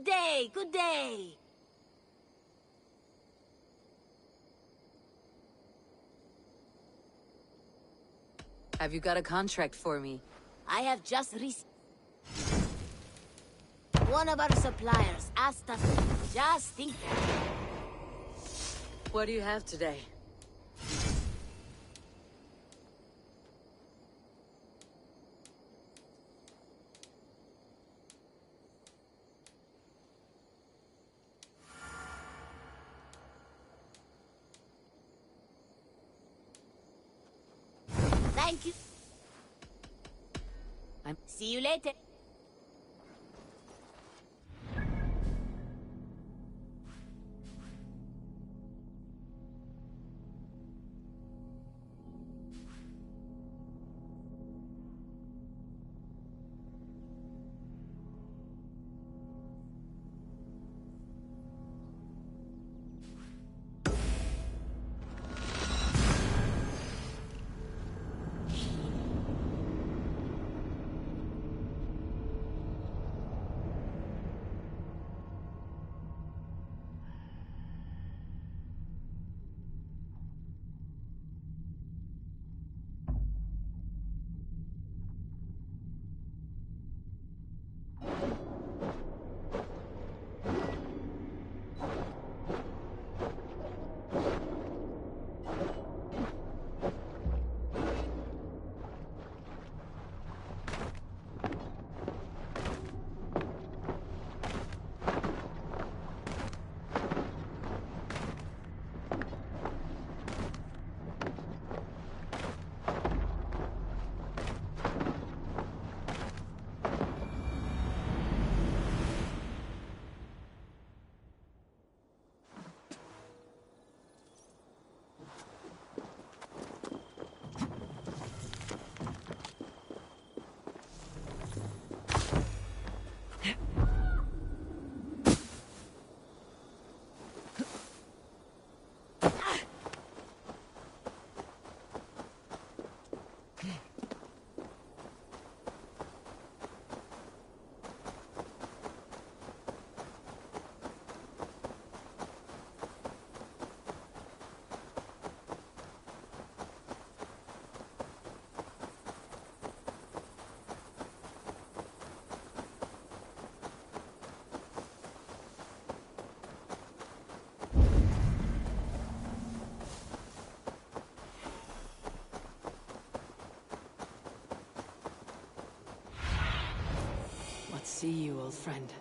day, good day. Have you got a contract for me? I have just received... One of our suppliers asked us... Just think... What do you have today? Thank you. See you later. See you, old friend.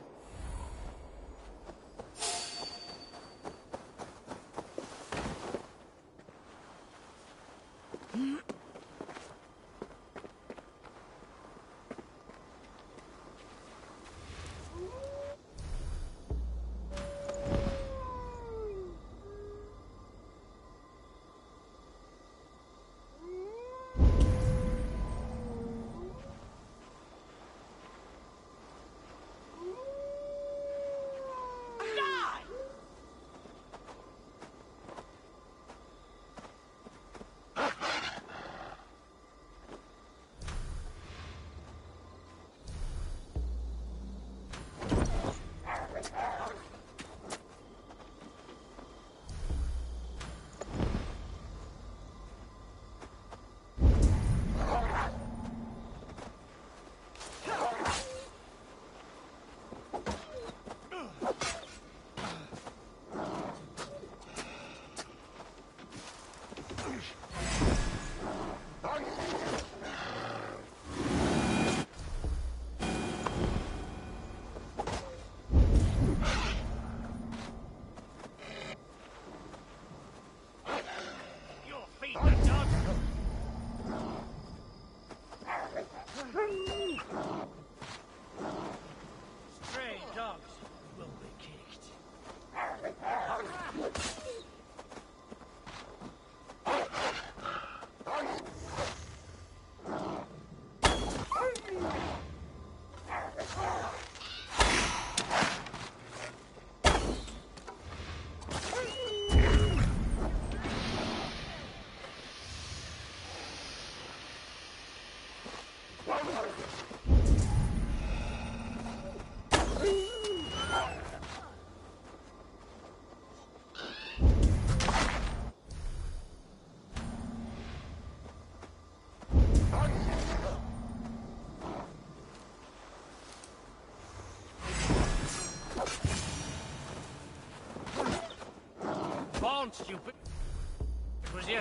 stupid. Was you?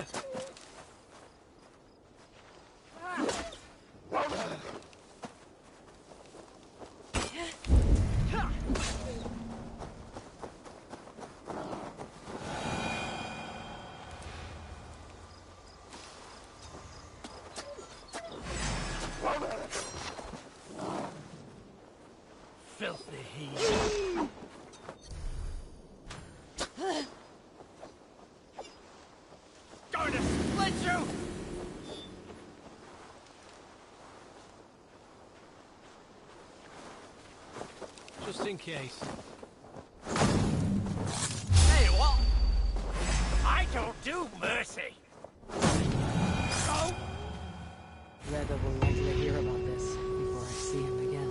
Filthy heathen. Going to split you! Just in case. Hey, what? I don't do mercy! Go! Reda will likely hear about this before I see him again.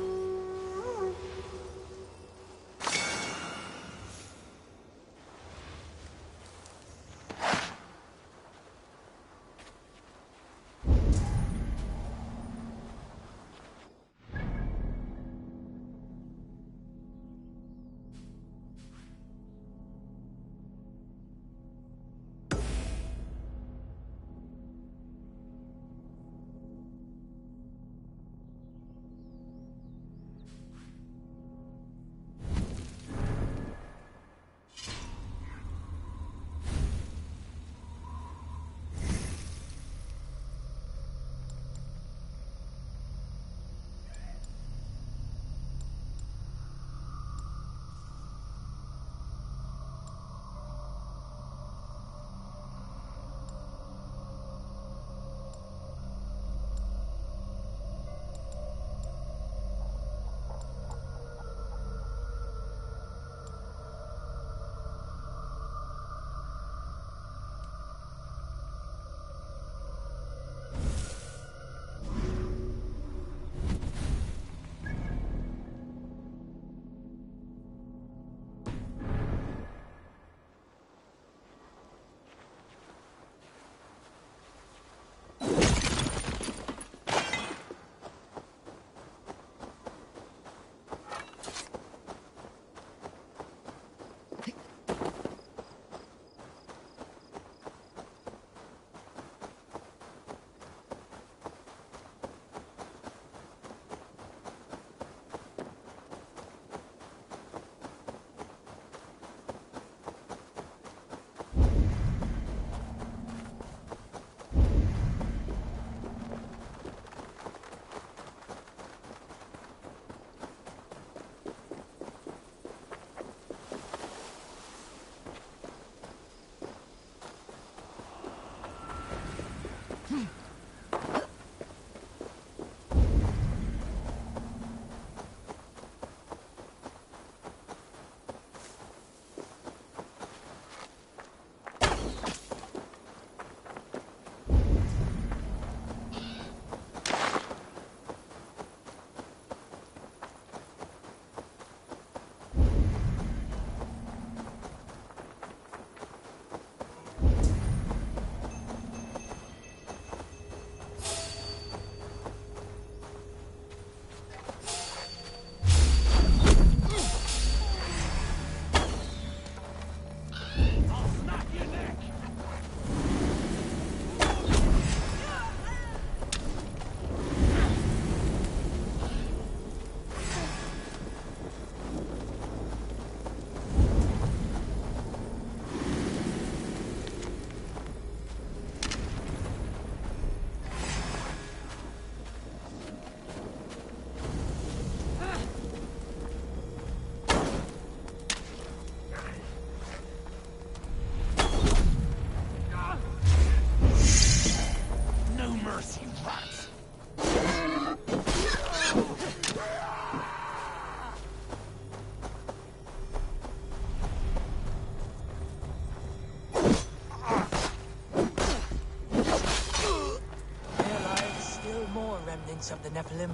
Of the Nephilim.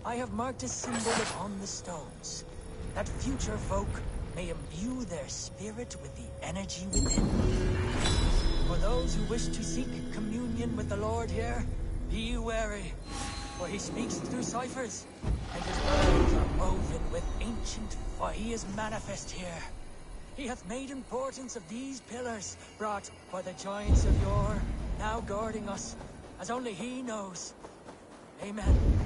I have marked a symbol upon the stones, that future folk may imbue their spirit with the energy within. For those who wish to seek communion with the Lord here, be wary, for he speaks through ciphers, and his words are woven with ancient, for he is manifest here. He hath made importance of these pillars, brought by the giants of yore, now guarding us, as only he knows. Amen.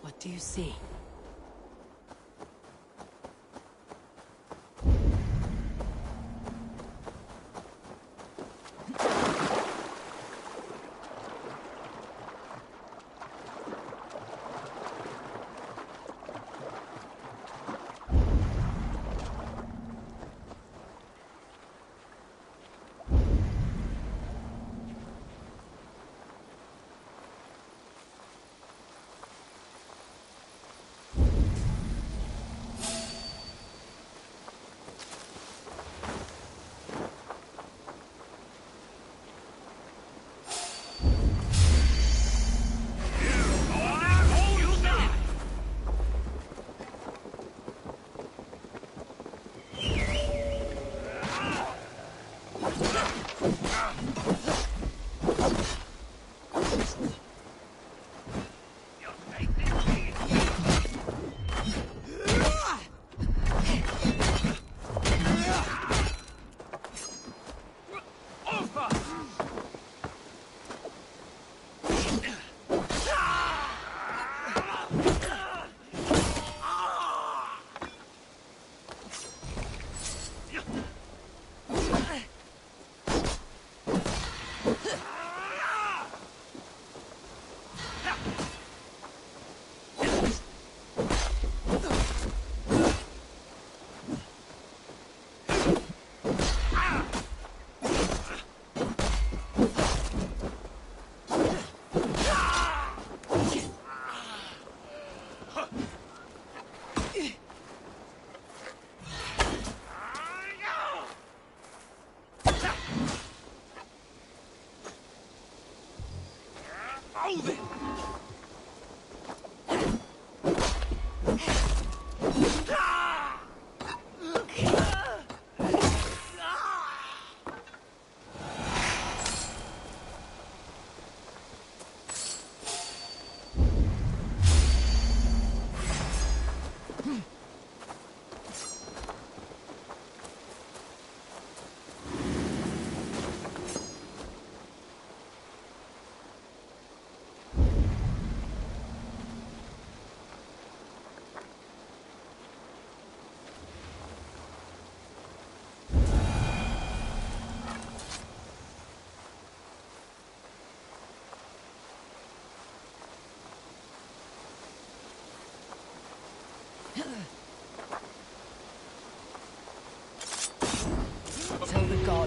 What do you see?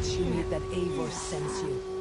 much you need that Eivor sends you.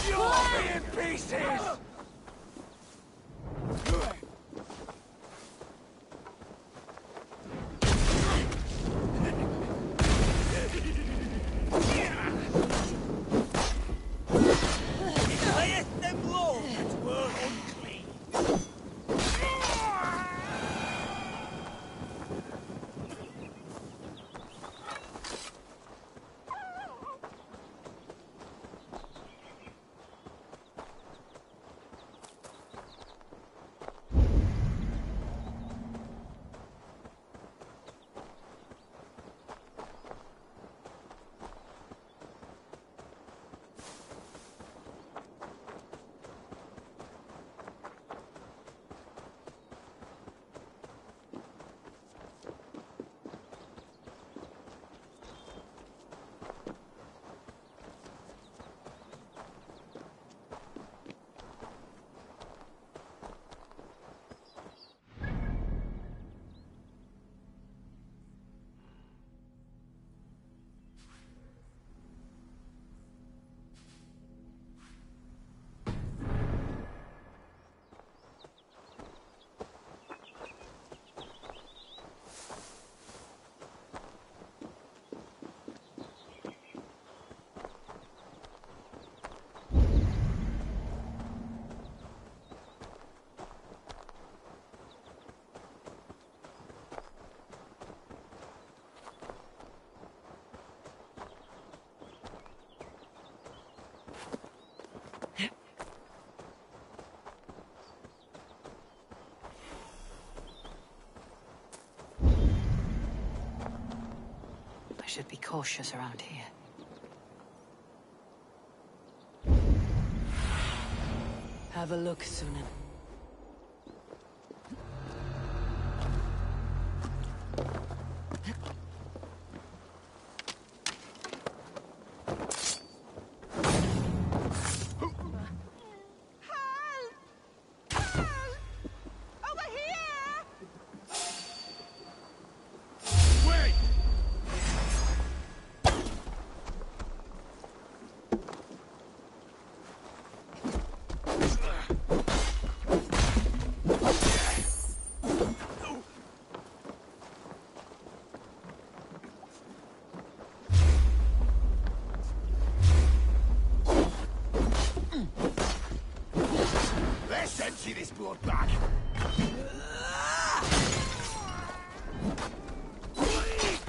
You'll be in pieces! I should be cautious around here. Have a look, Sunan. See this blood back.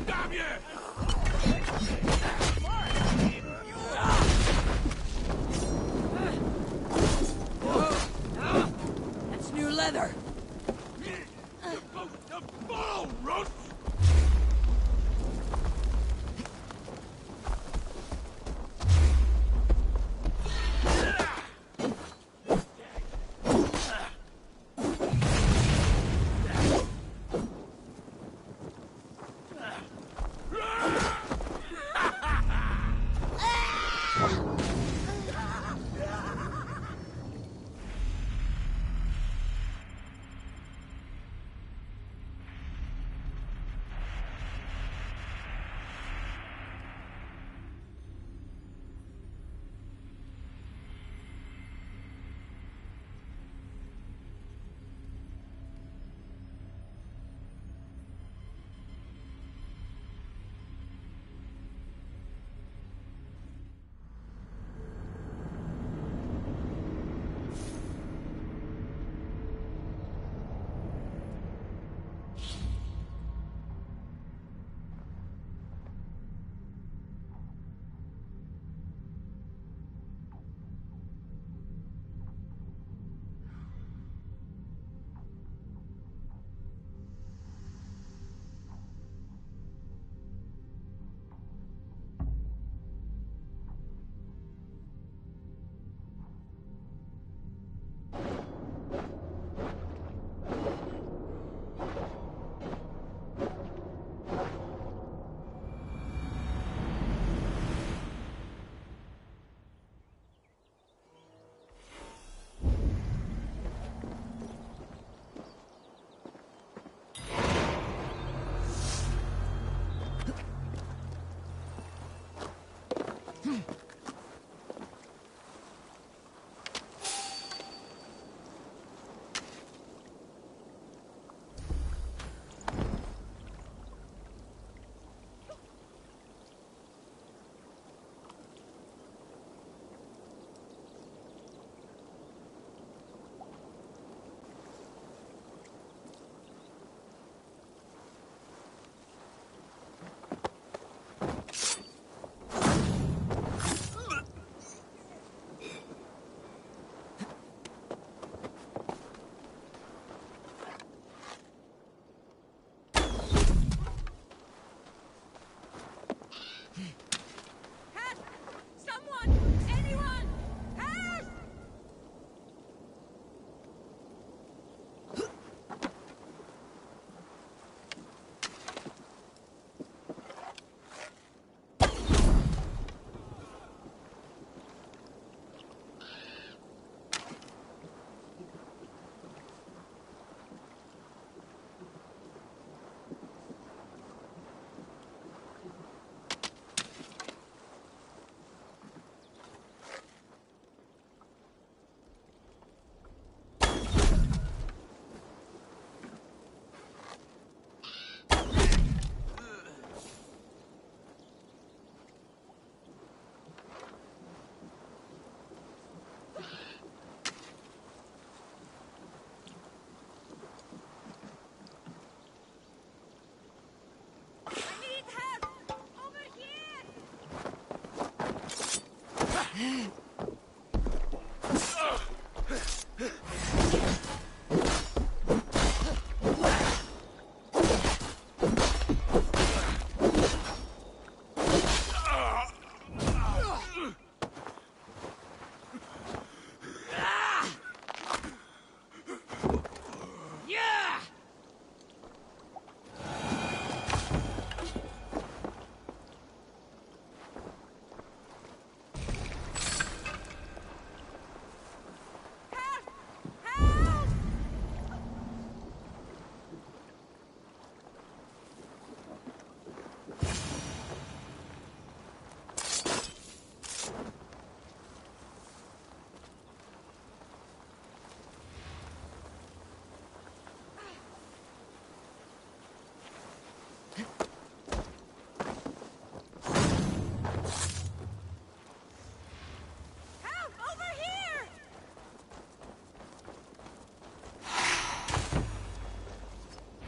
Damn you! That's new leather! The ball, Russ!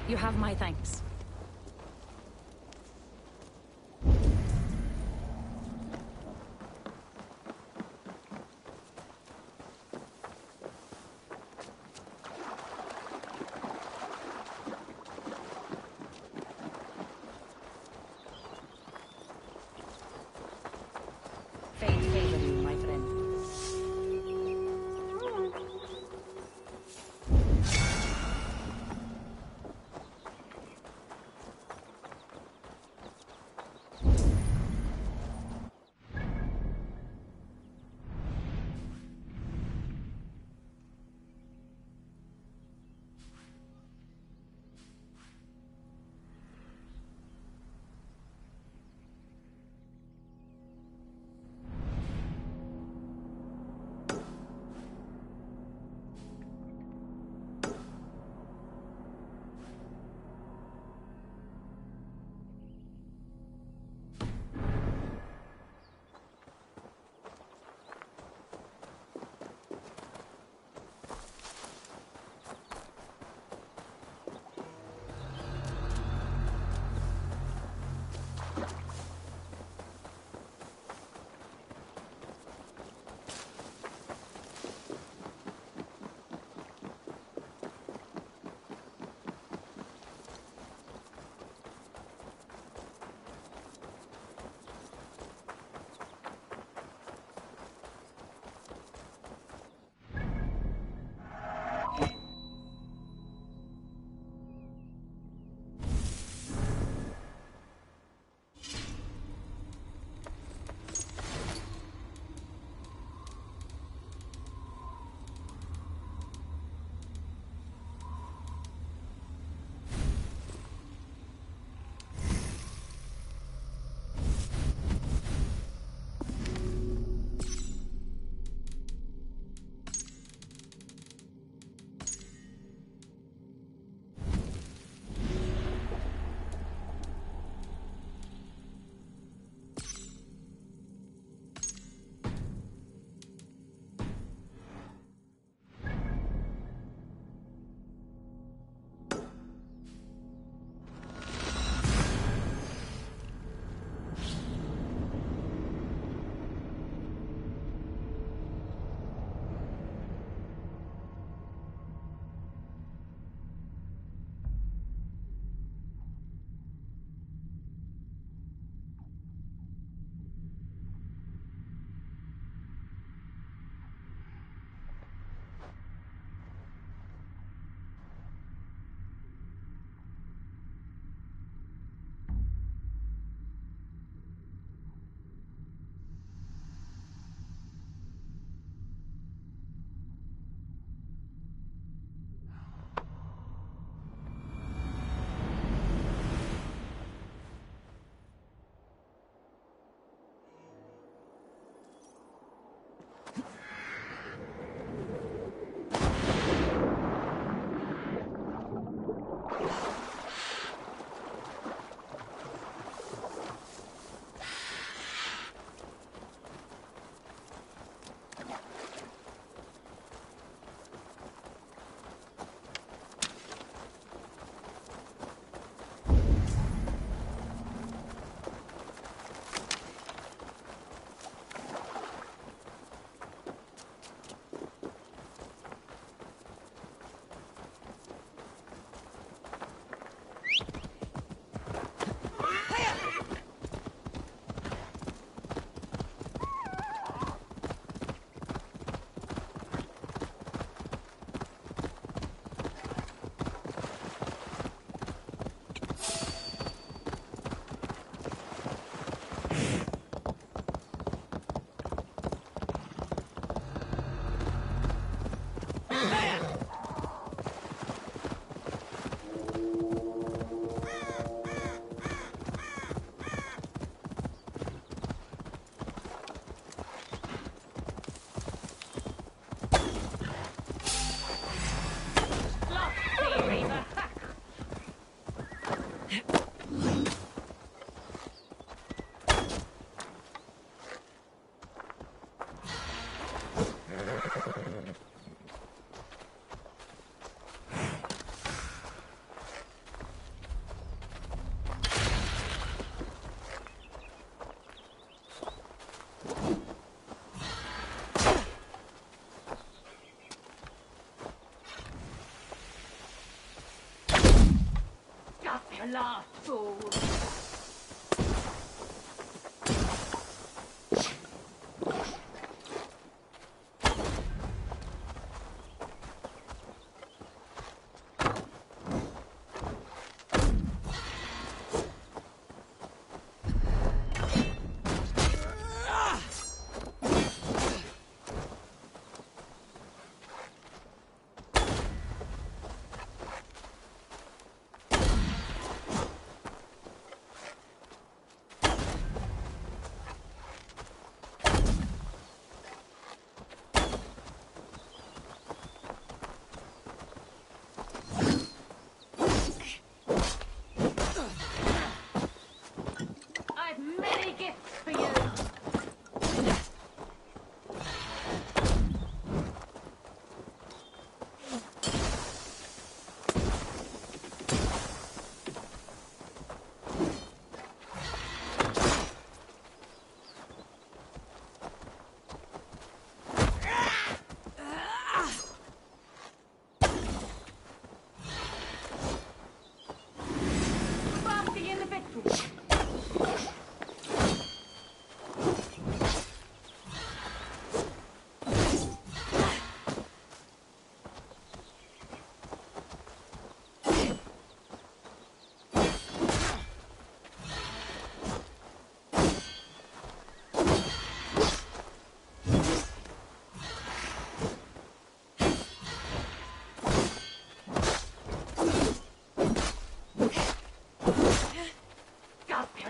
You have my thanks. Fate favor you, my friend. Last fool.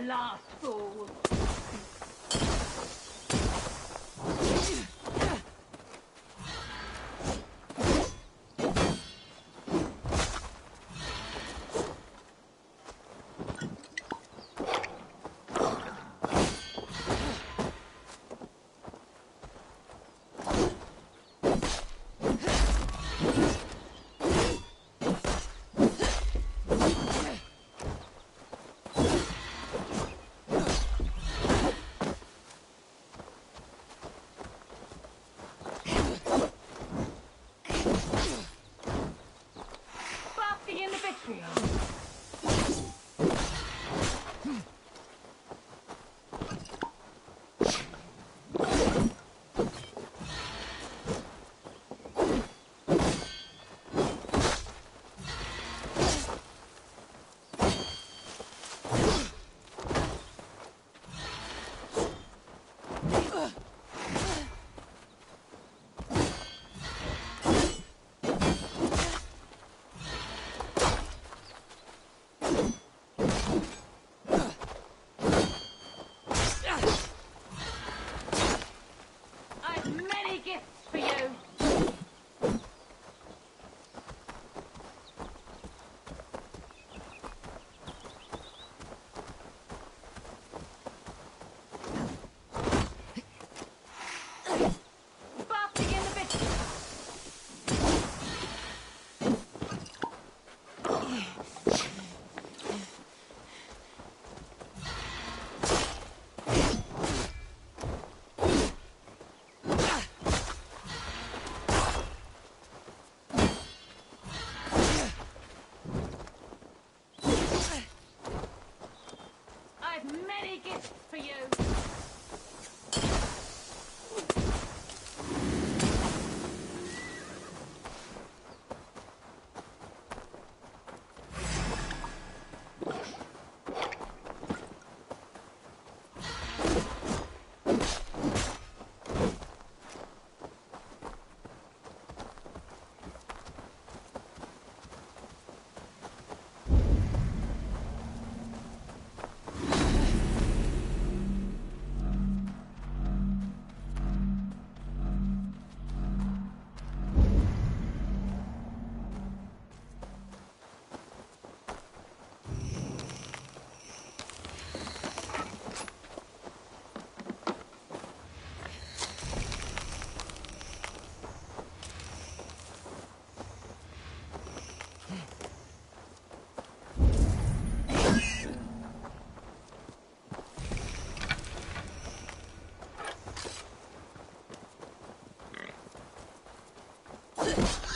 Last fool.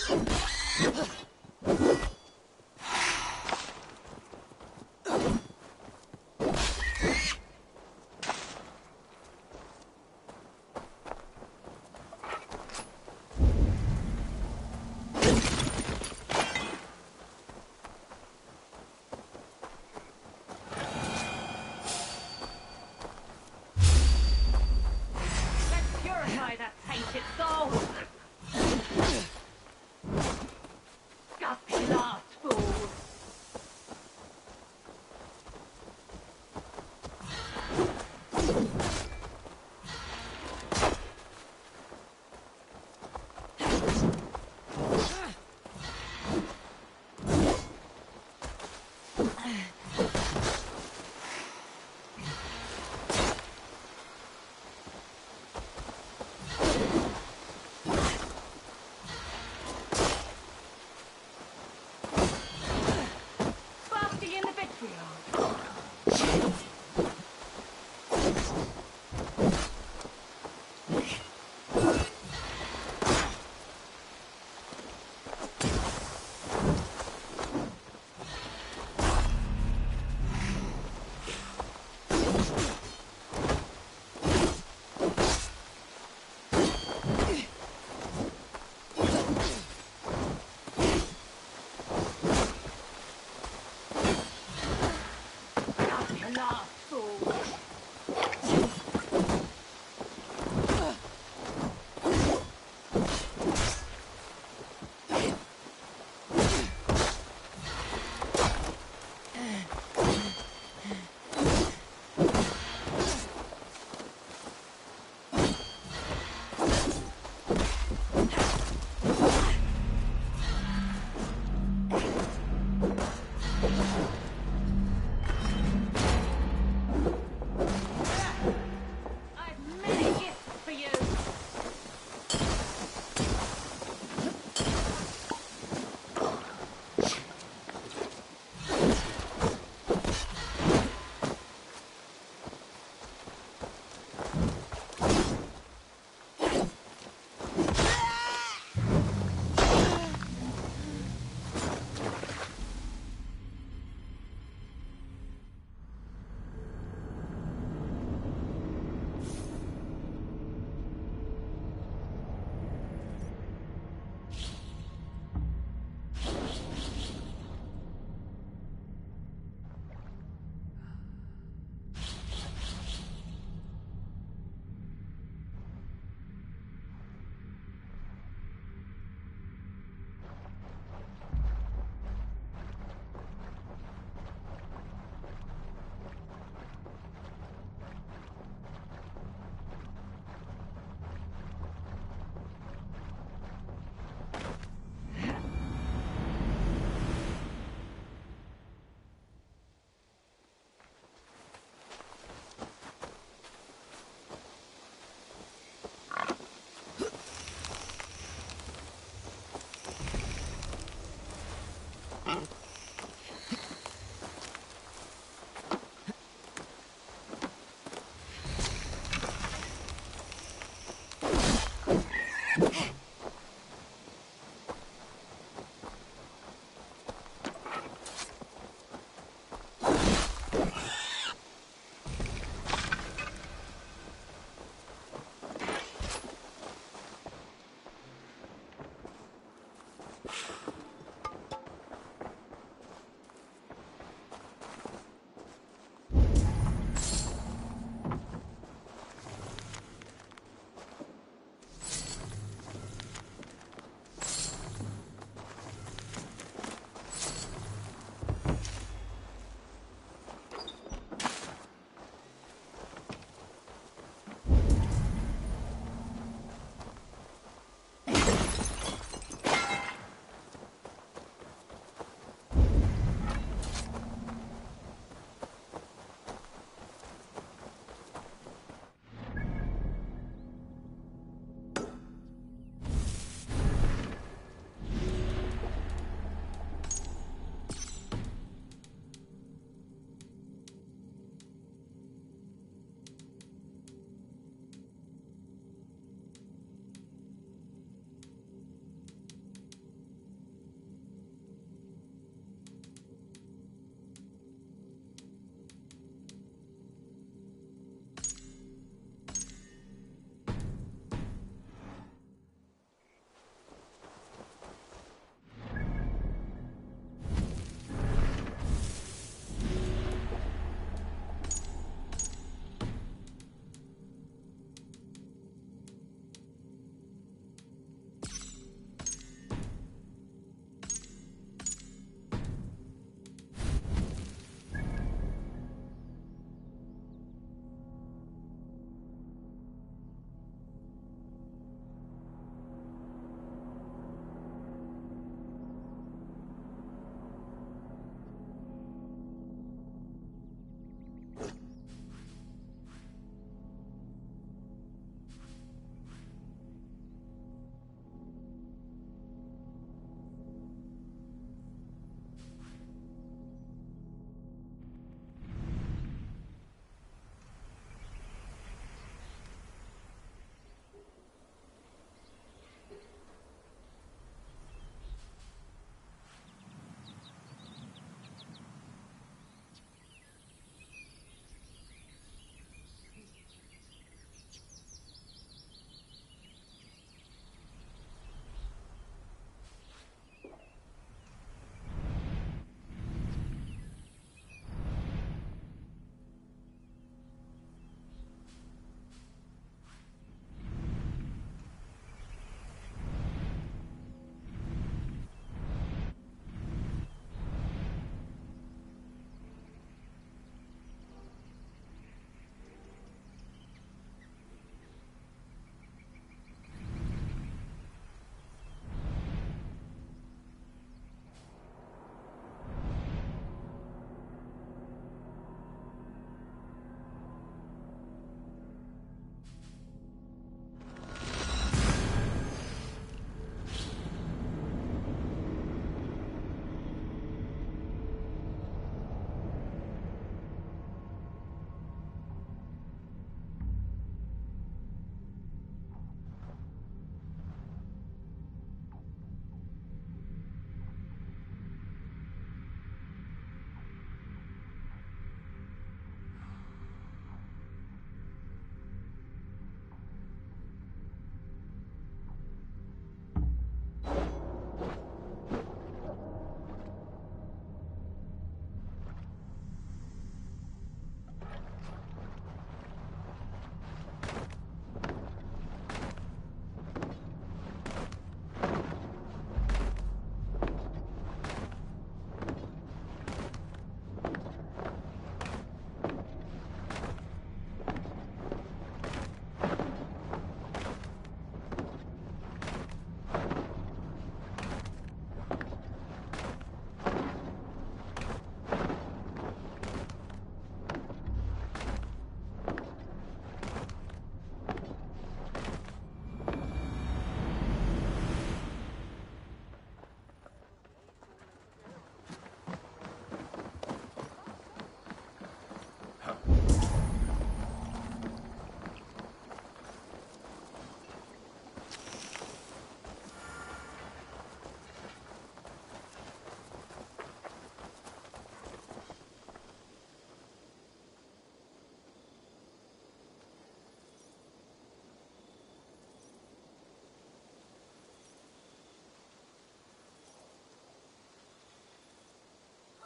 Let's purify that tainted soul! Gutsy last fool!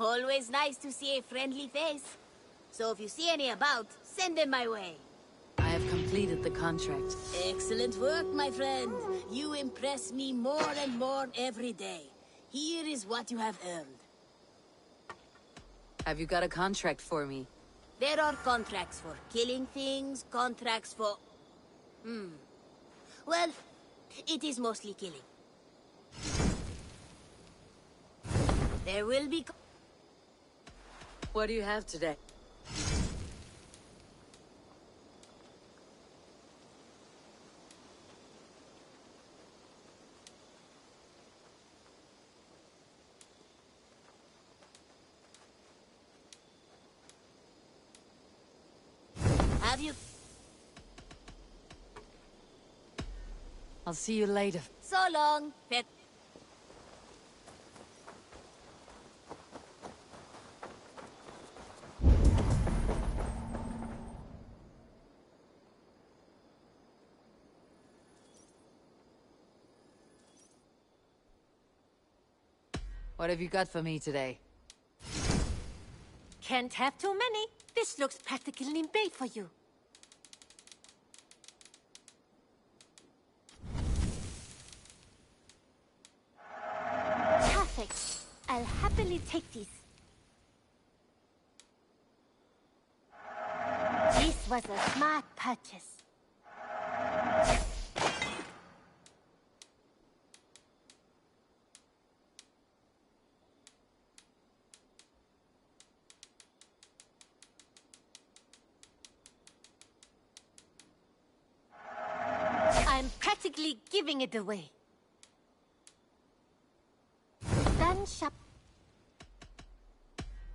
Always nice to see a friendly face. So if you see any about, send them my way. I have completed the contract. Excellent work, my friend. You impress me more and more every day. Here is what you have earned. Have you got a contract for me? There are contracts for killing things, contracts for... Well, it is mostly killing. There will be... What do you have today? Have you... I'll see you later. So long, pet. What have you got for me today? Can't have too many. This looks practically made for you. Perfect. I'll happily take these. This was a smart purchase. I'm practically giving it away. Done shop.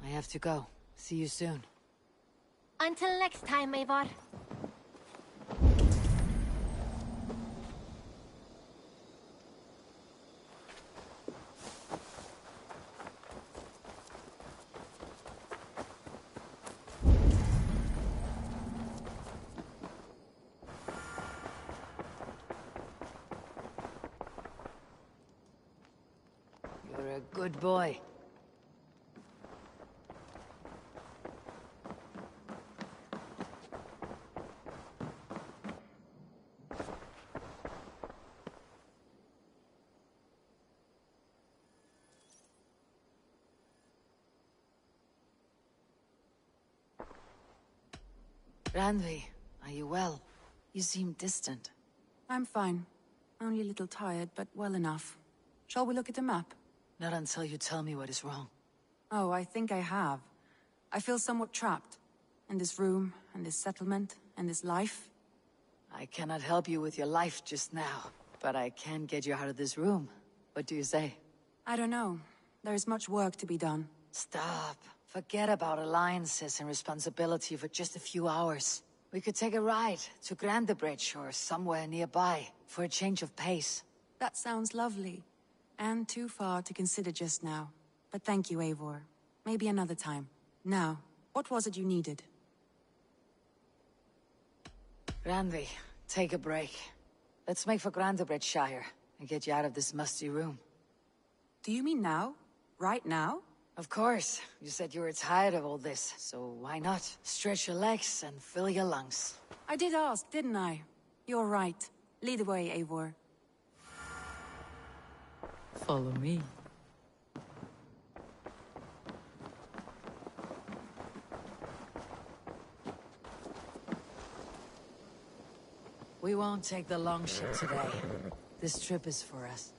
I have to go. See you soon. Until next time, Eivor. You're a good boy. Randvi, are you well? You seem distant. I'm fine. Only a little tired, but well enough. Shall we look at the map? Not until you tell me what is wrong. Oh, I think I have. I feel somewhat trapped. In this room, and this settlement, and this life. I cannot help you with your life just now, but I can get you out of this room. What do you say? I don't know. There is much work to be done. Stop. Forget about alliances and responsibility for just a few hours. We could take a ride to Grandebridge or somewhere nearby for a change of pace. That sounds lovely. And too far to consider just now. But thank you, Eivor. Maybe another time. Now, what was it you needed? Randvi, take a break. Let's make for Grandebridgeshire and get you out of this musty room. Do you mean now? Right now? Of course. You said you were tired of all this, so why not? Stretch your legs and fill your lungs. I did ask, didn't I? You're right. Lead the way, Eivor. Follow me. We won't take the long ship today. This trip is for us.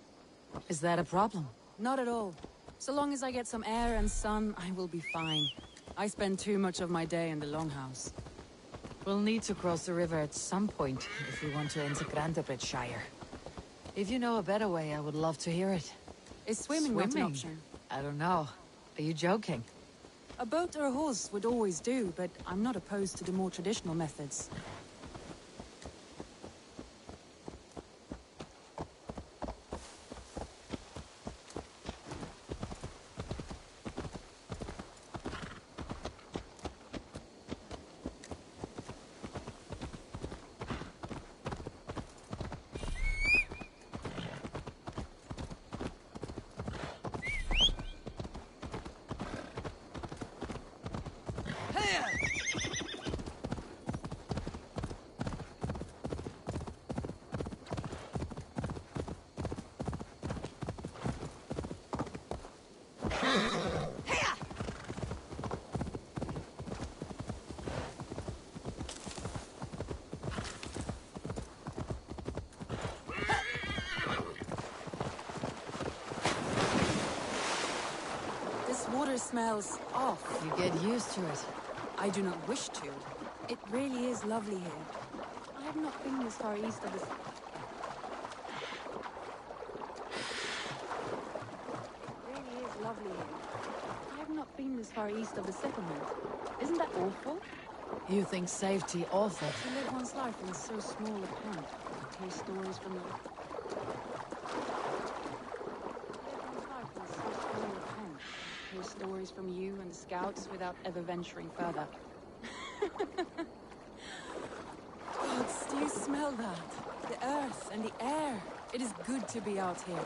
Is that a problem? Not at all. So long as I get some air and sun, I will be fine. I spend too much of my day in the longhouse. We'll need to cross the river at some point if we want to enter Grandebridgeshire. If you know a better way, I would love to hear it. Is swimming not an option? I don't know. Are you joking? A boat or a horse would always do, but I'm not opposed to the more traditional methods. smells off. You get used to it. I do not wish to. It really is lovely here. I have not been this far east of the... It really is lovely here. I have not been this far east of the settlement. Isn't that awful? You think safety awful? To live one's life in so small a pen. To hear stories from the... Hear stories from you and the scouts without ever venturing further. Gods, do you smell that? The earth and the air. It is good to be out here.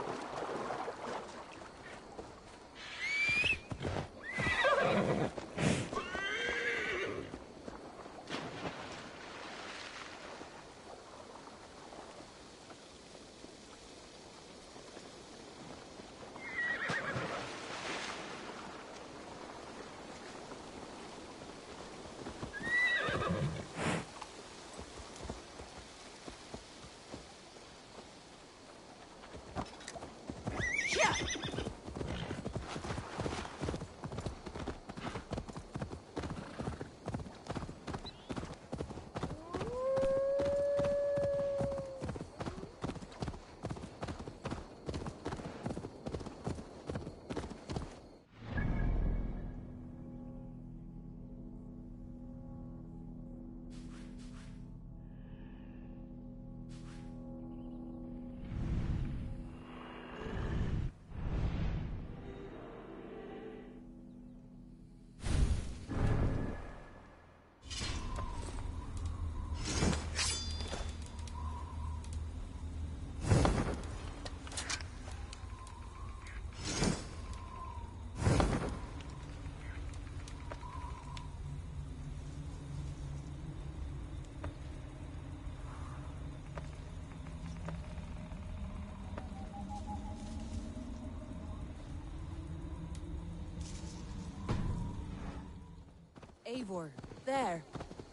Eivor, there.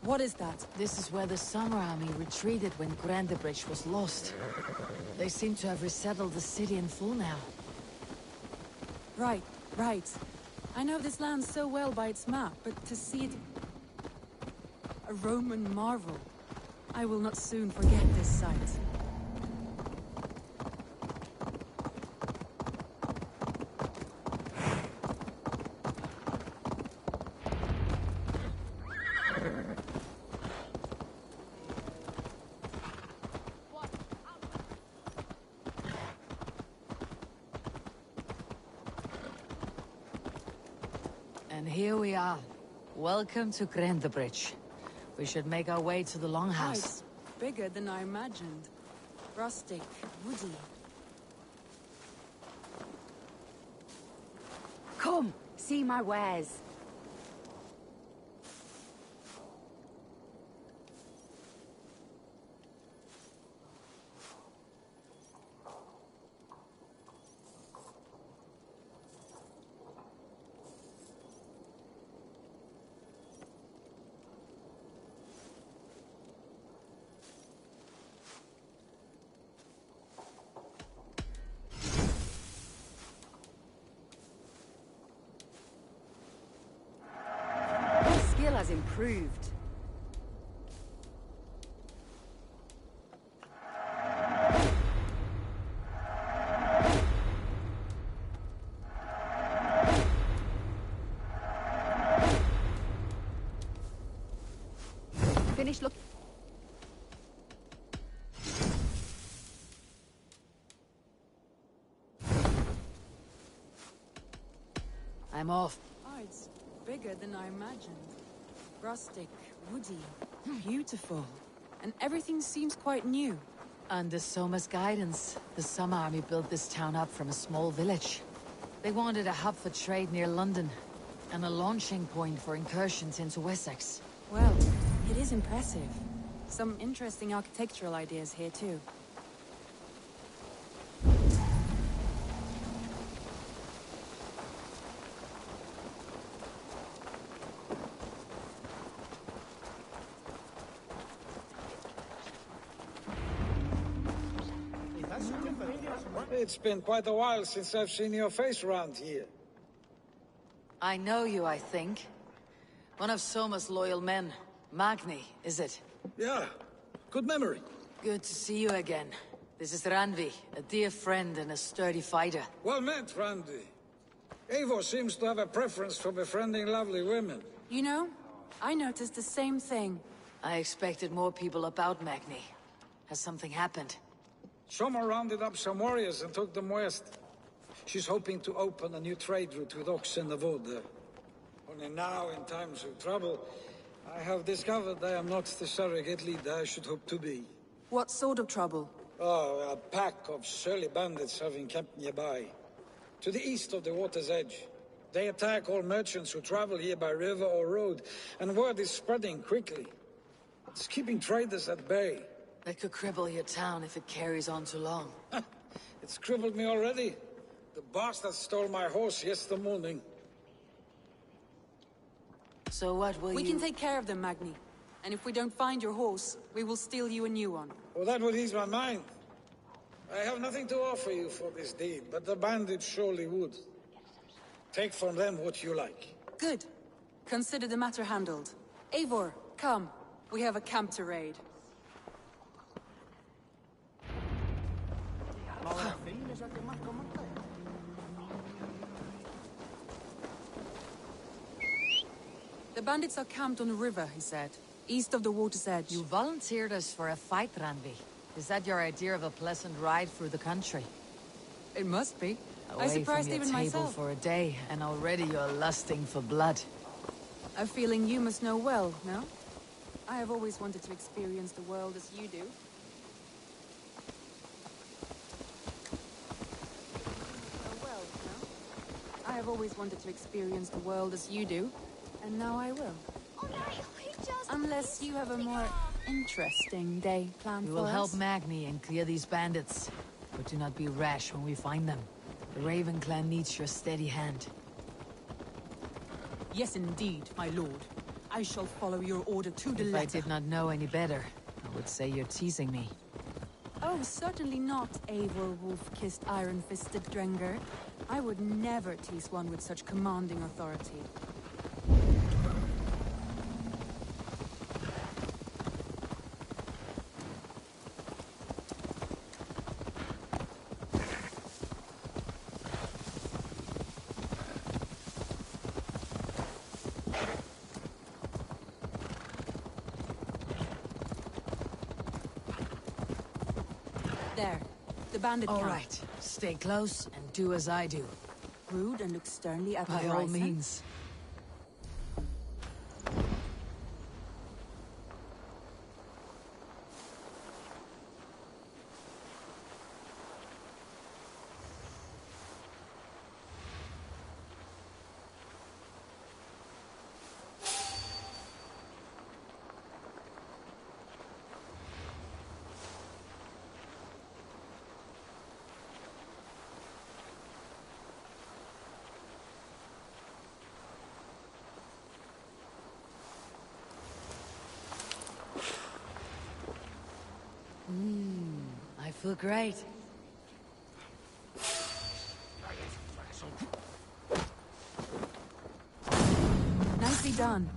What is that? This is where the Summer Army retreated when Grandebridge was lost. They seem to have resettled the city in full now. Right, right. I know this land so well by its map, but to see it... a Roman marvel. I will not soon forget this sight. And here we are. Welcome to Grandebridge. We should make our way to the Oh, Longhouse. it's bigger than I imagined. Rustic, woody. Come, see my wares. Skill has improved. Finish look. I'm off. Oh, it's bigger than I imagined. Rustic, woody, beautiful. And everything seems quite new. Under Soma's guidance, the Summer Army built this town up from a small village. They wanted a hub for trade near London, and a launching point for incursions into Wessex. Well, it is impressive. Some interesting architectural ideas here too. It's been quite a while since I've seen your face around here. I know you, I think. One of Soma's loyal men. Magni, is it? Yeah, good memory. Good to see you again. This is Randvi, a dear friend and a sturdy fighter. Well met, Randy. Eivor seems to have a preference for befriending lovely women. You know, I noticed the same thing. I expected more people about Magni. Has something happened? Soma rounded up some warriors and took them west. She's hoping to open a new trade route with Ox and the Wood. Only now, in times of trouble, I have discovered I am not the surrogate leader I should hope to be. What sort of trouble? Oh, a pack of surly bandits have encamped nearby. To the east of the water's edge. They attack all merchants who travel here by river or road, and word is spreading quickly. It's keeping traders at bay. That could cripple your town if it carries on too long. It's crippled me already. The bastard stole my horse yesterday morning. So what will We can take care of them, Magni. And if we don't find your horse, we will steal you a new one. Well, that would ease my mind. I have nothing to offer you for this deed, but the bandits surely would. Take from them what you like. Good. Consider the matter handled. Eivor, come. We have a camp to raid. The bandits are camped on the river, he said. East of the water's edge. You volunteered us for a fight, Randvi. Is that your idea of a pleasant ride through the country? It must be. Away I surprised from your even table myself. for a day, and already you're lusting for blood. A feeling you must know well, no? I have always wanted to experience the world as you do. I have always wanted to experience the world as you do, and now I will. Unless you have a more interesting day planned We for will us. help Magni and clear these bandits. But do not be rash when we find them. The Raven clan needs your steady hand. Yes, indeed, my lord. I shall follow your order to the If I letter. did not know any better, I would say you're teasing me. Oh, certainly not, Eivor wolf-kissed iron-fisted Drenger. I would never tease one with such commanding authority. There. The bandit All camp. right, stay close and do as I do. Rude and look sternly at the By all horizon. means. I feel great. Nicely done.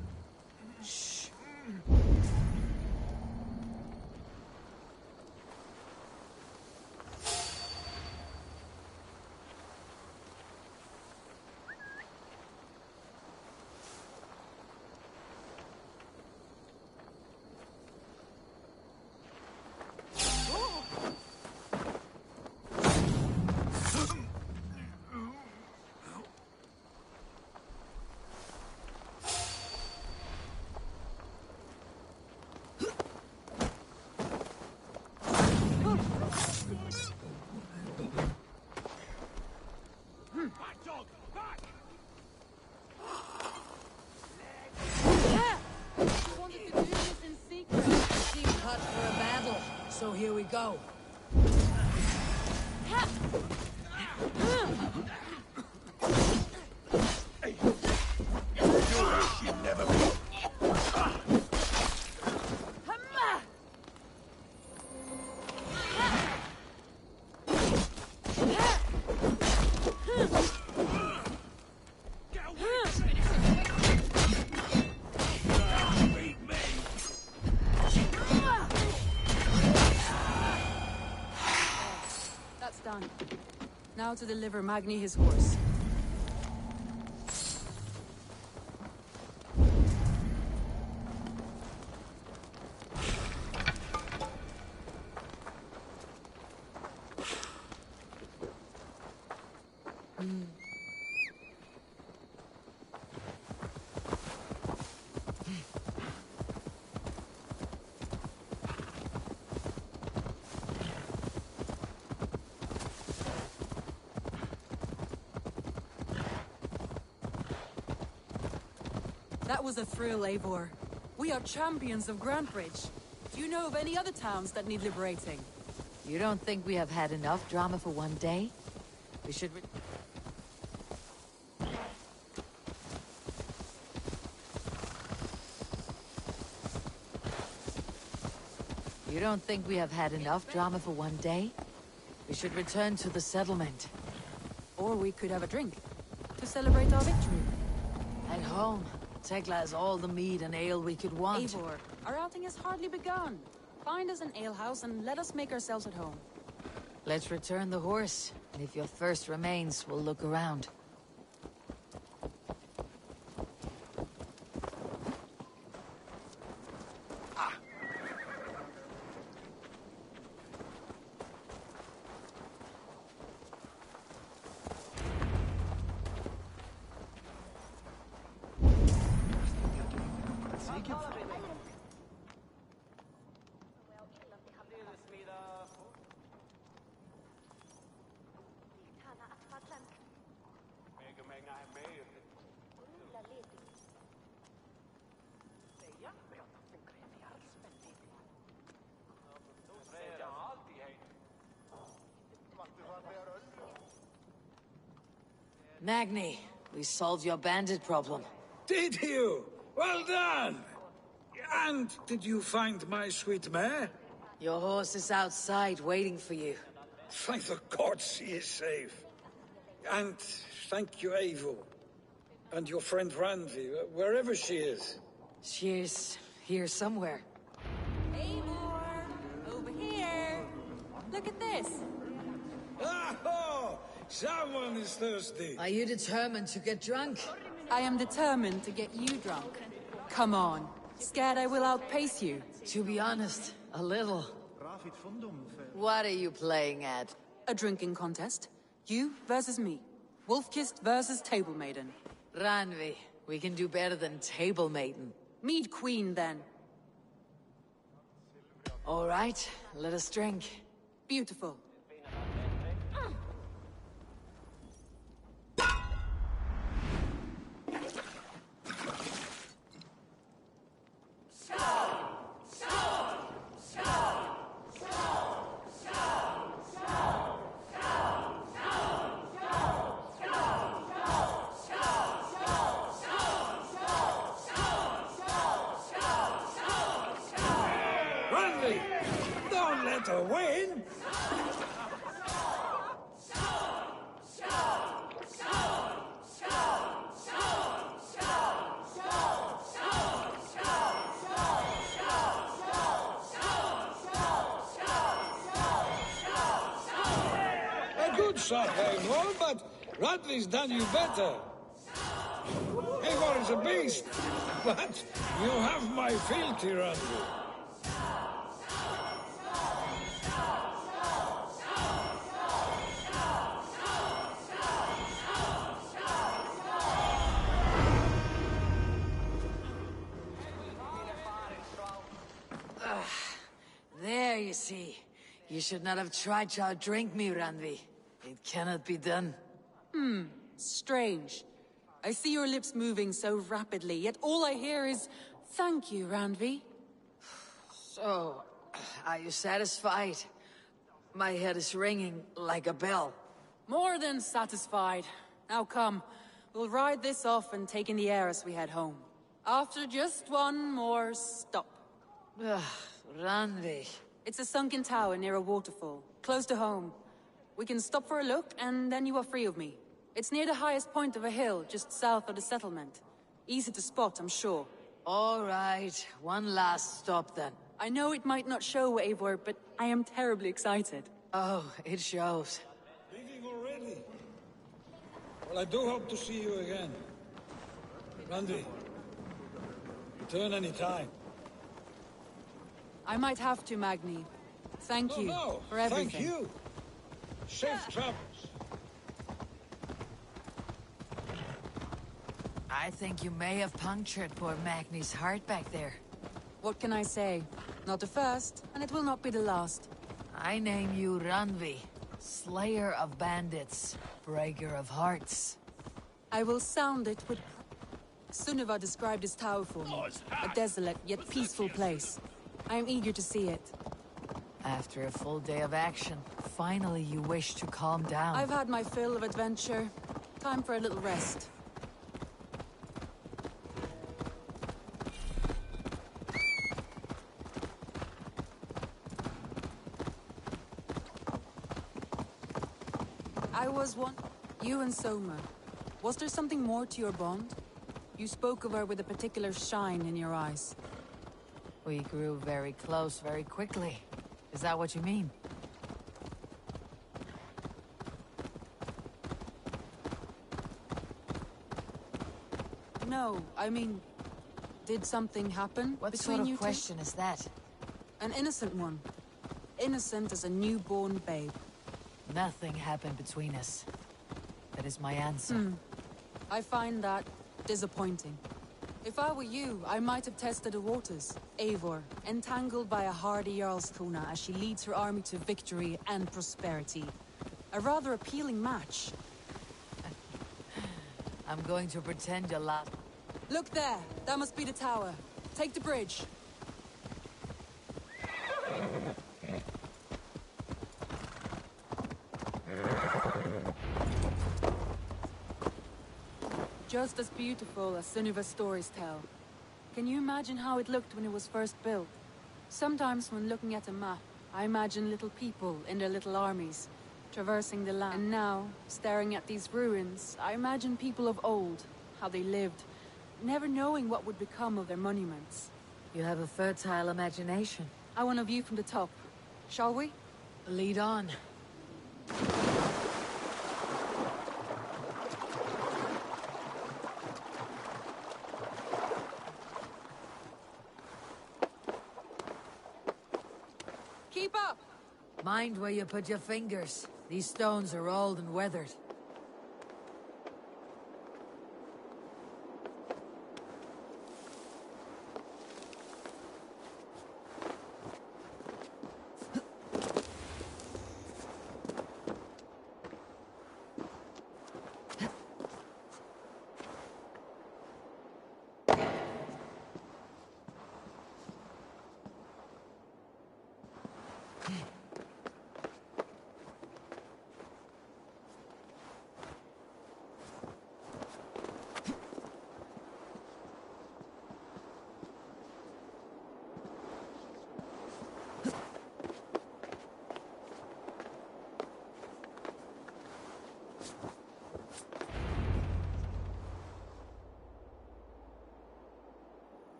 Back, dog! Back! You wanted to do this in secret. Seem cut for a battle, so here we go. You never be. Get away! done. Now to deliver Magni his horse. That was a thrill, Eivor. We are champions of Grantbridge. Do you know of any other towns that need liberating? You don't think we have had enough drama for one day? We should You don't think we have had enough drama for one day? We should return to the settlement. Or we could have a drink, to celebrate our victory. At home, Tekla has all the mead and ale we could want. Eivor, our outing has hardly begun. Find us an alehouse and let us make ourselves at home. Let's return the horse, and if your thirst remains, we'll look around. Magni, we solved your bandit problem. Did you? Well done! And did you find my sweet mare? Your horse is outside waiting for you. Thank the gods she is safe. And thank you, Eivor. And your friend Randvi, wherever she is. She is here somewhere. Eivor! Over here! Look at this! Oh! Someone is thirsty. Are you determined to get drunk? I am determined to get you drunk. Come on. Scared I will outpace you? To be honest, a little. What are you playing at? A drinking contest. You versus me. Wolf-kissed versus Table Maiden. Ranvi, we can do better than Table Maiden. Mead Queen, then. All right, let us drink. Beautiful. Randvi! Don't let her win! A good shot, Eivor, but Randvi's done you better. Eivor is a beast, but you have my fealty, Randvi. There, you see. You should not have tried to outdrink me, Ranvi. It cannot be done. Strange. I see your lips moving so rapidly, yet all I hear is, "Thank you, Randvi." So, are you satisfied? My head is ringing like a bell. More than satisfied. Now come, we'll ride this off and take in the air as we head home. After just one more stop. Ranvi. It's a sunken tower near a waterfall, close to home. We can stop for a look, and then you are free of me. It's near the highest point of a hill, just south of the settlement. Easy to spot, I'm sure. All right, one last stop then. I know it might not show, Eivor, but I am terribly excited. Oh, it shows. Leaving already? Well, I do hope to see you again. Randy, return any time. I might have to, Magni. Thank you for everything. Thank you. Safe travels. I think you may have punctured poor Magni's heart back there. What can I say? Not the first, and it will not be the last. I name you Ranvi, Slayer of Bandits, Breaker of Hearts. I will sound it with... Sunniva described this tower for me. A desolate yet peaceful place. I am eager to see it. After a full day of action, finally you wish to calm down. I've had my fill of adventure. Time for a little rest. I was one... You and Soma. Was there something more to your bond? You spoke of her with a particular shine in your eyes. We grew very close very quickly. Is that what you mean? No, I mean... Did something happen What between sort of you question is that? An innocent one. Innocent as a newborn babe. Nothing happened between us. That is my answer. I find that disappointing. If I were you, I might have tested the waters. Eivor, entangled by a hardy Jarlskona as she leads her army to victory and prosperity. A rather appealing match. I'm going to pretend you're lost. Look there! That must be the tower. Take the bridge. Just as beautiful as Sunniva's stories tell. Can you imagine how it looked when it was first built? Sometimes when looking at a map, I imagine little people in their little armies, traversing the land. And now, staring at these ruins, I imagine people of old, how they lived, never knowing what would become of their monuments. You have a fertile imagination. I want a view from the top. Shall we? Lead on. Keep up! Mind where you put your fingers. These stones are old and weathered.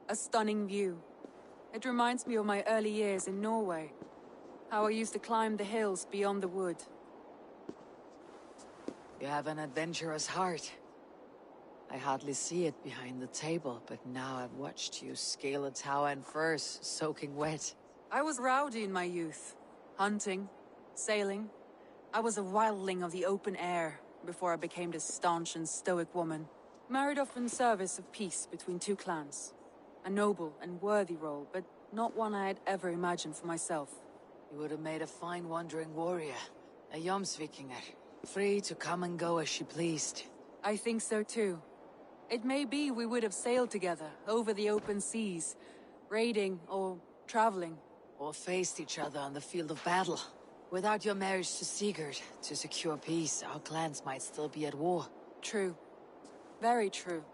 A stunning view. It reminds me of my early years in Norway. How I used to climb the hills beyond the wood. You have an adventurous heart. I hardly see it behind the table, but now I've watched you scale a tower in furs, soaking wet. I was rowdy in my youth. Hunting, sailing. I was a wildling of the open air, before I became this staunch and stoic woman. Married off in service of peace between two clans. A noble and worthy role, but not one I had ever imagined for myself. You would have made a fine wandering warrior. A Jomsvikinger. Free to come and go as she pleased. I think so too. It may be we would have sailed together, over the open seas. Raiding, or traveling. Or faced each other on the field of battle. Without your marriage to Sigurd, to secure peace, our clans might still be at war. True. Very true.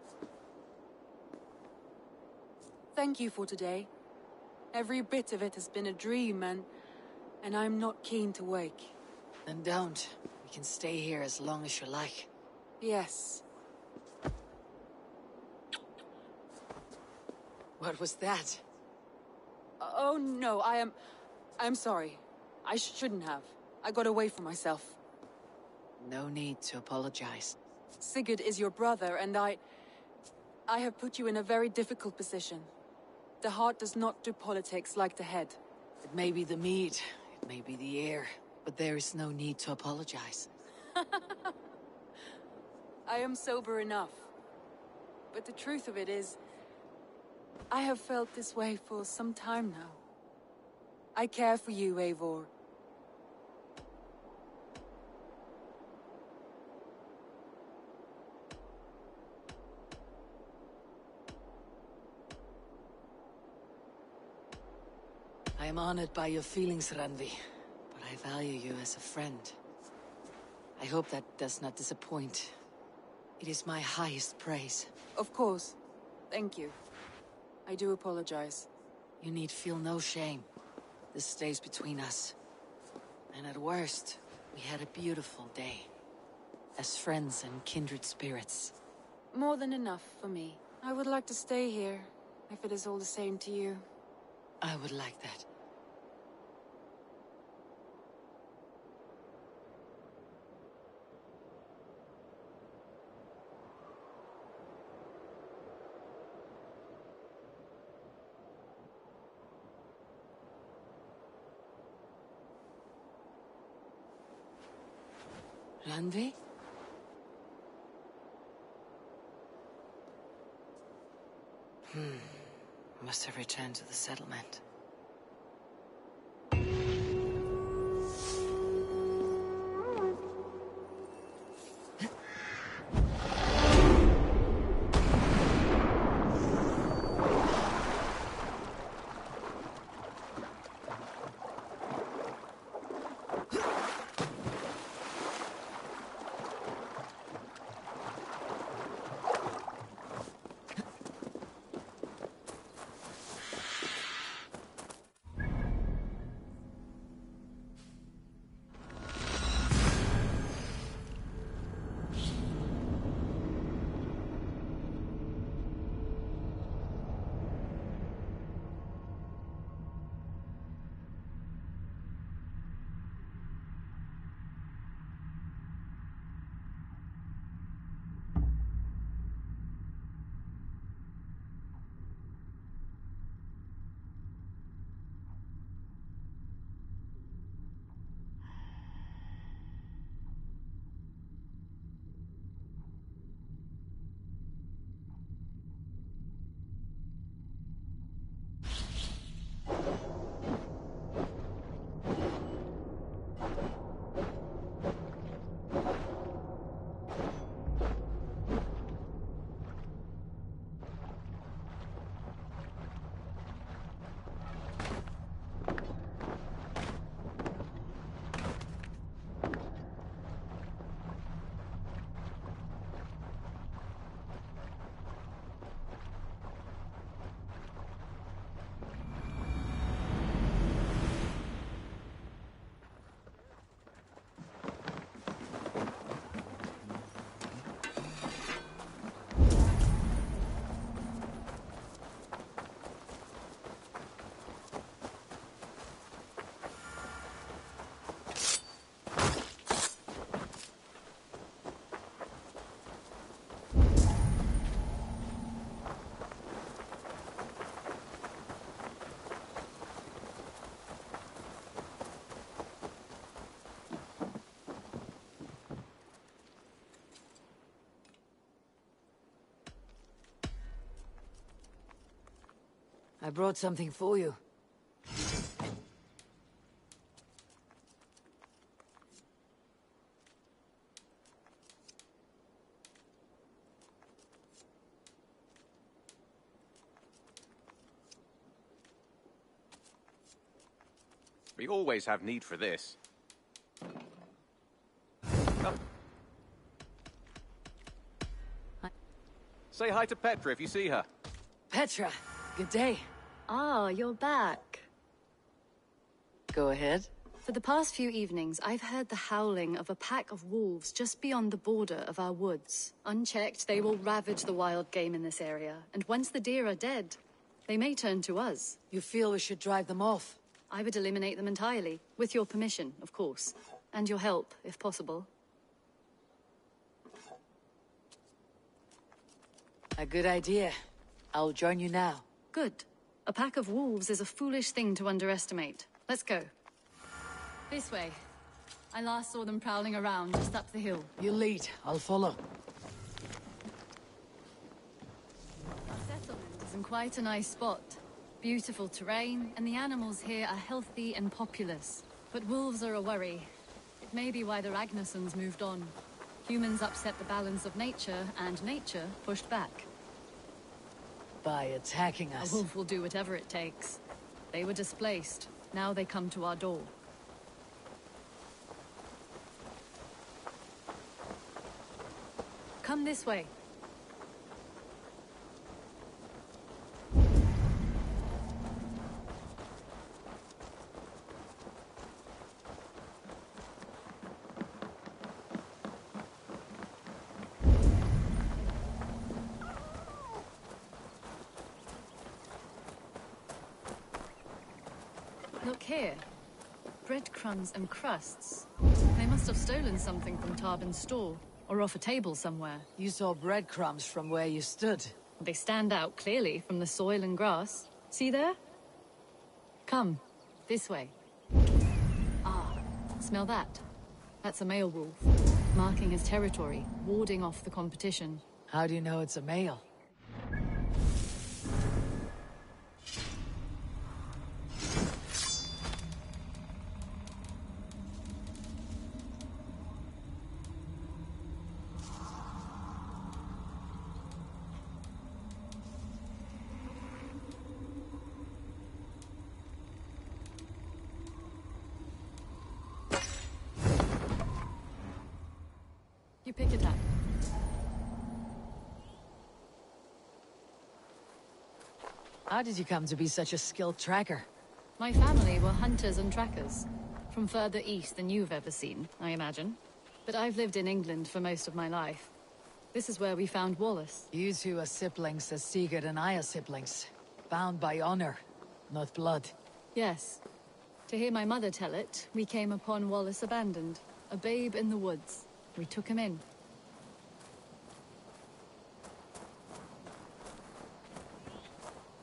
Thank you for today. Every bit of it has been a dream, and I'm not keen to wake. Then don't. We can stay here as long as you like. Yes. What was that? Oh no, I'm sorry. I shouldn't have. I got away from myself. No need to apologize. Sigurd is your brother, and I have put you in a very difficult position. The heart does not do politics like the head. It may be the mead, it may be the air, but there is no need to apologize. I am sober enough. But the truth of it is, I have felt this way for some time now. I care for you, Eivor. I am honored by your feelings, Randvi, but I value you as a friend. I hope that does not disappoint. It is my highest praise. Of course. Thank you. I do apologize. You need feel no shame. This stays between us. And at worst, we had a beautiful day. As friends and kindred spirits. More than enough for me. I would like to stay here, if it is all the same to you. I would like that. Randvi? Must have returned to the settlement. I brought something for you. We always have need for this. Oh. Say hi to Petra if you see her. Petra, good day. Ah, you're back. Go ahead. For the past few evenings, I've heard the howling of a pack of wolves just beyond the border of our woods. Unchecked, they will ravage the wild game in this area, and once the deer are dead, They may turn to us. You feel we should drive them off? I would eliminate them entirely, with your permission, of course. And your help, if possible. A good idea. I'll join you now. Good. A pack of wolves is a foolish thing to underestimate. Let's go. This way. I last saw them prowling around just up the hill. You lead. I'll follow. Our settlement is in quite a nice spot. Beautiful terrain, and the animals here are healthy and populous. But wolves are a worry. It may be why the Ragnarsons moved on. Humans upset the balance of nature, and nature pushed back. By attacking us. A wolf will do whatever it takes. They were displaced. Now they come to our door. Come this way. Look here. Breadcrumbs and crusts. They must have stolen something from Tarbin's store, or off a table somewhere. You saw breadcrumbs from where you stood. They stand out clearly from the soil and grass. See there? Come, this way. Ah, smell that? That's a male wolf, marking his territory, warding off the competition. How do you know it's a male? You pick it up. How did you come to be such a skilled tracker? My family were hunters and trackers. From further east than you've ever seen, I imagine. But I've lived in England for most of my life. This is where we found Wallace. You two are siblings as Sigurd and I are siblings. Bound by honor, not blood. Yes. To hear my mother tell it, we came upon Wallace abandoned. A babe in the woods. We took him in.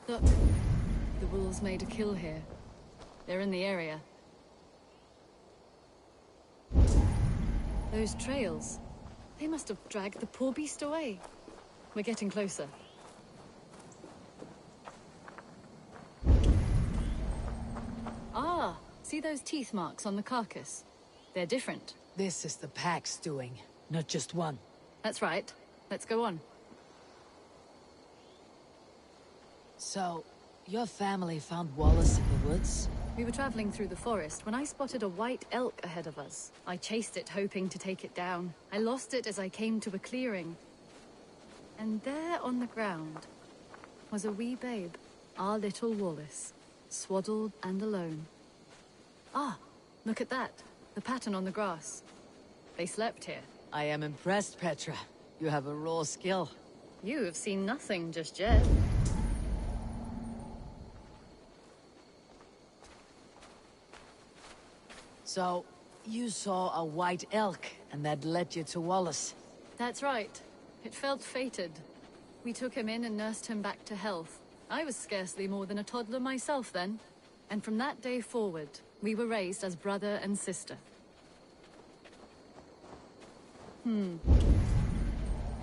Look. The wolves made a kill here. They're in the area. Those trails. They must have dragged the poor beast away. We're getting closer. Ah! See those teeth marks on the carcass? They're different. This is the pack's doing, not just one. That's right. Let's go on. So, your family found Wallace in the woods? We were traveling through the forest when I spotted a white elk ahead of us. I chased it, hoping to take it down. I lost it as I came to a clearing. And there on the ground was a wee babe, our little Wallace, swaddled and alone. Ah, look at that. The pattern on the grass. They slept here. I am impressed, Petra. You have a raw skill. You have seen nothing just yet. So, you saw a white elk, and that led you to Wallace? That's right. It felt fated. We took him in and nursed him back to health. I was scarcely more than a toddler myself then. And from that day forward, we were raised as brother and sister.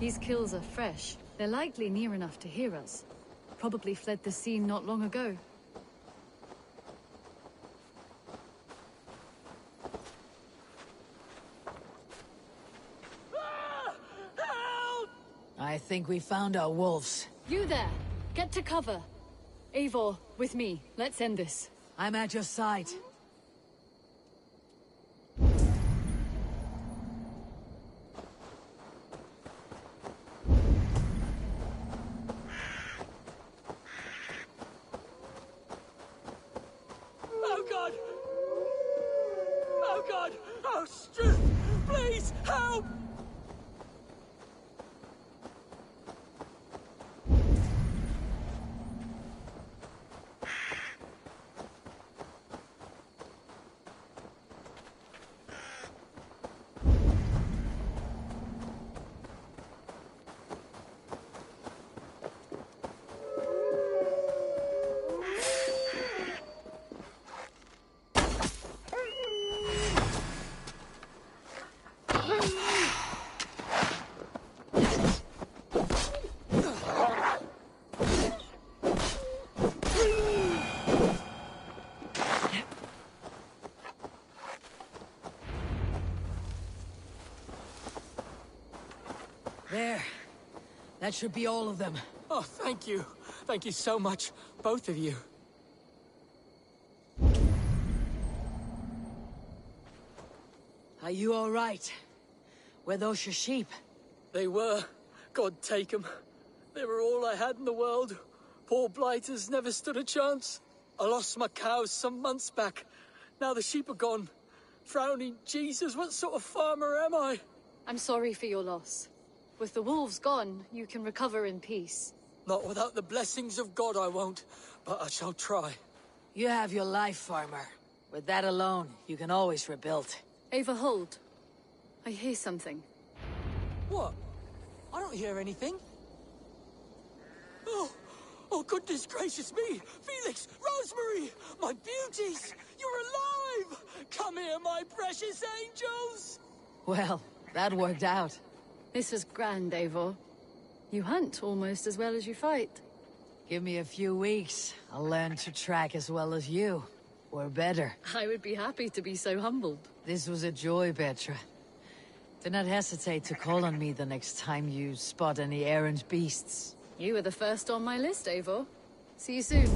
These kills are fresh. They're likely near enough to hear us. Probably fled the scene not long ago. I think we found our wolves. You there! Get to cover! Eivor, with me. Let's end this. I'm at your side. Oh God! Oh God! Oh, Stu! Please, help! That should be all of them. Oh, thank you. Thank you so much, both of you. Are you all right? Were those your sheep? They were. God take 'em. They were all I had in the world. Poor blighters never stood a chance. I lost my cows some months back. Now the sheep are gone. Frowning Jesus, what sort of farmer am I? I'm sorry for your loss. With the wolves gone, you can recover in peace. Not without the blessings of God I won't, but I shall try. You have your life, farmer. With that alone, you can always rebuild. Ava, hold. I hear something. What? I don't hear anything. Oh, goodness gracious me! Felix, Rosemary, my beauties! You're alive! Come here, my precious angels! Well, that worked out. This was grand, Eivor. You hunt almost as well as you fight. Give me a few weeks. I'll learn to track as well as you. Or better. I would be happy to be so humbled. This was a joy, Petra. Do not hesitate to call on me the next time you spot any errant beasts. You were the first on my list, Eivor. See you soon.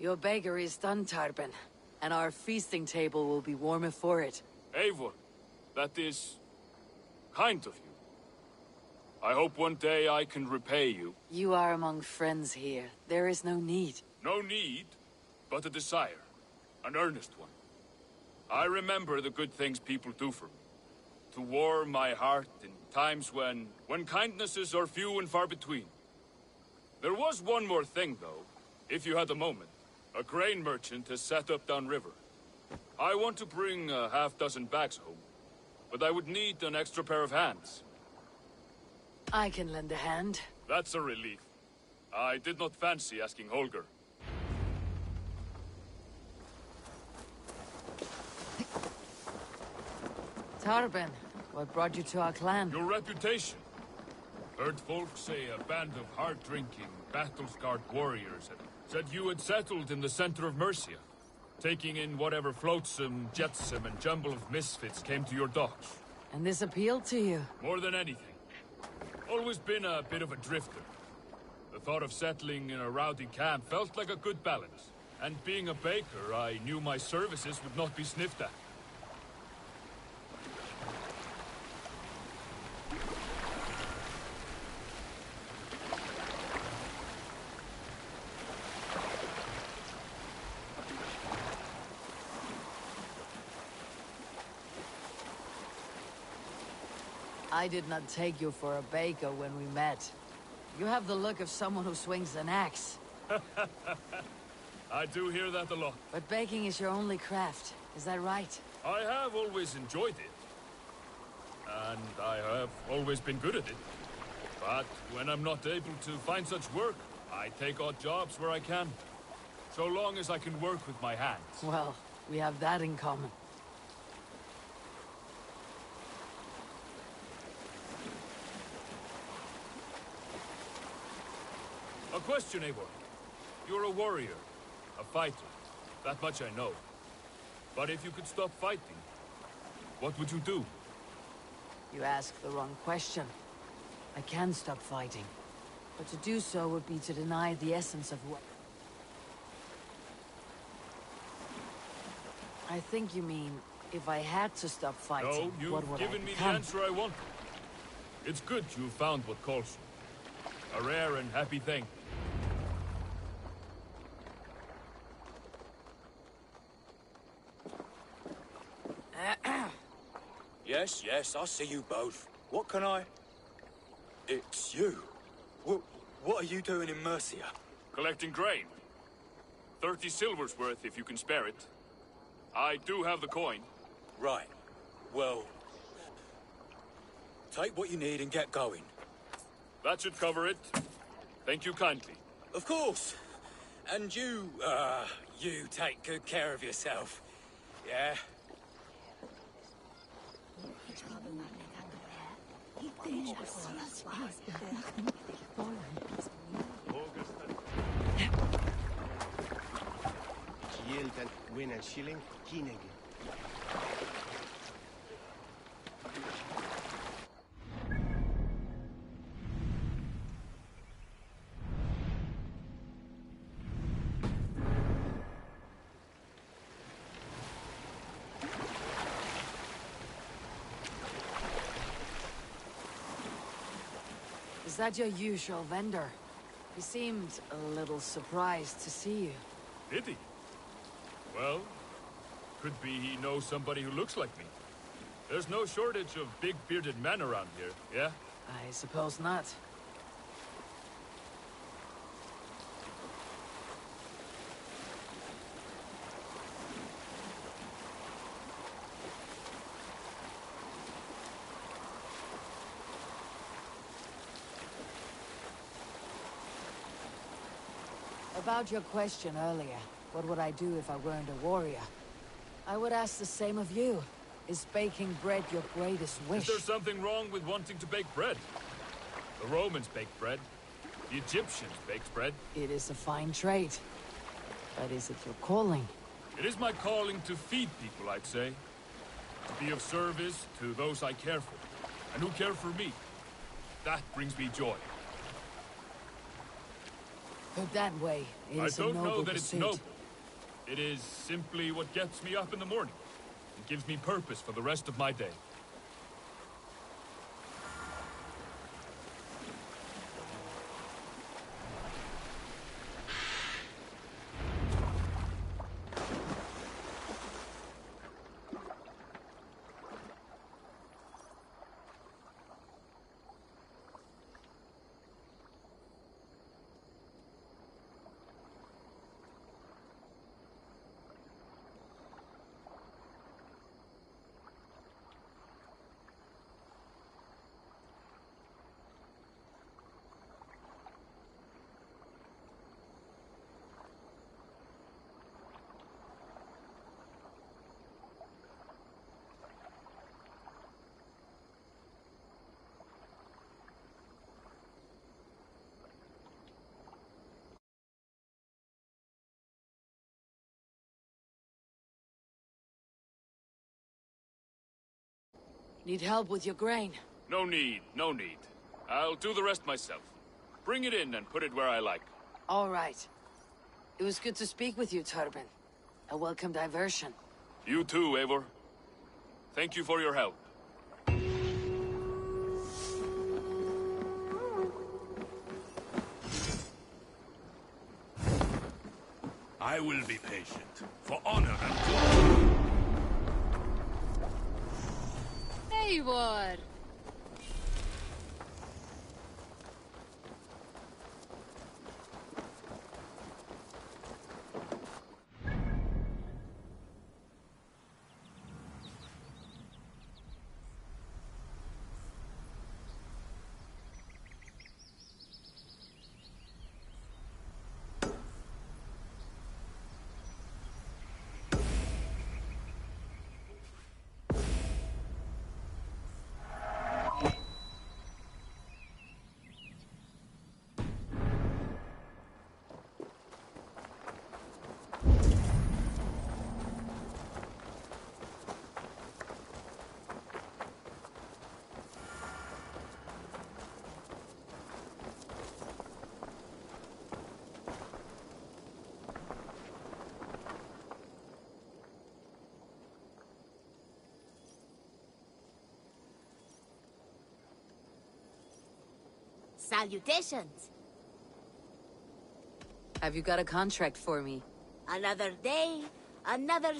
Your bakery is done, Tarben, and our feasting table will be warmer for it. Eivor, that is kind of you. I hope one day I can repay you. You are among friends here. There is no need. No need, but a desire. An earnest one. I remember the good things people do for me. To warm my heart in times when kindnesses are few and far between. There was one more thing, though, if you had a moment. A grain merchant has set up downriver. I want to bring a half-dozen bags home, but I would need an extra pair of hands. I can lend a hand. That's a relief. I did not fancy asking Holger. Tarben, what brought you to our clan? Your reputation. Heard folks say a band of hard-drinking, battle-scarred warriors said you had settled in the center of Mercia, taking in whatever flotsam, jetsam, and jumble of misfits came to your docks. And this appealed to you? More than anything. Always been a bit of a drifter. The thought of settling in a rowdy camp felt like a good balance. And being a baker, I knew my services would not be sniffed at. I did not take you for a baker when we met. You have the look of someone who swings an axe. I do hear that a lot. But baking is your only craft, is that right? I have always enjoyed it. And I have always been good at it. But when I'm not able to find such work, I take odd jobs where I can. So long as I can work with my hands. Well, we have that in common. A question, Eivor. You're a warrior, a fighter. That much I know. But if you could stop fighting, what would you do? You ask the wrong question. I can stop fighting. But to do so would be to deny the essence of what... I think you mean, if I had to stop fighting, no, what would I given me the become? answer I wanted. It's good you found what calls you. A rare and happy thing. Yes, I see you both. What can I... It's you. What are you doing in Mercia? Collecting grain. 30 silver's worth if you can spare it. I do have the coin. Right. Well... take what you need and get going. That should cover it. Thank you kindly. Of course. And you take good care of yourself. Yeah? Win a shilling, Kinegi. Is that your usual vendor? He seemed a little surprised to see you. Did he? Well, could be he knows somebody who looks like me. There's no shortage of big bearded men around here, yeah? I suppose not. About your question earlier, what would I do if I weren't a warrior? I would ask the same of you. Is baking bread your greatest wish? Is there something wrong with wanting to bake bread? The Romans baked bread. The Egyptians baked bread. It is a fine trade. But is it your calling? It is my calling to feed people, I'd say. To be of service to those I care for, and who care for me. That brings me joy. Put that way, it is a I don't noble know that it's pursuit. noble, It is simply what gets me up in the morning. It gives me purpose for the rest of my day. Need help with your grain? No need, no need. I'll do the rest myself. Bring it in and put it where I like. All right. It was good to speak with you, Turbin. A welcome diversion. You too, Eivor. Thank you for your help. I will be patient, for honor and glory. Eivor! Salutations. Have you got a contract for me? Another day, another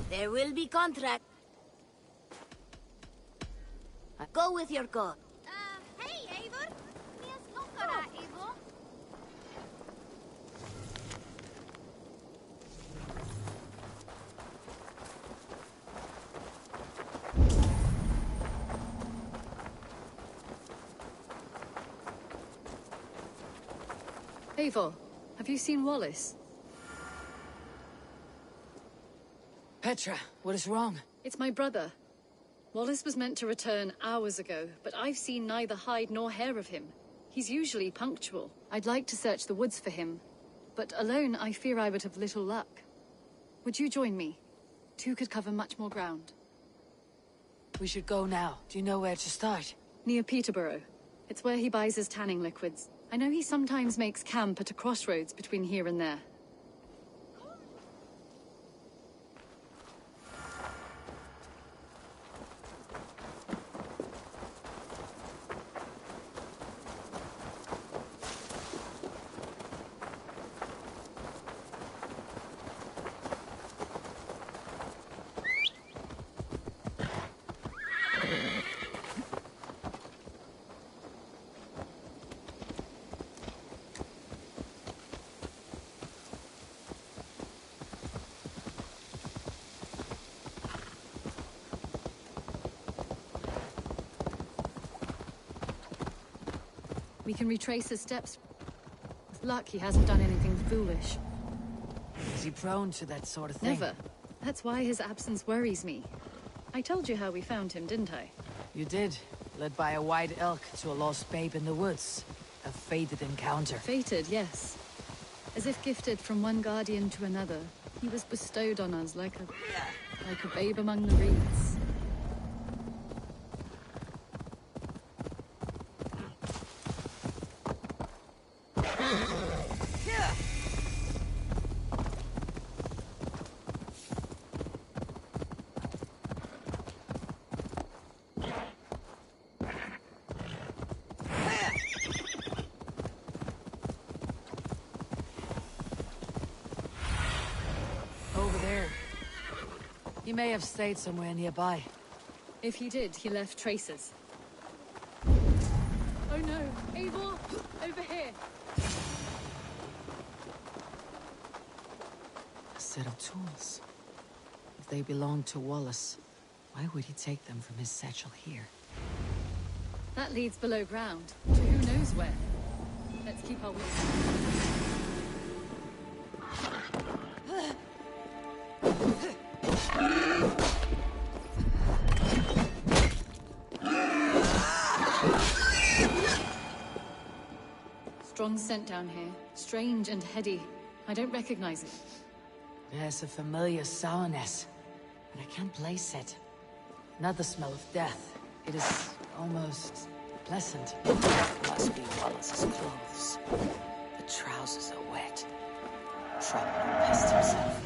There will be contract. Go with your code. Hey, Eivor. Mies lonkara, Eivor. Eivor, have you seen Wallace? Petra, what is wrong? It's my brother. Wallace was meant to return hours ago, but I've seen neither hide nor hair of him. He's usually punctual. I'd like to search the woods for him, but alone I fear I would have little luck. Would you join me? Two could cover much more ground. We should go now. Do you know where to start? Near Peterborough. It's where he buys his tanning liquids. I know he sometimes makes camp at a crossroads between here and there. We can retrace his steps. With luck, he hasn't done anything foolish. Is he prone to that sort of thing? Never. That's why his absence worries me. I told you how we found him, didn't I? You did. Led by a white elk to a lost babe in the woods. A fated encounter. Fated, yes. As if gifted from one guardian to another, he was bestowed on us like a babe among the reeds. may have stayed somewhere nearby. If he did, he left traces. Oh no! Eivor! Over here! A set of tools. If they belonged to Wallace, why would he take them from his satchel here? That leads below ground, to who knows where. Let's keep our wits. Strong scent down here. Strange and heady. I don't recognize it. There's a familiar sourness, but I can't place it. Not the smell of death. It is almost pleasant. Must be Wallace's clothes. The trousers are wet. Probably pissed himself.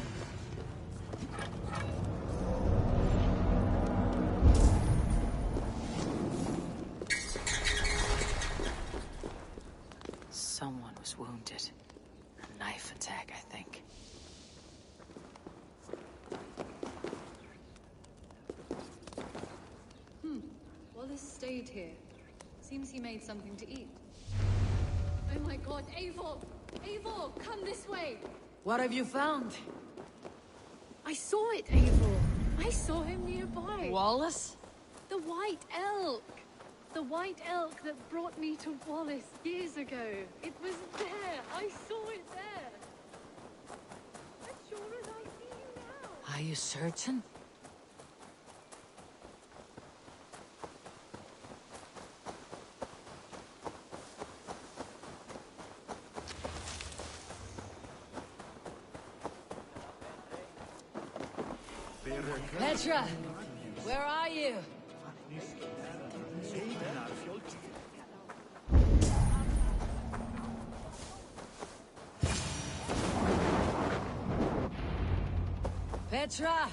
Someone was wounded. A knife attack, I think. Wallace stayed here. Seems he made something to eat. Oh my god, Eivor! Eivor, come this way! What have you found? I saw it, Eivor! I saw him nearby! Wallace? The White Elk! The White Elk that brought me to Wallace years ago. It was there! I saw it there! As sure as I see you now! Are you certain? Petra! Where are you? Petra!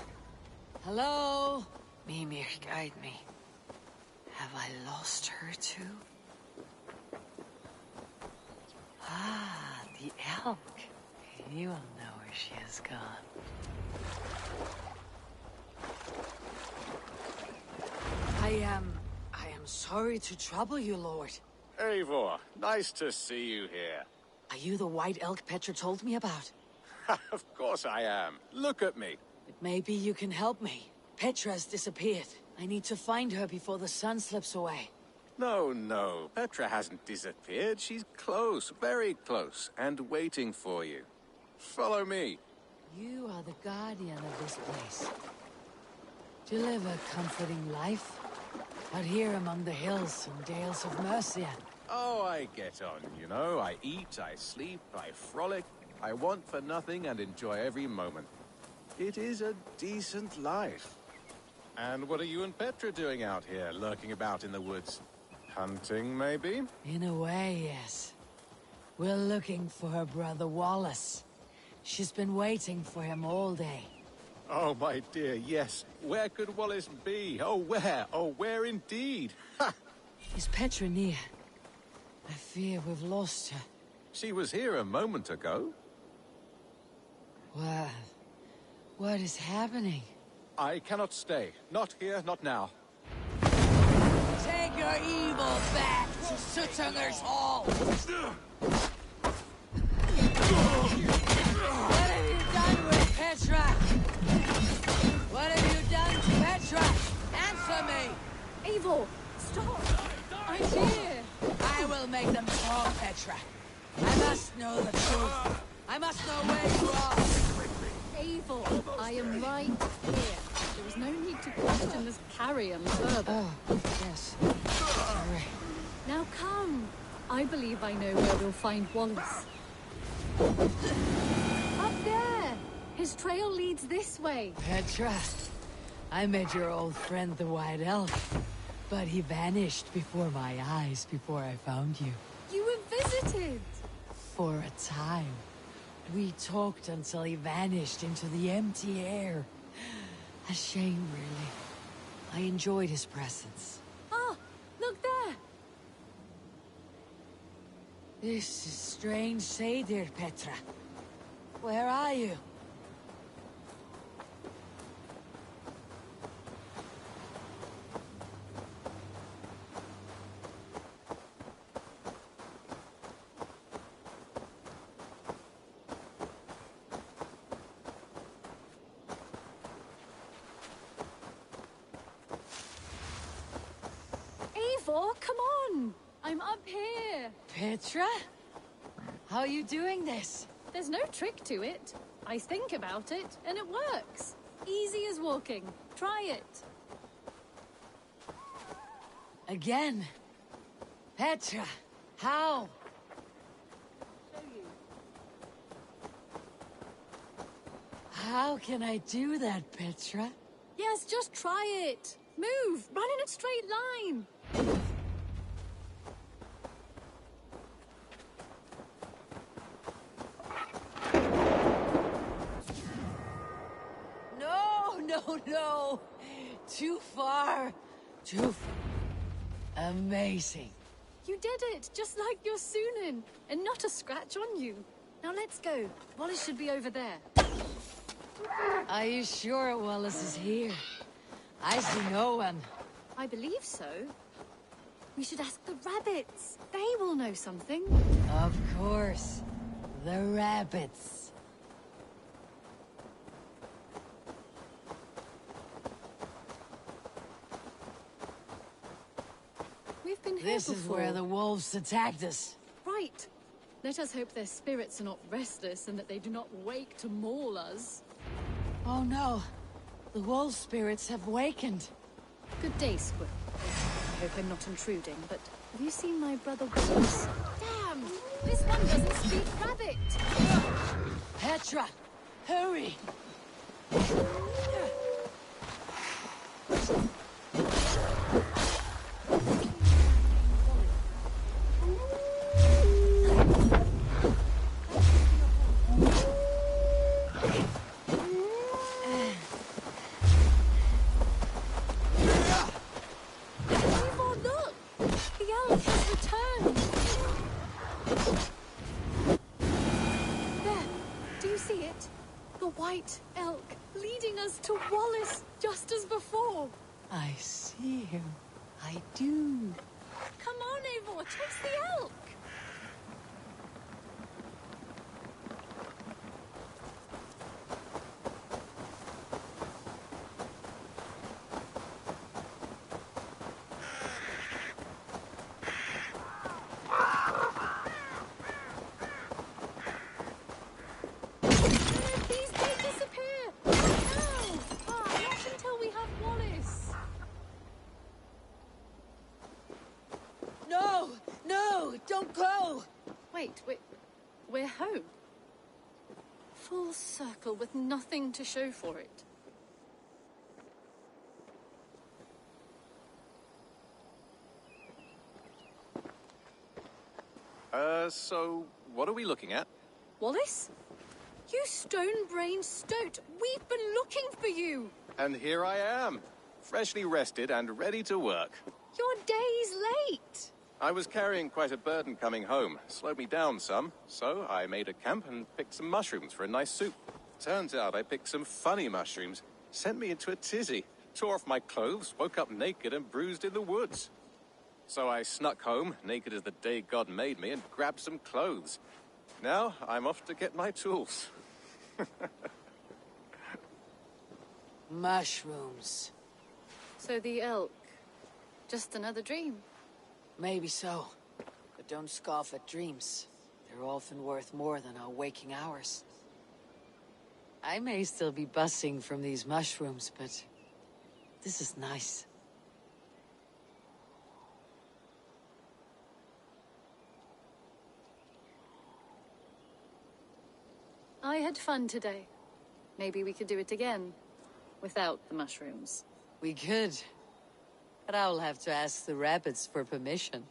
Hello? Mimir, guide me. Have I lost her too? Ah, the elk. You will know where she has gone. I am sorry to trouble you, Lord. Eivor, nice to see you here. Are you the white elk Petra told me about? Of course I am. Look at me. But maybe you can help me. Petra's disappeared. I need to find her before the sun slips away. No. Petra hasn't disappeared. She's close, very close, and waiting for you. Follow me. You are the guardian of this place. Do you live a comforting life? Out here among the hills and dales of Mercia. Oh, I get on, you know. I eat, I sleep, I frolic. I want for nothing and enjoy every moment. It is a decent life. And what are you and Petra doing out here, lurking about in the woods? Hunting, maybe? In a way, yes. We're looking for her brother Wallace. She's been waiting for him all day. Oh, my dear, yes. Where could Wallace be? Oh, where? Oh, where indeed? Ha! Is Petra near? I fear we've lost her. She was here a moment ago. What is happening? I cannot stay. Not here, not now. Take your evil back to Sutunger's Hall! What have you done with Petra? What have you done to Petra? Answer me! Eivor, stop! I'm here! I will make them talk, Petra. I must know the truth. I must know where you are. Eivor, I am right here. There is no need to question this carrion further. Oh, yes. Sorry. Now come. I believe I know where we'll find Wallace. Up there! His trail leads this way. Petra, I met your old friend the White Elf, but he vanished before my eyes before I found you. You were visited! For a time. We talked until he vanished into the empty air. A shame, really. I enjoyed his presence. Ah, look there! This is strange Seder, Petra. Where are you? Eivor, come on! I'm up here! Petra? How are you doing this? There's no trick to it. I think about it, and it works. Easy as walking. Try it. Again? Petra, how? How can I do that, Petra? Yes, just try it. Move! Run in a straight line! No! Too far. Amazing. You did it, just like your Sunan, and not a scratch on you. Now let's go. Wallace should be over there. Are you sure Wallace is here? I see no one. I believe so. We should ask the rabbits. They will know something. Of course. The rabbits. We've been here This is before. where the wolves attacked us. Right. Let us hope their spirits are not restless and that they do not wake to maul us. Oh no. The wolf spirits have wakened. Good day, Squirrel. I hope I'm not intruding, but have you seen my brother Wallace? Damn! This one doesn't speak rabbit! Petra! Hurry! White elk leading us to Wallace just as before. I see him. I do. Come on, Eivor, chase the elk. Don't go! Wait, we're home. Full circle with nothing to show for it. So what are we looking at? Wallace? You stone-brained stoat! We've been looking for you! And here I am, freshly rested and ready to work. You're days late! I was carrying quite a burden coming home. Slowed me down some, so I made a camp and picked some mushrooms for a nice soup. Turns out I picked some funny mushrooms. Sent me into a tizzy. Tore off my clothes, woke up naked and bruised in the woods. So I snuck home, naked as the day God made me, and grabbed some clothes. Now I'm off to get my tools. Mushrooms. So the elk, just another dream? Maybe so. But don't scoff at dreams. They're often worth more than our waking hours. I may still be buzzing from these mushrooms, but this is nice. I had fun today. Maybe we could do it again. Without the mushrooms. We could. But I'll have to ask the rabbits for permission.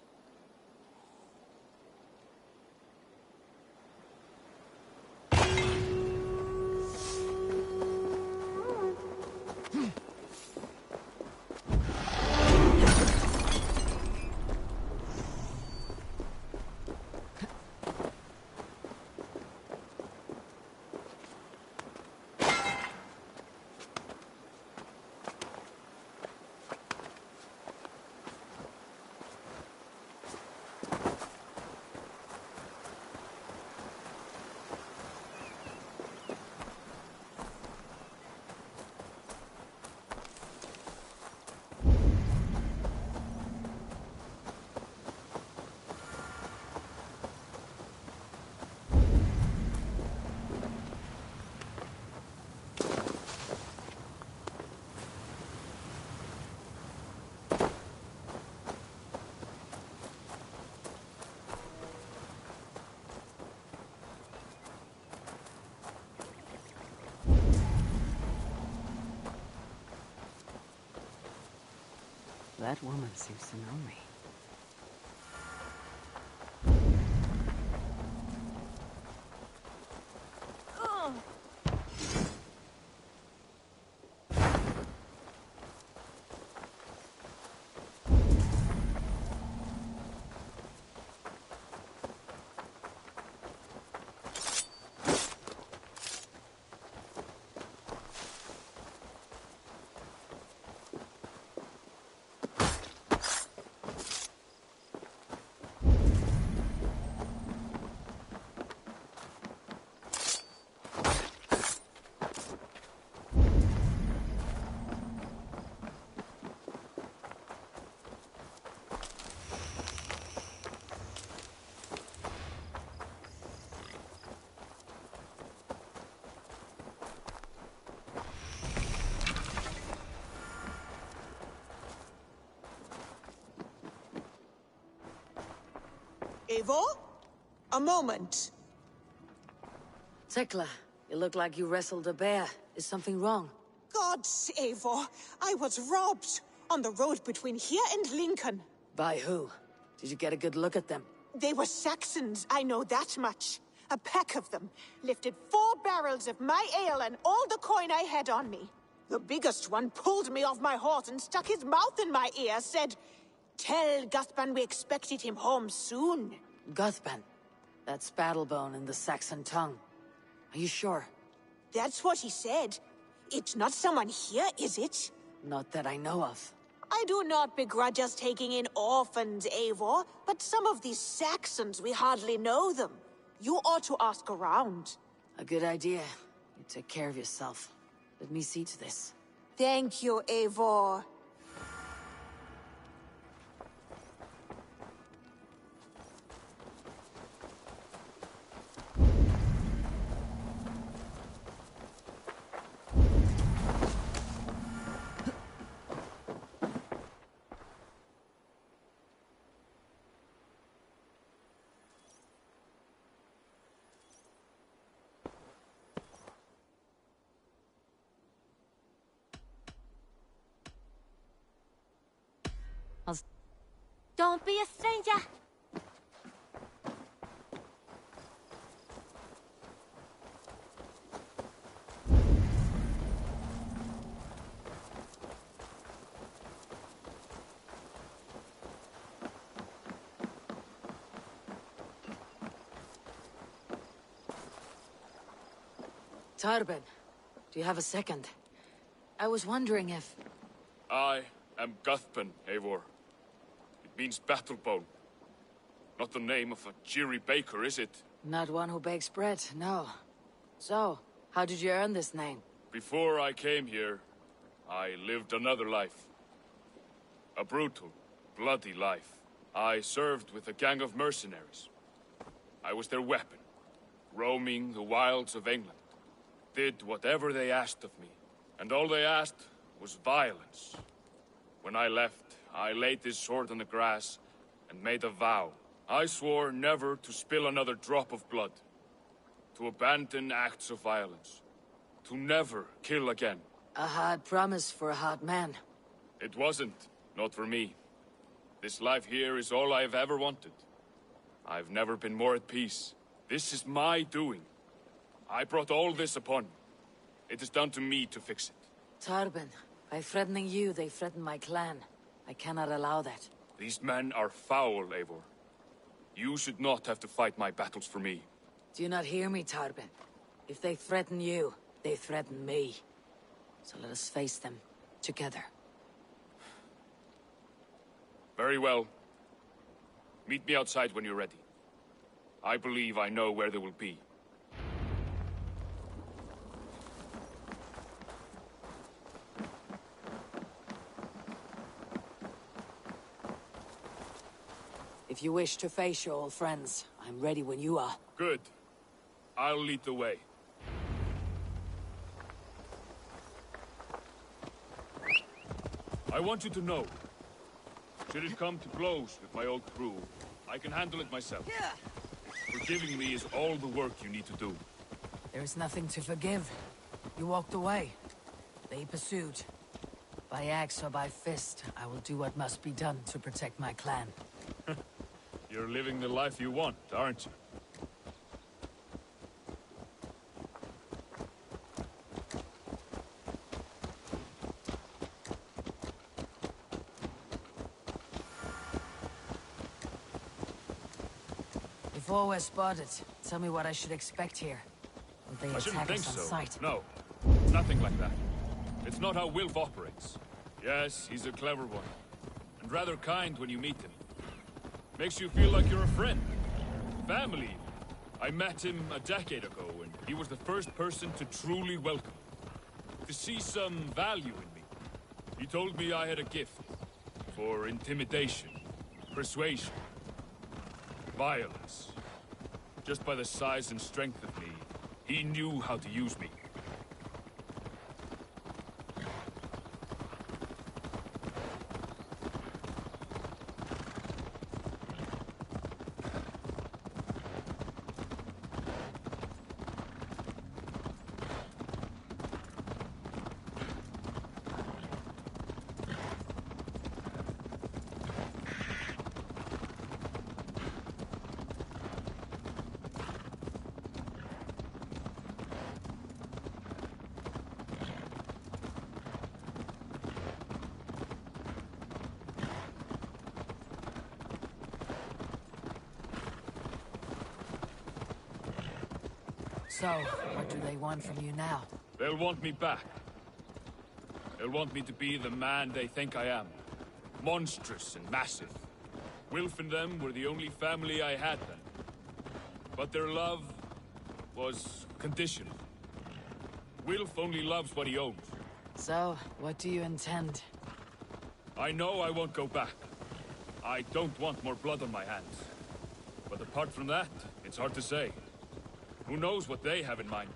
That woman seems to know me. Eivor? A moment. Tekla, you look like you wrestled a bear. Is something wrong? Gods, Eivor, I was robbed on the road between here and Lincoln. By who? Did you get a good look at them? They were Saxons, I know that much. A pack of them lifted 4 barrels of my ale and all the coin I had on me. The biggest one pulled me off my horse and stuck his mouth in my ear, said, "Tell Guthban we expected him home soon." Guthban? That's Battlebone in the Saxon tongue. Are you sure? That's what he said. It's not someone here, is it? Not that I know of. I do not begrudge us taking in orphans, Eivor, but some of these Saxons, we hardly know them. You ought to ask around. A good idea. You take care of yourself. Let me see to this. Thank you, Eivor. Don't be a stranger. Tarben, do you have a second? I was wondering if... I am Guthban, Eivor. It means Battlebone. Not the name of a cheery baker, is it? Not one who bakes bread, no. So, how did you earn this name? Before I came here, I lived another life. A brutal, bloody life. I served with a gang of mercenaries. I was their weapon, roaming the wilds of England. Did whatever they asked of me, and all they asked was violence. When I left, I laid this sword on the grass and made a vow. I swore never to spill another drop of blood, to abandon acts of violence, to never kill again. A hard promise for a hard man. It wasn't, not for me. This life here is all I've ever wanted. I've never been more at peace. This is my doing. I brought all this upon me. It is down to me to fix it. Tarben, by threatening you, they threaten my clan. I cannot allow that. These men are foul, Eivor. You should not have to fight my battles for me. Do you not hear me, Tarben? If they threaten you, they threaten me. So let us face them, together. Very well. Meet me outside when you're ready. I believe I know where they will be. If you wish to face your old friends, I'm ready when you are. Good. I'll lead the way. I want you to know, should it come to blows with my old crew, I can handle it myself. Forgiving me is all the work you need to do. There is nothing to forgive. You walked away. They pursued. By axe or by fist, I will do what must be done to protect my clan. You're living the life you want, aren't you? Before we're spotted, tell me what I should expect here. Will they I shouldn't attack think us on so. sight? No, nothing like that. It's not how Wilf operates. Yes, he's a clever one. And rather kind when you meet him. Makes you feel like you're a friend. Family. I met him a decade ago, and he was the first person to truly welcome me. To see some value in me. He told me I had a gift. For intimidation. Persuasion. Violence. Just by the size and strength of me, he knew how to use me. So, what do they want from you now? They'll want me back. They'll want me to be the man they think I am. Monstrous and massive. Wilf and them were the only family I had then. But their love was conditional. Wilf only loves what he owns. So, what do you intend? I know I won't go back. I don't want more blood on my hands. But apart from that, it's hard to say. Who knows what they have in mind?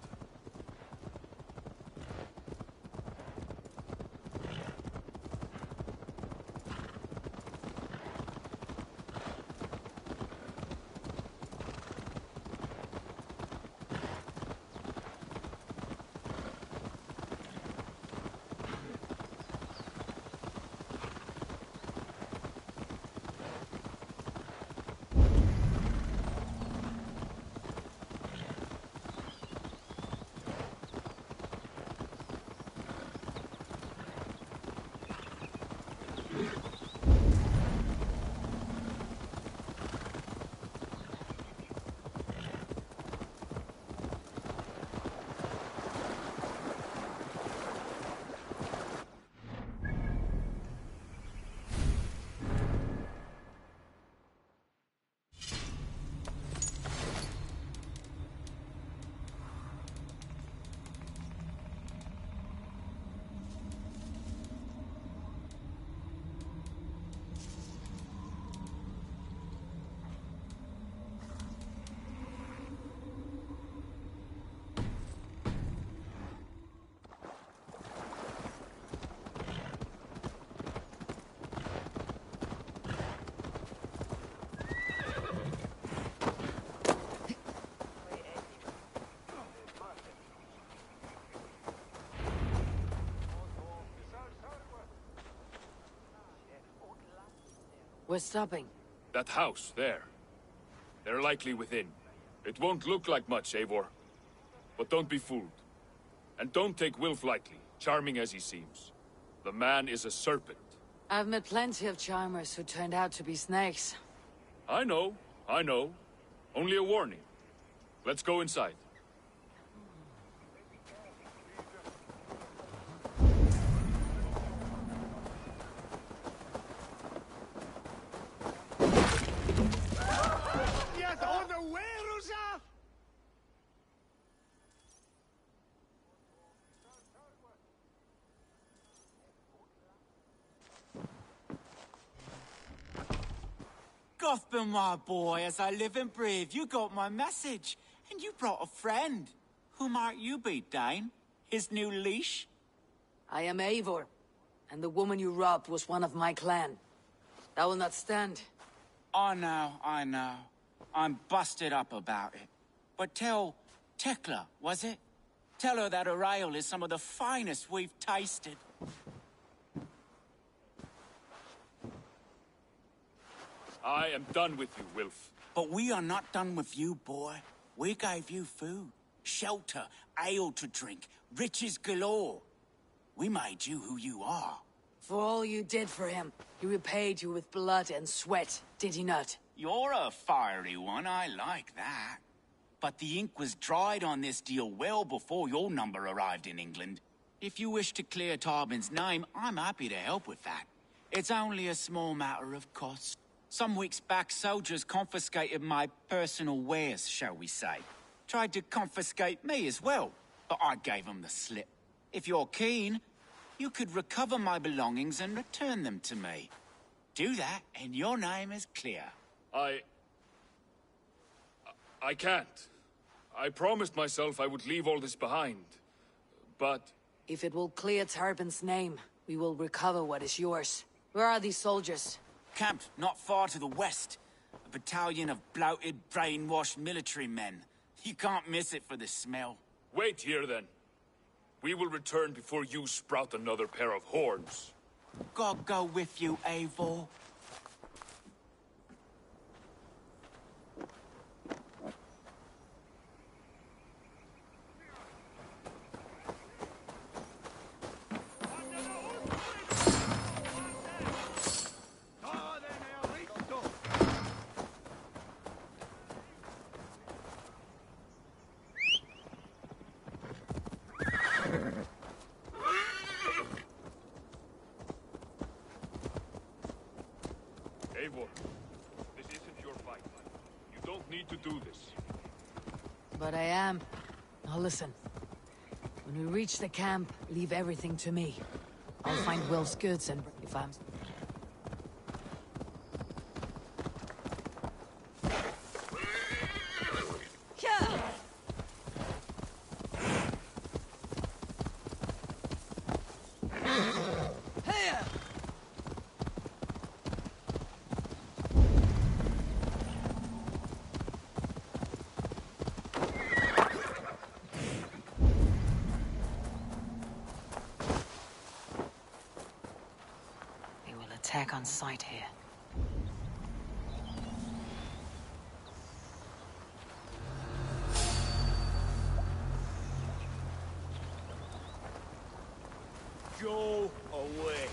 We're stopping. That house, there. They're likely within. It won't look like much, Eivor. But don't be fooled. And don't take Wilf lightly, charming as he seems. The man is a serpent. I've met plenty of charmers who turned out to be snakes. I know, I know. Only a warning. Let's go inside. Gothman, my boy, as I live and breathe, you got my message. And you brought a friend. Who might you be, Dane? His new leash? I am Eivor, and the woman you robbed was one of my clan. That will not stand. I know. I'm busted up about it. But tell Tekla, was it? Tell her that her ale is some of the finest we've tasted. I am done with you, Wilf. But we are not done with you, boy. We gave you food, shelter, ale to drink, riches galore. We made you who you are. For all you did for him, he repaid you with blood and sweat, did he not? You're a fiery one, I like that. But the ink was dried on this deal well before your number arrived in England. If you wish to clear Tarbin's name, I'm happy to help with that. It's only a small matter of cost. Some weeks back, soldiers confiscated my personal wares, shall we say. Tried to confiscate me as well, but I gave them the slip. If you're keen, you could recover my belongings and return them to me. Do that, and your name is clear. I can't. I promised myself I would leave all this behind. But... If it will clear Tarbin's name, we will recover what is yours. Where are these soldiers? Camped not far to the west. A battalion of bloated, brainwashed military men. You can't miss it for the smell. Wait here, then. We will return before you sprout another pair of horns. God go with you, Eivor. Eivor, this isn't your fight. You don't need to do this. But I am. Now listen. When we reach the camp, leave everything to me. I'll find Will's goods and if I'm... Attack on sight here. Go away.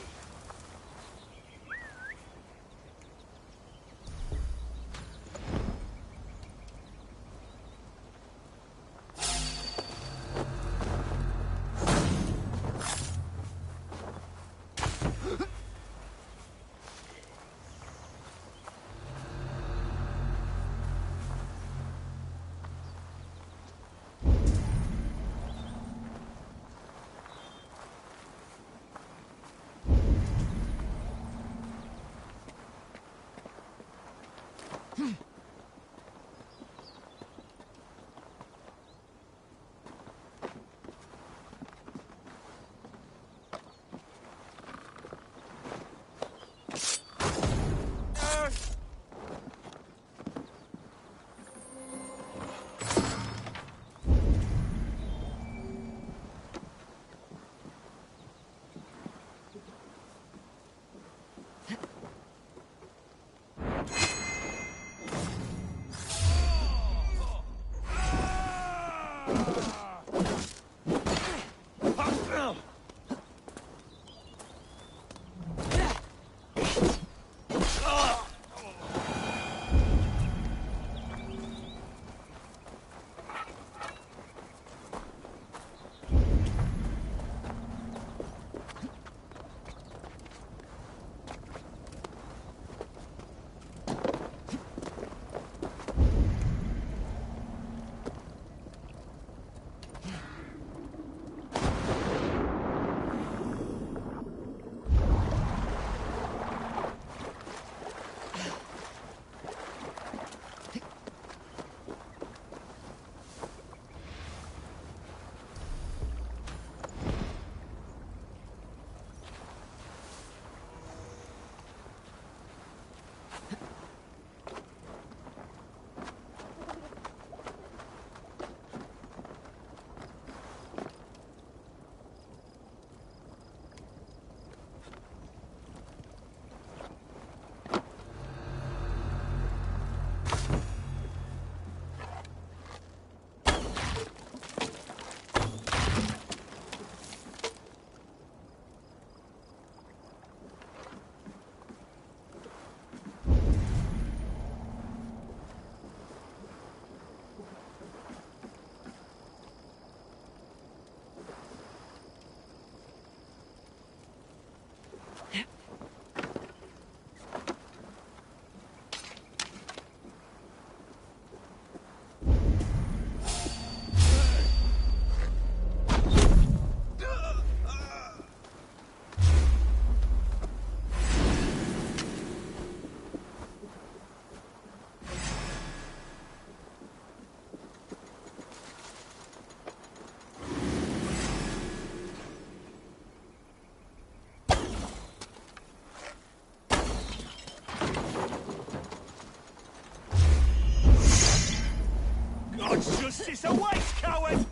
God's justice awaits, coward!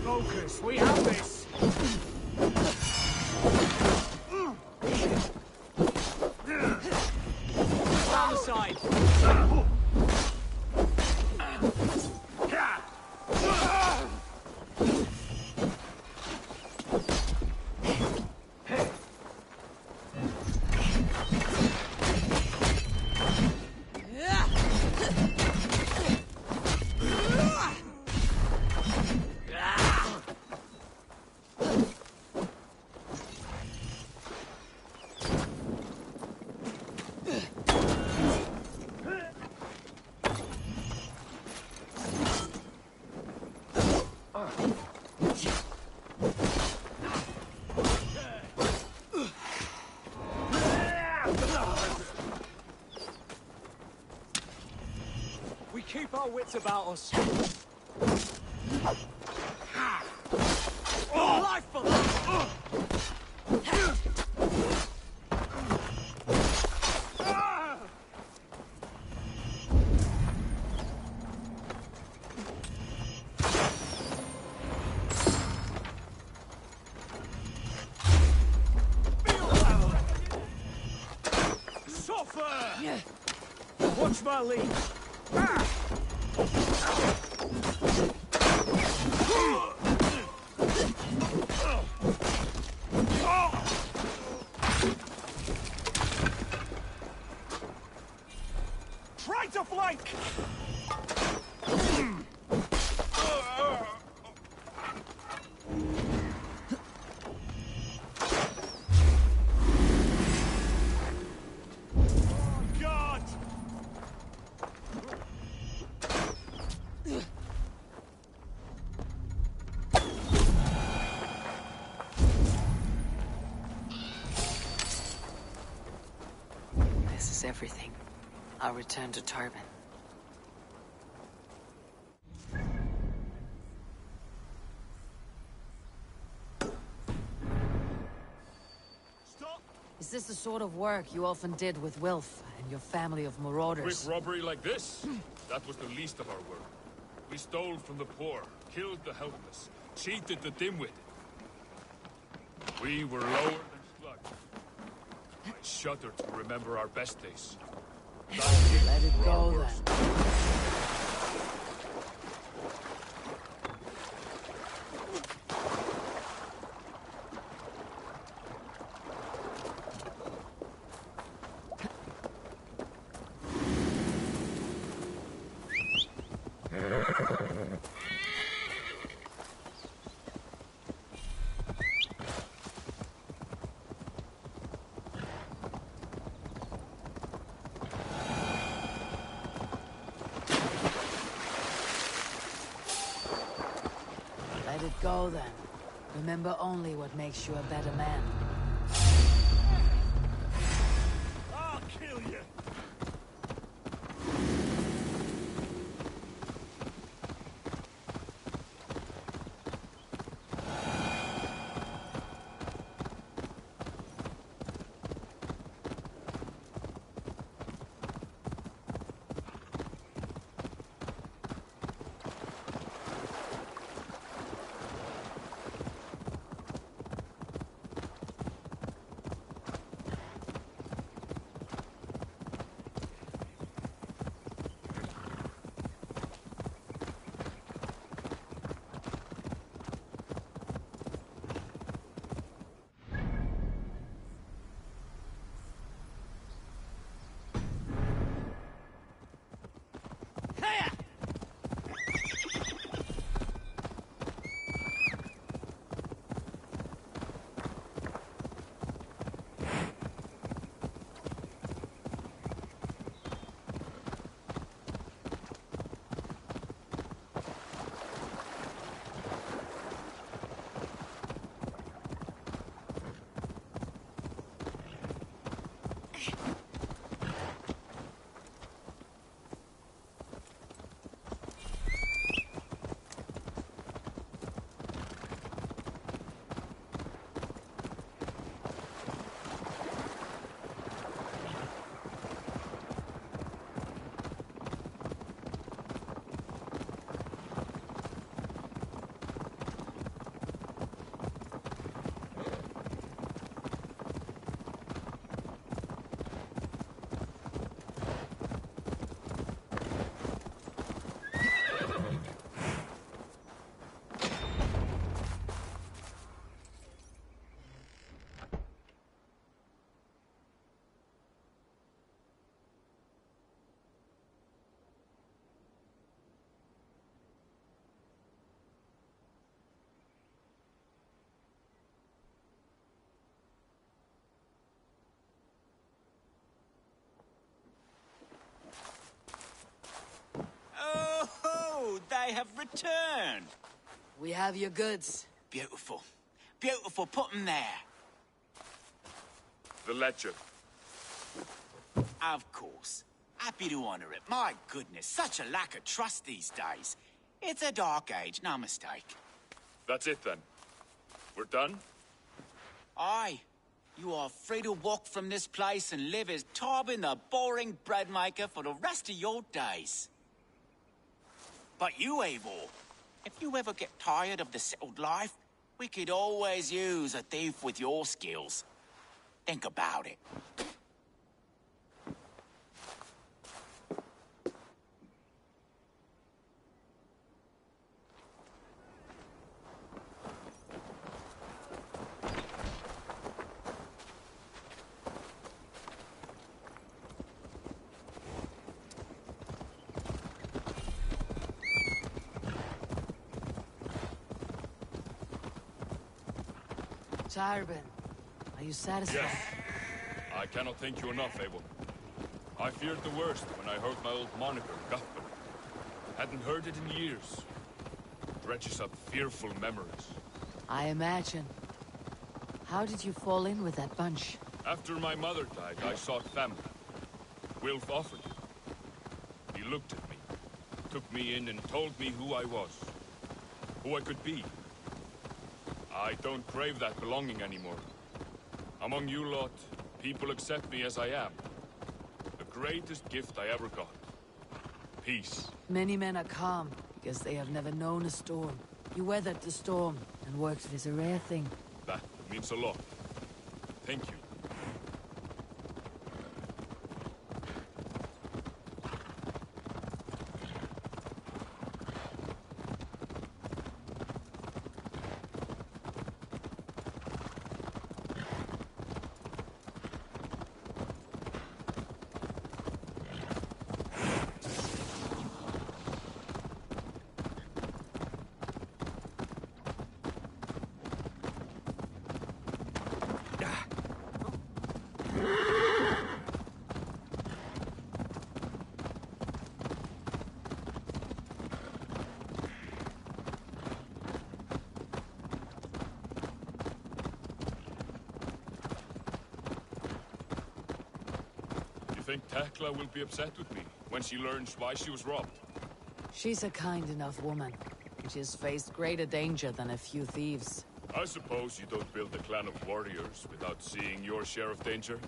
Focus, we have this! Down the side! We keep our wits about us. Life for that! Suffer! Watch my lead! Try to flank! God! This is everything. I'll return to Tarbin. Is this the sort of work you often did with Wilf and your family of marauders? Quick robbery like this? That was the least of our work. We stole from the poor, killed the helpless, cheated the dimwitted. We were lower than slugs. I shudder to remember our best days. Let it go, then. Let it go, then. Remember only what makes you a better man. I'll kill you! have returned. We have your goods. Beautiful. Beautiful. Put them there. The ledger. Of course. Happy to honor it. My goodness, such a lack of trust these days. It's a dark age, no mistake. That's it then. We're done? Aye. You are free to walk from this place and live as Tarbin the boring bread maker for the rest of your days. But you, Eivor, if you ever get tired of the settled life, we could always use a thief with your skills. Think about it. Tarbin, are you satisfied? Yes. I cannot thank you enough, Abel. I feared the worst when I heard my old moniker, Guthman. Hadn't heard it in years. Dredges up fearful memories. I imagine. How did you fall in with that bunch? After my mother died, I sought family. Wilf offered it. He looked at me, took me in and told me who I was. Who I could be. I don't crave that belonging anymore. Among you lot, people accept me as I am. The greatest gift I ever got. Peace. Many men are calm, because they have never known a storm. You weathered the storm, and worked is a rare thing. That means a lot. Thank you. You think Tekla will be upset with me when she learns why she was robbed? She's a kind enough woman. She has faced greater danger than a few thieves. I suppose you don't build a clan of warriors without seeing your share of danger?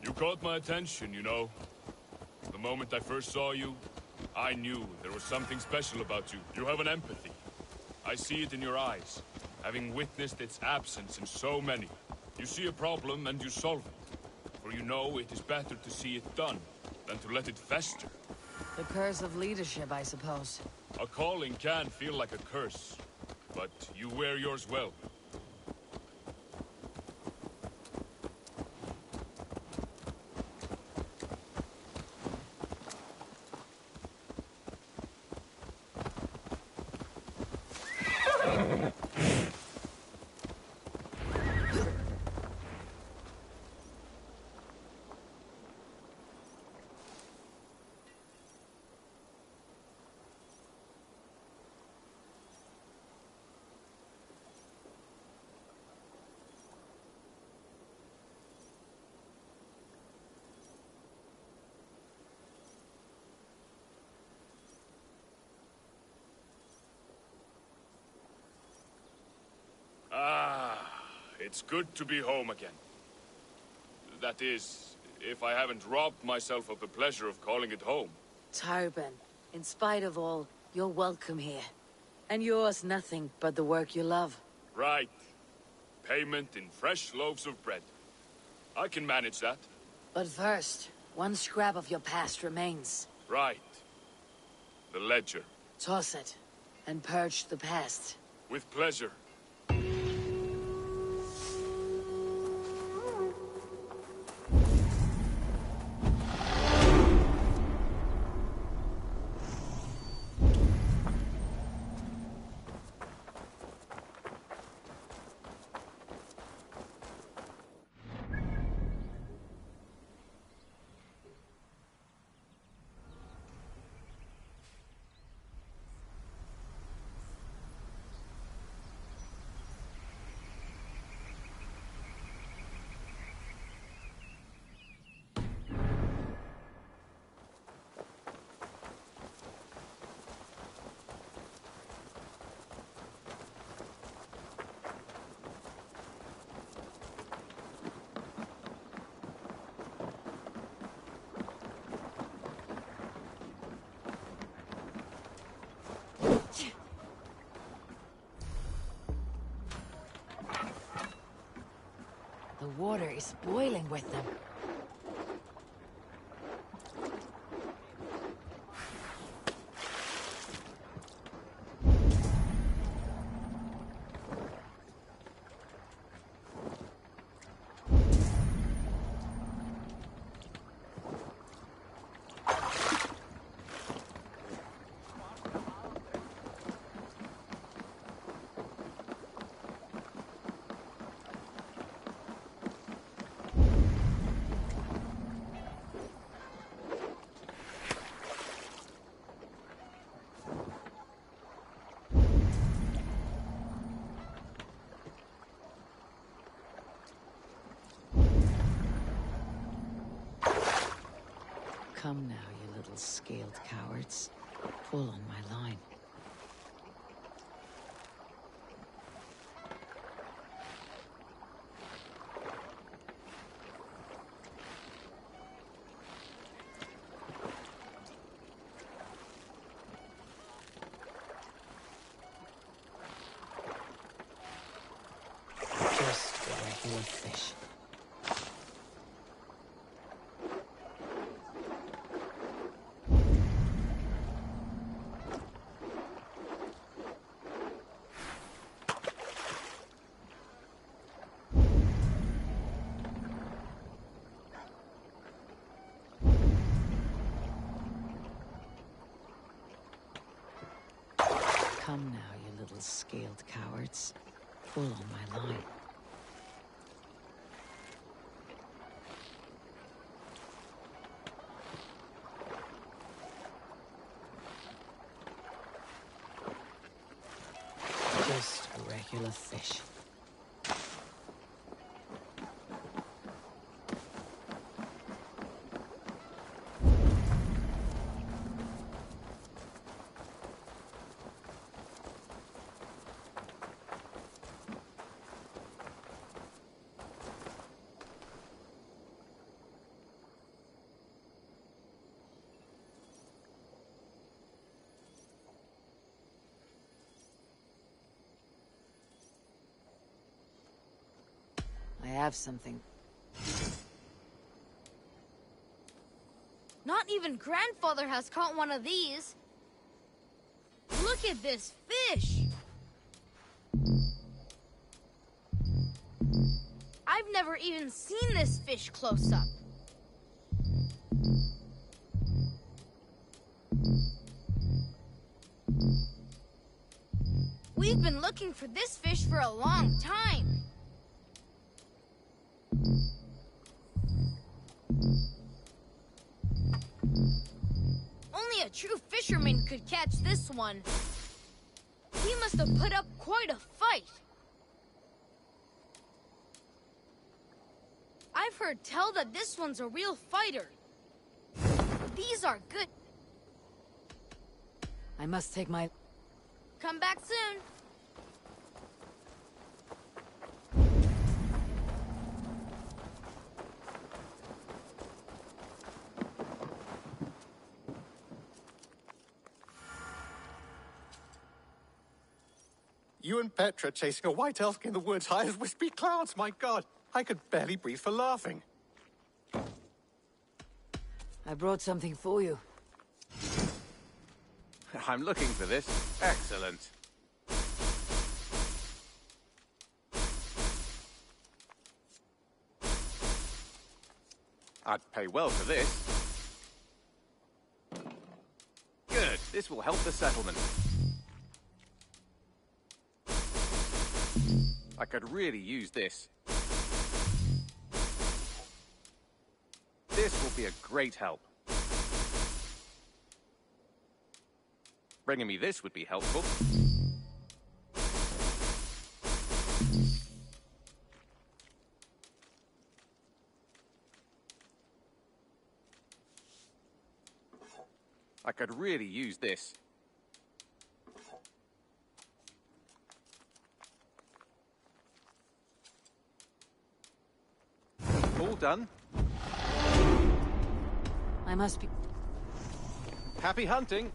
You caught my attention, you know. The moment I first saw you, I knew there was something special about you. You have an empathy. I see it in your eyes, having witnessed its absence in so many. You see a problem and you solve it. For you know it is better to see it done than to let it fester. The curse of leadership, I suppose. A calling can feel like a curse, but you wear yours well. It's good to be home again. That is, if I haven't robbed myself of the pleasure of calling it home. Tarbin, in spite of all, you're welcome here. And yours nothing but the work you love. Right. Payment in fresh loaves of bread. I can manage that. But first, one scrap of your past remains. Right. The ledger. Toss it, and purge the past. With pleasure. The water is boiling with them. Come now, you little scaled cowards. Pull on my line. Just a regular fish. Come now, you little scaled cowards. Pull on my line. Just a regular fish. I have something. Not even Grandfather has caught one of these. Look at this fish. I've never even seen this fish close up. We've been looking for this fish for a long time. Only a true fisherman could catch this one. He must have put up quite a fight. I've heard tell that this one's a real fighter. These are good. I must take my... Come back soon. You and Petra chasing a white elk in the woods high as wispy clouds, my god! I could barely breathe for laughing. I brought something for you. I'm looking for this. Excellent. I'd pay well for this. Good. This will help the settlement. I could really use this. This will be a great help. Bringing me this would be helpful. I could really use this. All done. I must be... Happy hunting!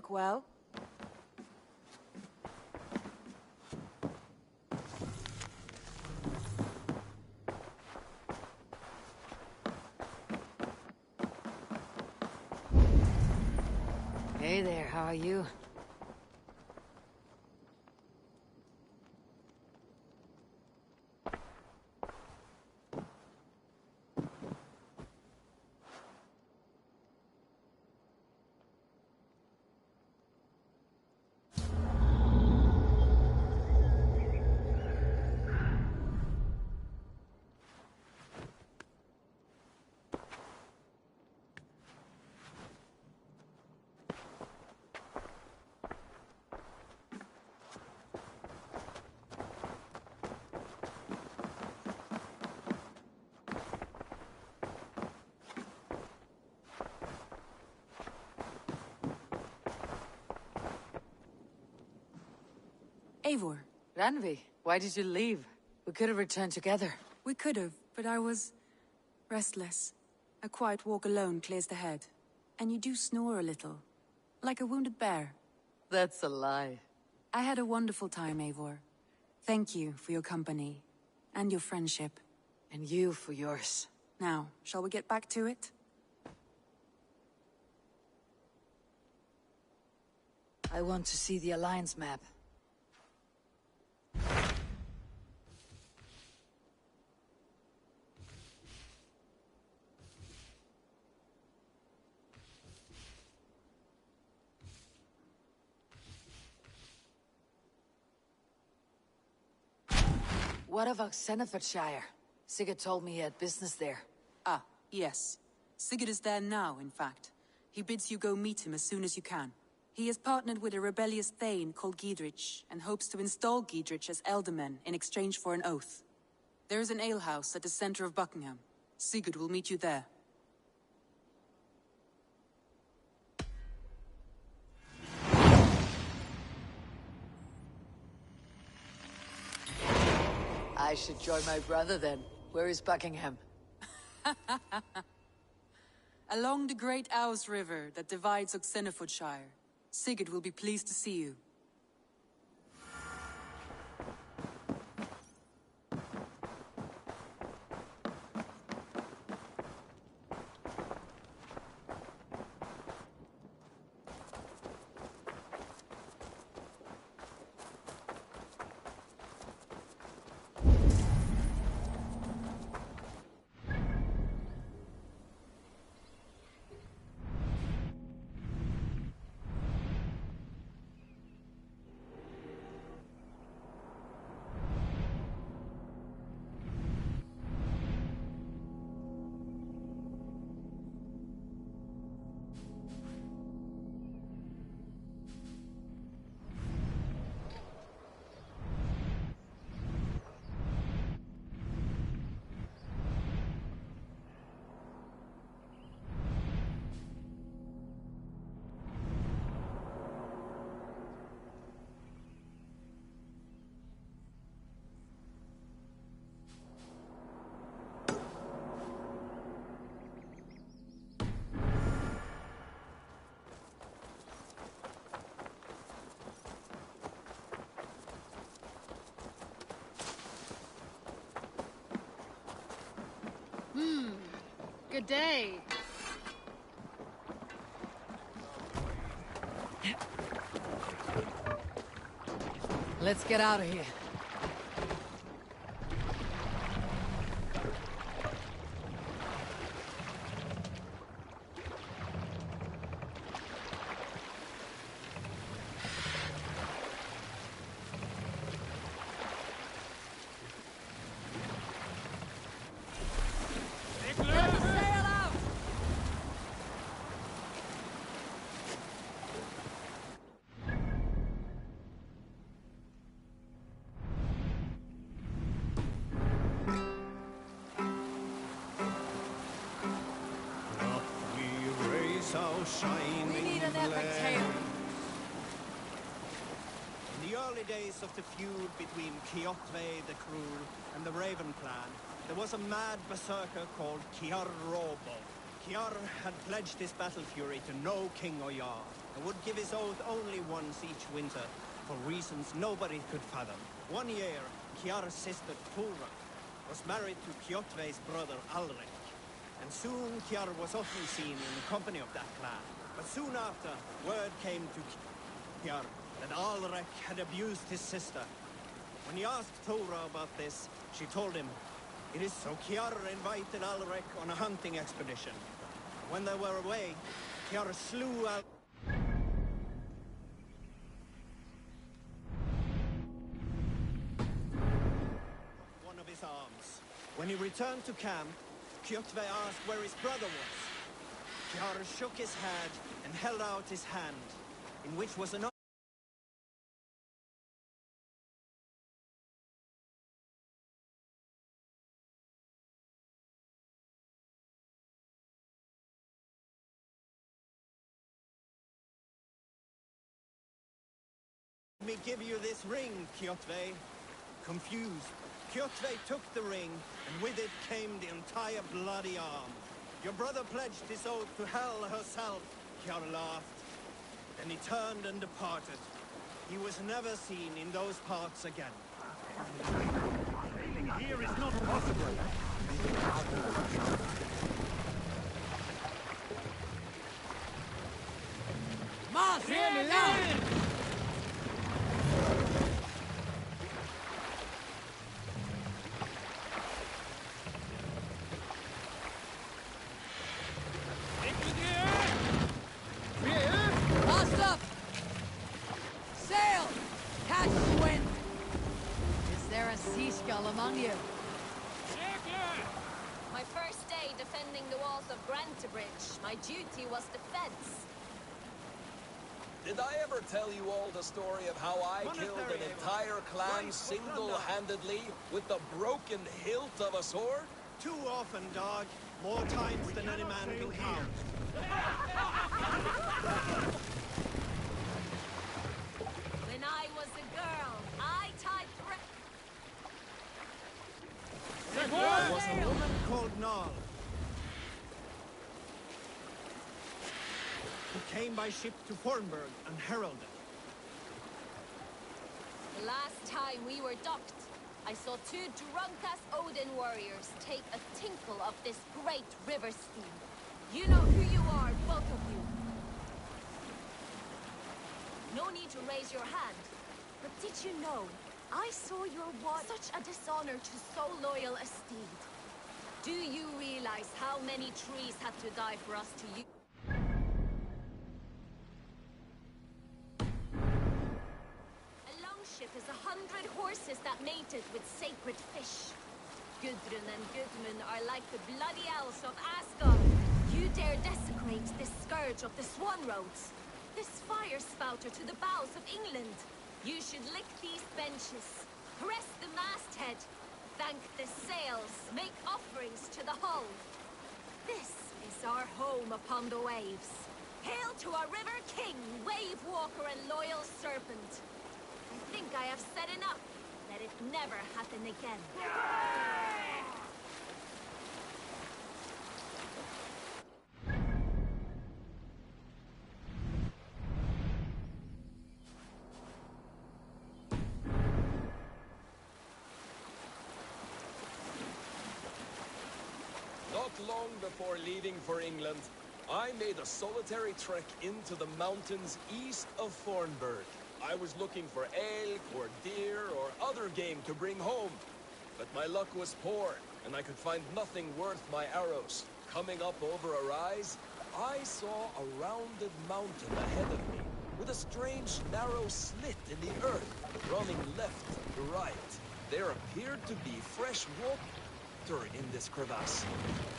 look well. Hey there, how are you? Eivor. Randvi, why did you leave? We could have returned together. We could have, but I was... restless. A quiet walk alone clears the head. And you do snore a little. Like a wounded bear. That's a lie. I had a wonderful time, Eivor. Thank you for your company. And your friendship. And you for yours. Now, shall we get back to it? I want to see the Alliance map. What about Xenofordshire? Sigurd told me he had business there. Ah, yes. Sigurd is there now, in fact. He bids you go meet him as soon as you can. He has partnered with a rebellious thane called Giedrich, and hopes to install Giedrich as Elderman in exchange for an oath. There is an alehouse at the center of Buckingham. Sigurd will meet you there. I should join my brother then. Where is Buckingham? Along the great Ouse River that divides Xenofordshire. Sigurd will be pleased to see you. Good day. Let's get out of here. We need an epic tale. In the early days of the feud between Kjotve the Cruel and the Raven clan, there was a mad berserker called Kiar Robo. Kiar had pledged his battle fury to no king or jarl, and would give his oath only once each winter, for reasons nobody could fathom. One year, Kiara's sister Tora was married to Kjotve's brother Alrek, and soon Kiara was often seen in the company of that clan. But soon after, word came to Kiara that Alrek had abused his sister. When he asked Tora about this, she told him it is so. Kiara invited Alrek on a hunting expedition. When they were away, Kiara slew one of his arms. When he returned to camp, Kjotve asked where his brother was. Kiara shook his head and held out his hand, in which was an Let me give you this ring, Kjotve. Confused, Kjotve took the ring, and with it came the entire bloody arm. Your brother pledged his oath to Hell herself, Kiara laughed. Then he turned and departed. He was never seen in those parts again. Here is not possible. Mars, hear me loud! Mast up! Sail! Catch the wind! Is there a seagull among you? My first day defending the walls of Grantebridge, my duty was defense. Did I ever tell you all the story of how I killed an entire clan single-handedly with the broken hilt of a sword? Too often, dog. More times than any man can count. When I was a girl, I tied There was a woman called Nal, who came by ship to Fornburg and heralded. The last time we were docked, I saw two drunk-ass Odin warriors take a tinkle of this great river steam. You know who you are, both of you. No need to raise your hand. But did you know, I saw your war such a dishonor to so loyal a steed. Do you realize how many trees had to die for us to use? A longship is 100 horses that mated with sacred fish. Gudrun and Gudmund are like the bloody elves of Asgard. You dare desecrate this scourge of the Swan Roads, this fire spouter to the bows of England. You should lick these benches, press the masthead, thank the sails, make offerings to the hull. This is our home upon the waves. Hail to our river king, wave walker and loyal serpent. I think I have said enough. Let it never happen again. Not long before leaving for England, I made a solitary trek into the mountains east of Fornburg. I was looking for elk or deer or other game to bring home. But my luck was poor, and I could find nothing worth my arrows. Coming up over a rise, I saw a rounded mountain ahead of me, with a strange narrow slit in the earth, running left to right. There appeared to be fresh water in this crevasse,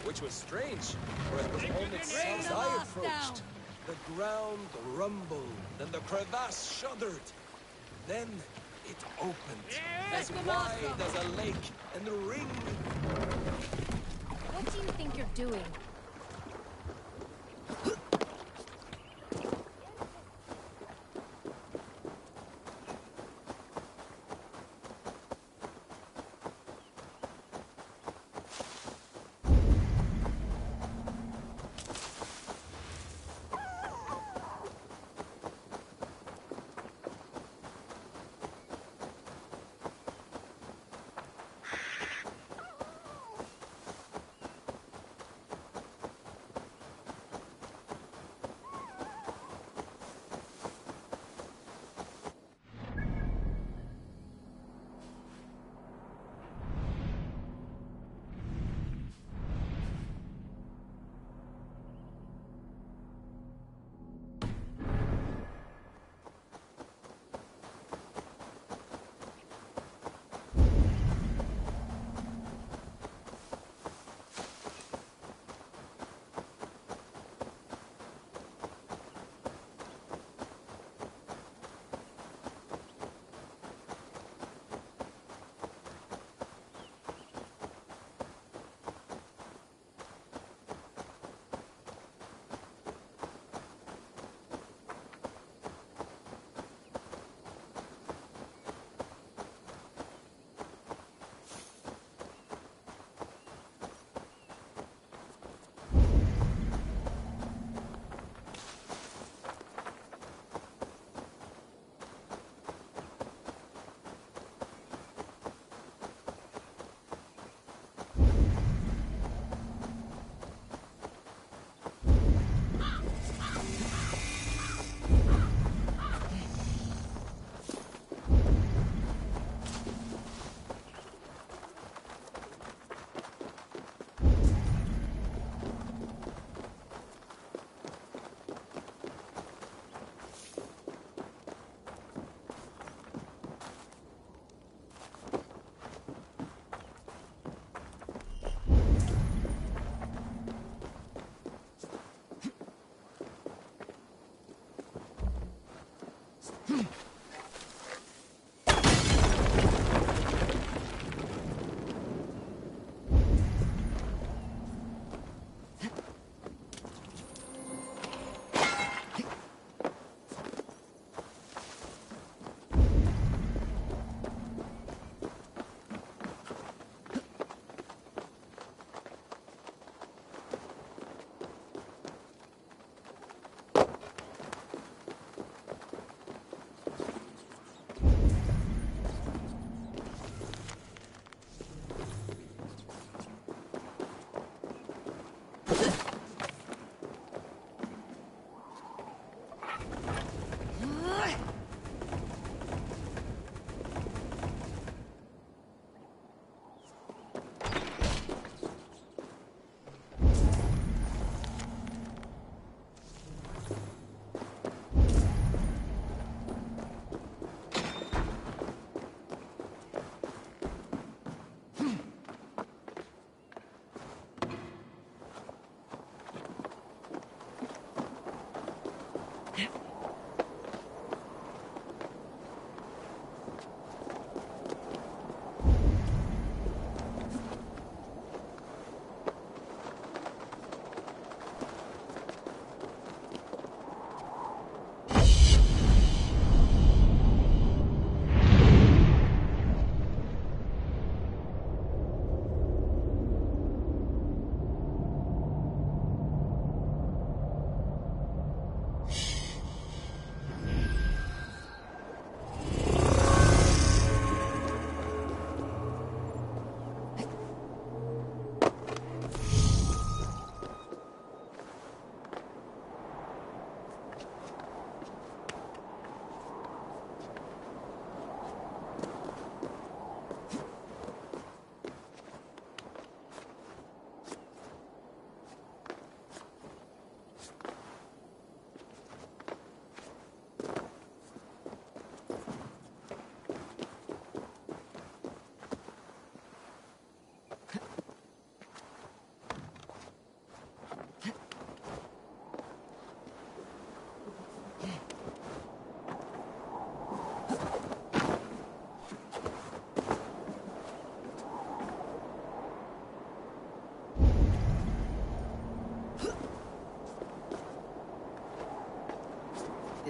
which was strange, for it was on its side as I approached. The ground rumbled, and the crevasse shuddered. Then it opened, as wide as a lake, and ringed. What do you think you're doing?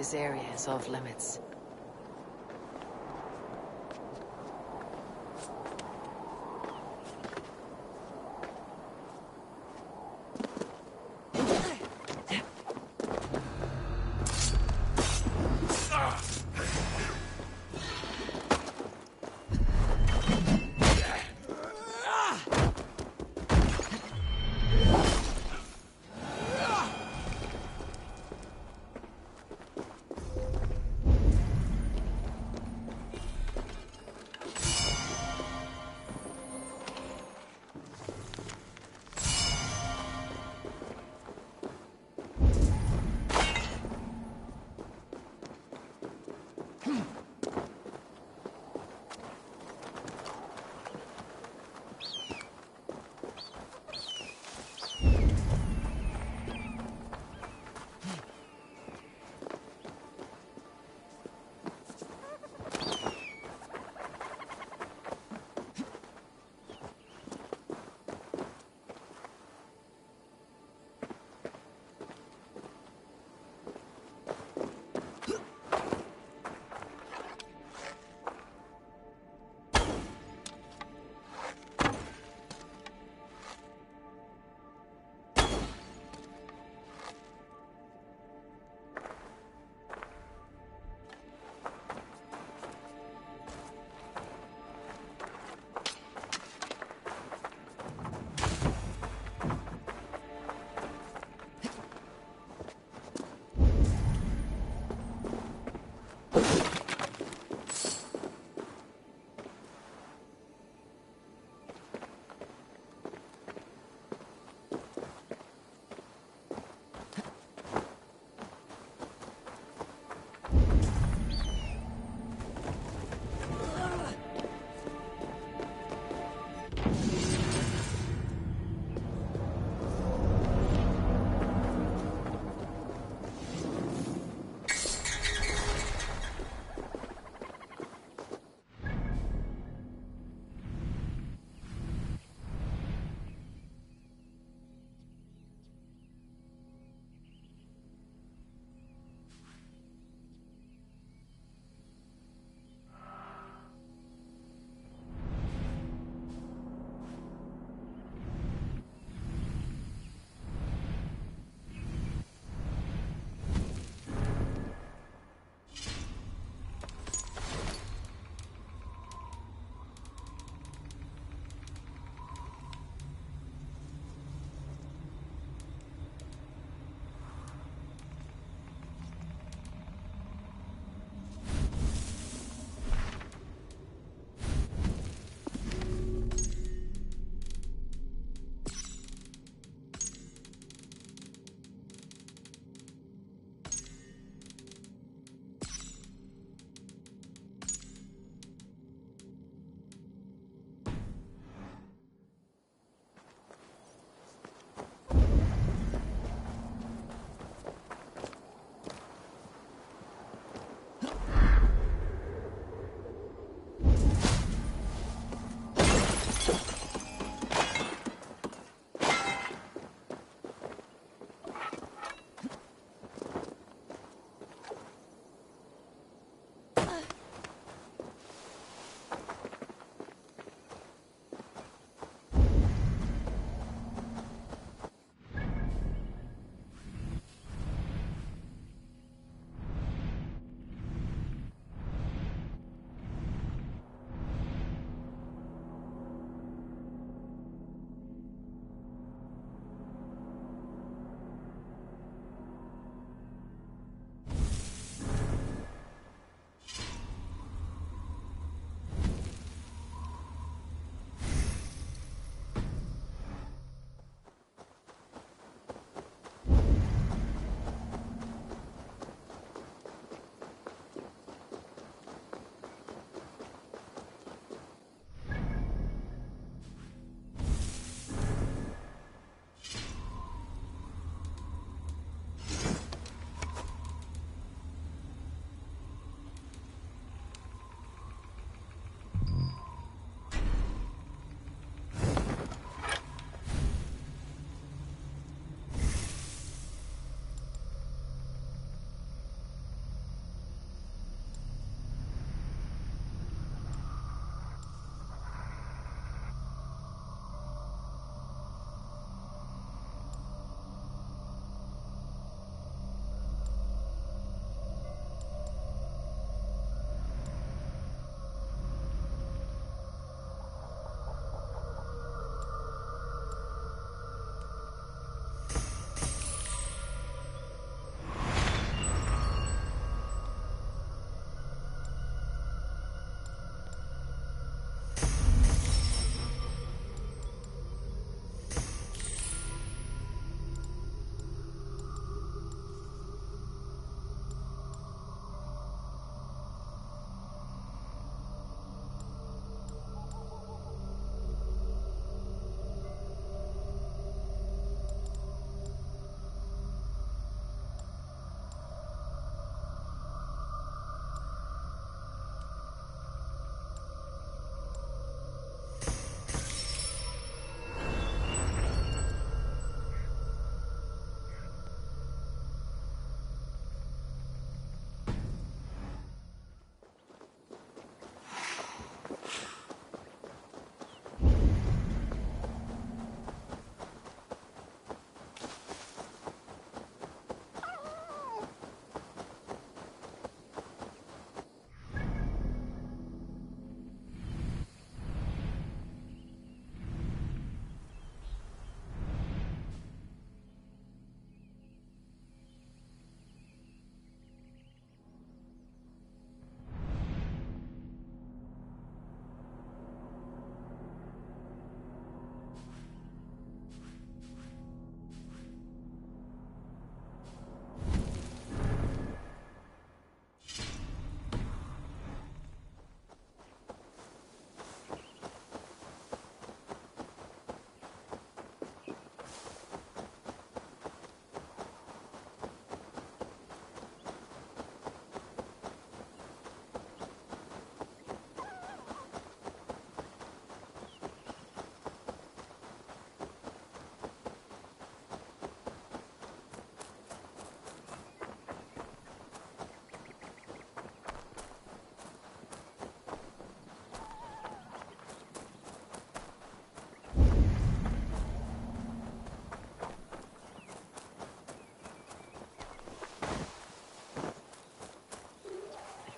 This area is off limits.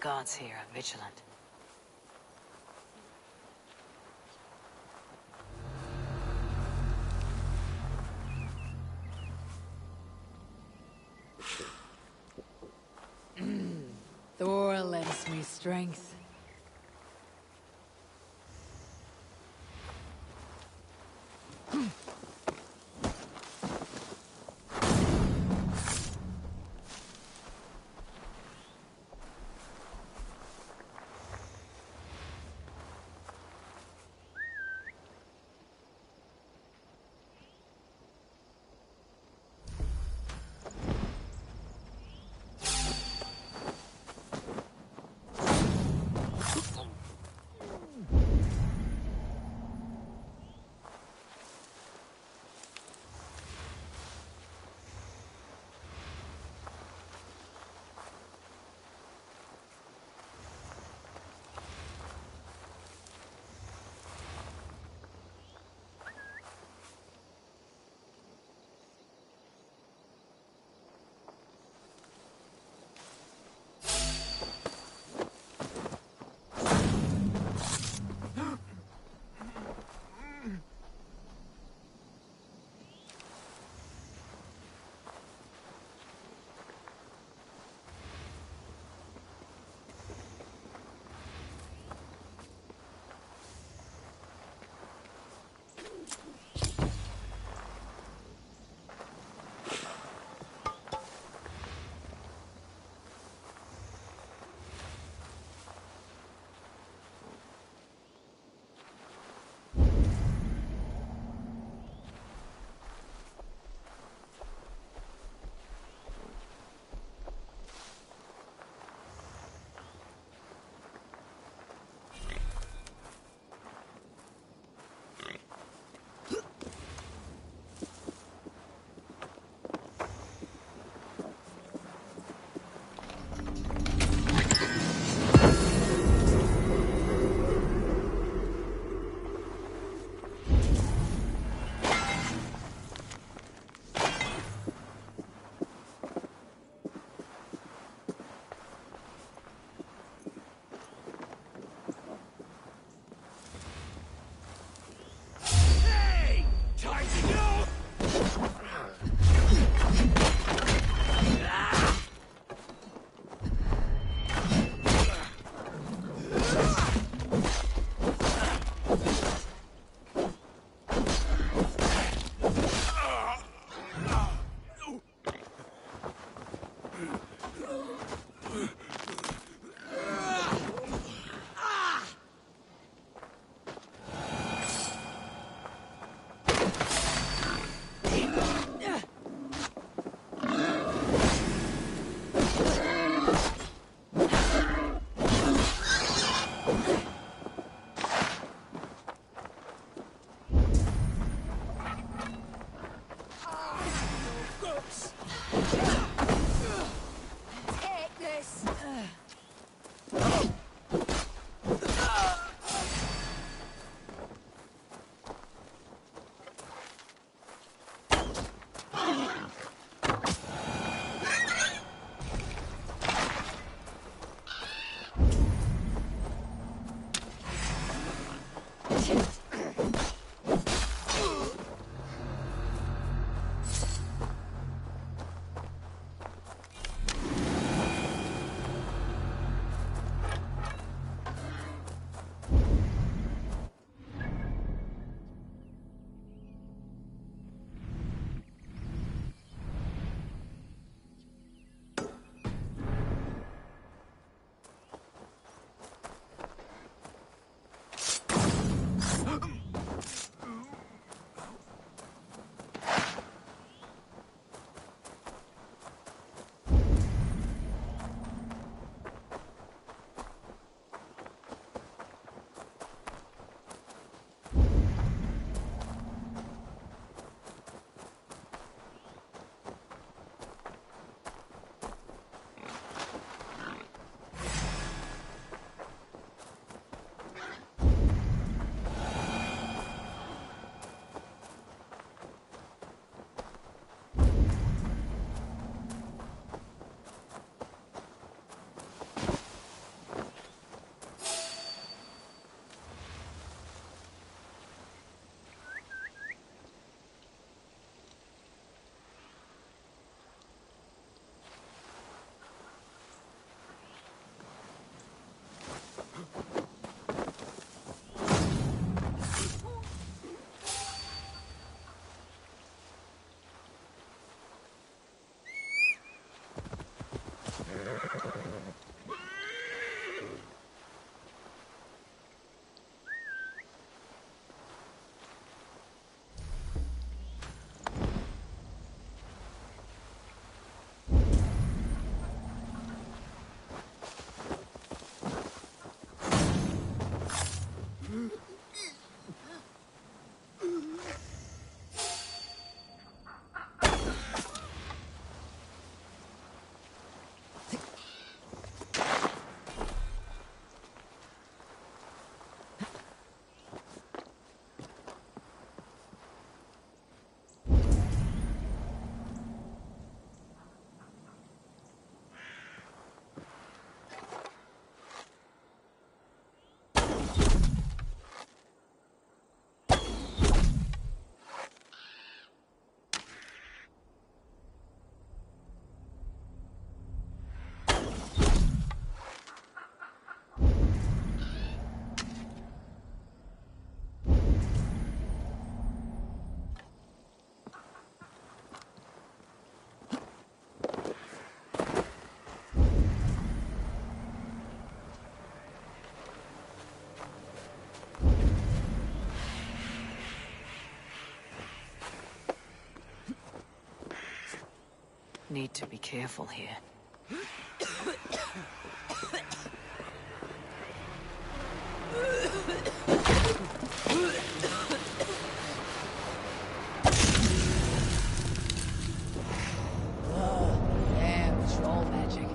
guards here are vigilant. Thor lends me strength. need to be careful here. Damn, it's all magic.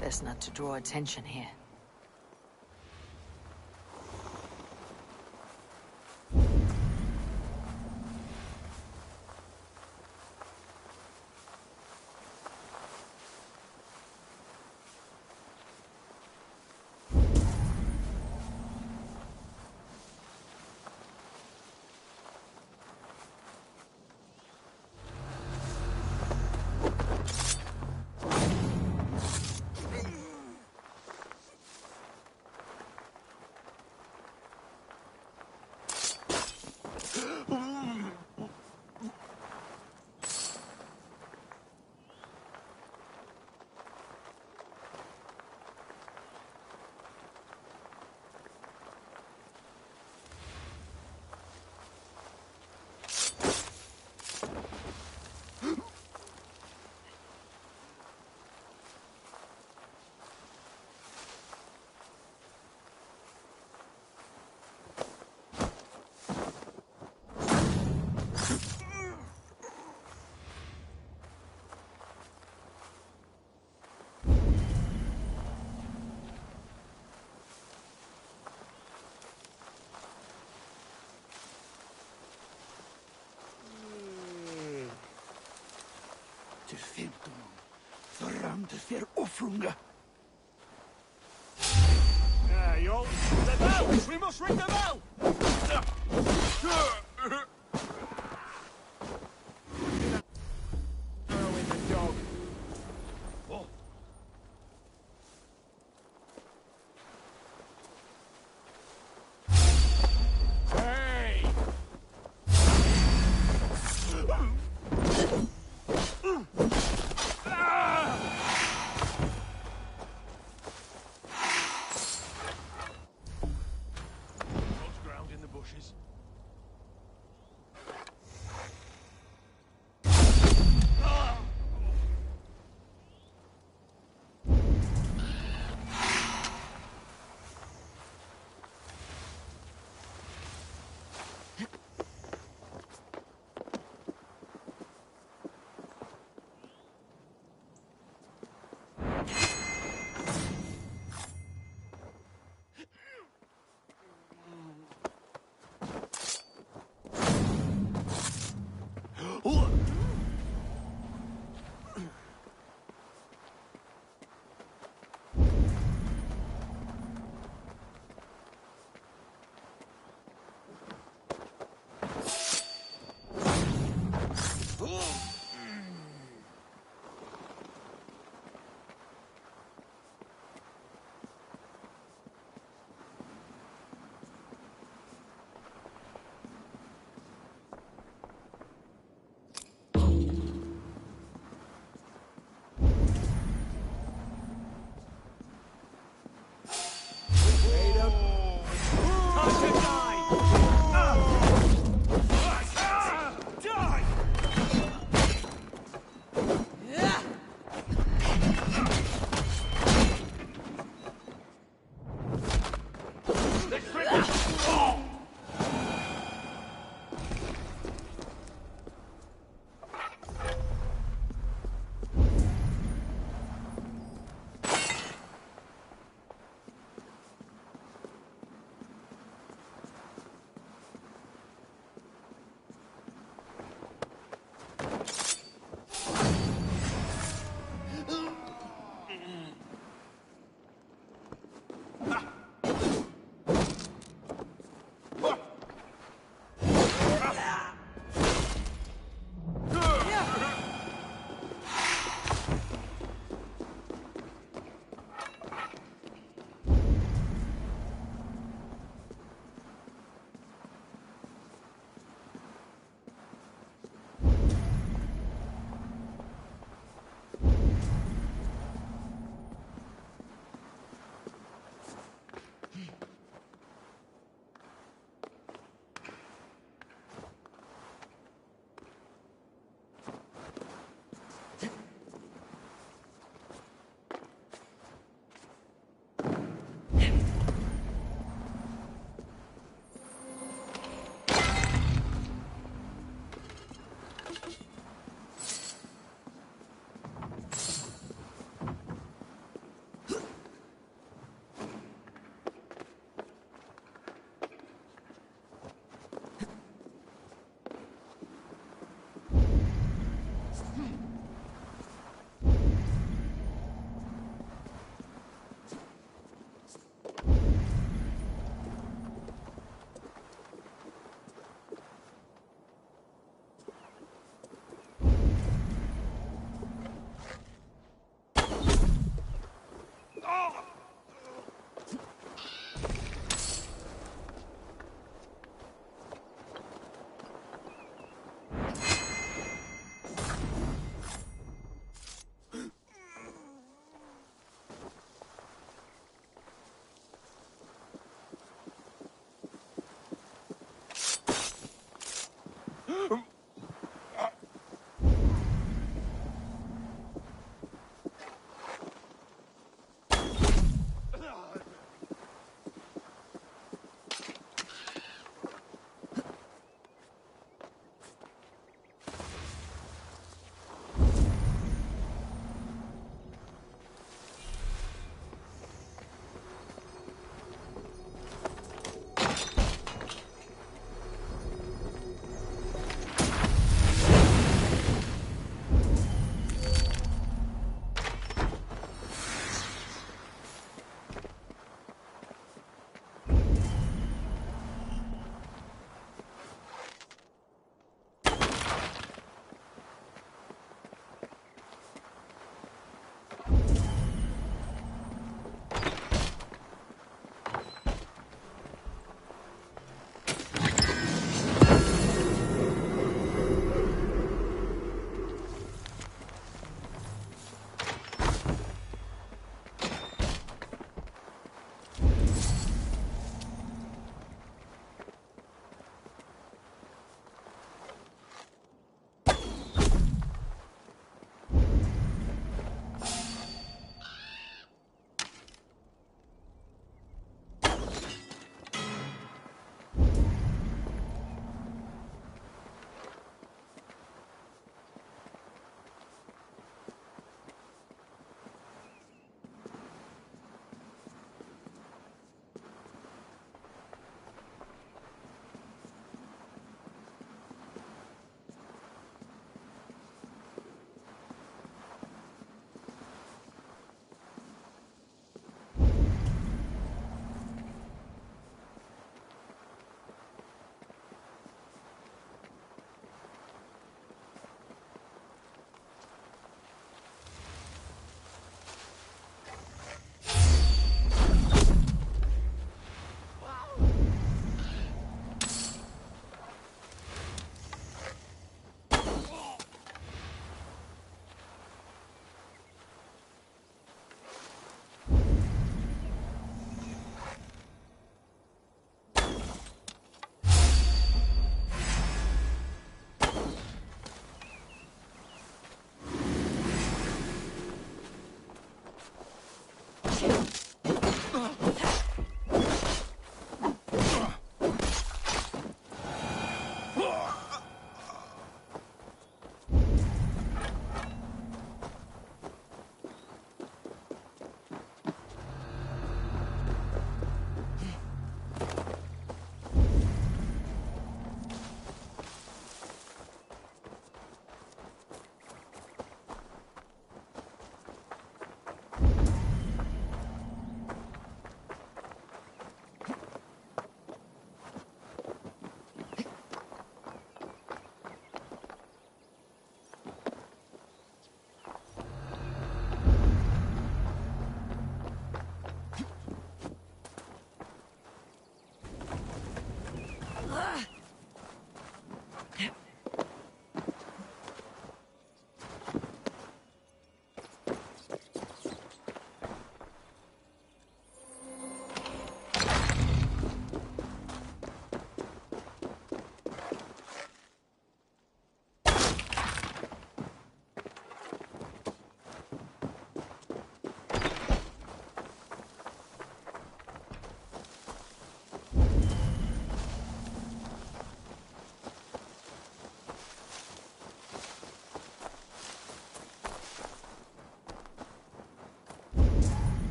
Best not to draw attention here. Het is veel te lang. De ruimte is weer opvlogen. Y'all, the bells! We must ring the bell! With the dog. Oh. Hey! Ground in the bushes.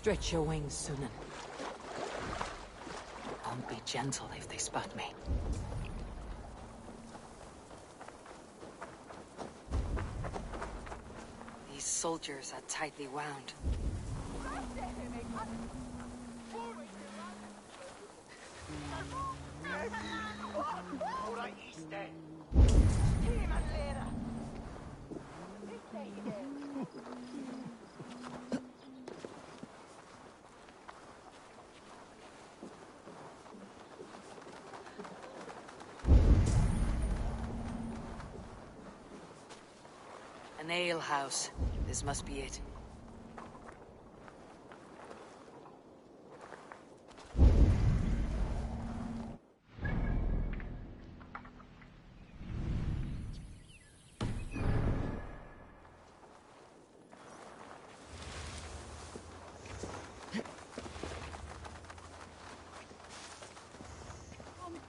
Stretch your wings, Sunan. Don't be gentle if they spot me. These soldiers are tightly wound. An ale house. This must be it.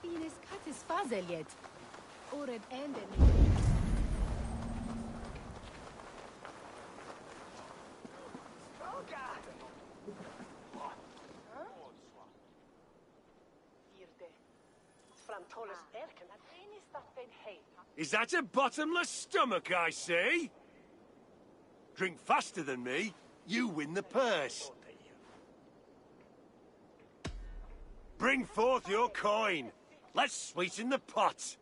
Finis katis fazeljet. Ored enden. Is that a bottomless stomach I see? Drink faster than me, you win the purse. Bring forth your coin. Let's sweeten the pot.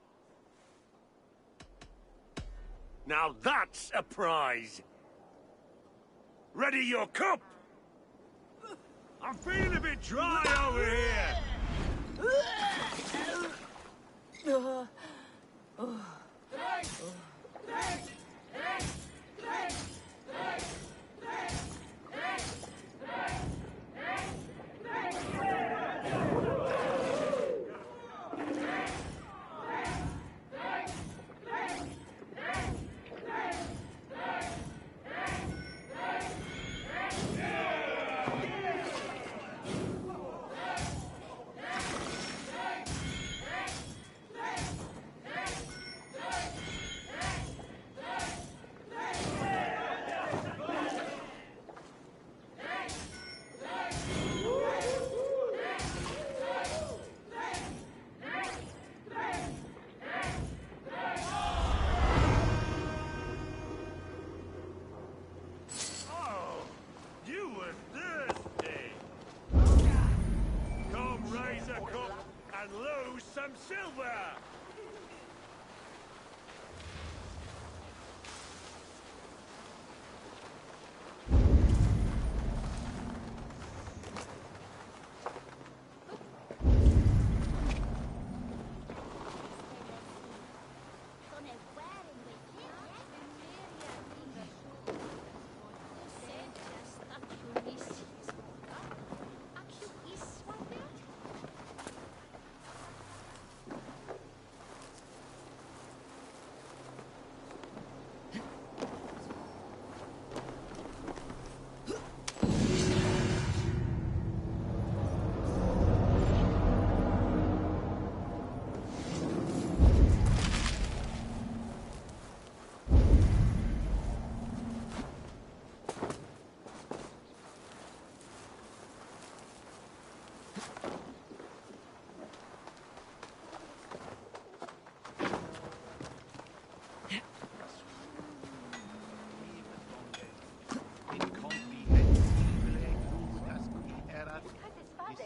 Now that's a prize. Ready your cup. I'm feeling a bit dry over here. And lose some silver!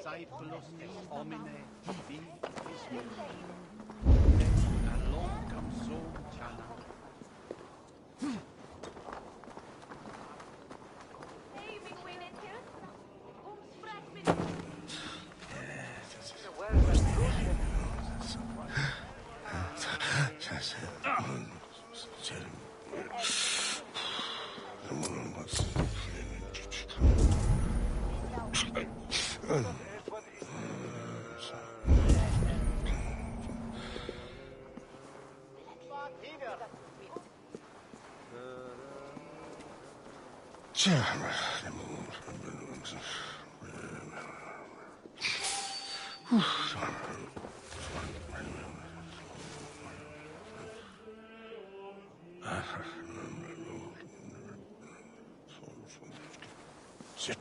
Discípulos ex homine vi allongam sum chana. Shit.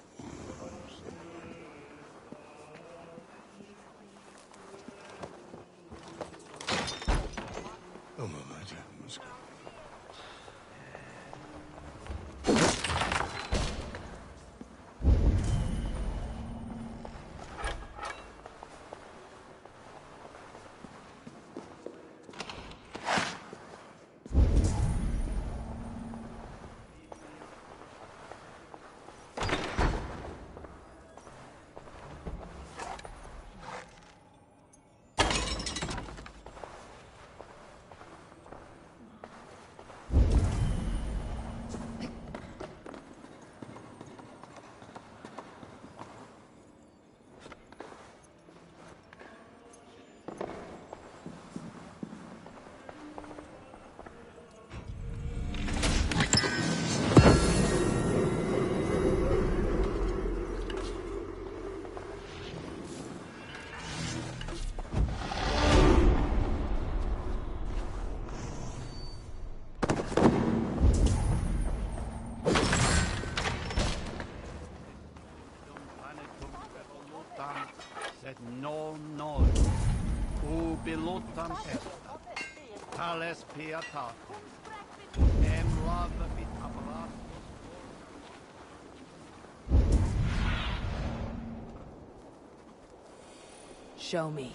pilotam est. Tales pietatem. Em lavabit abrat. Show me.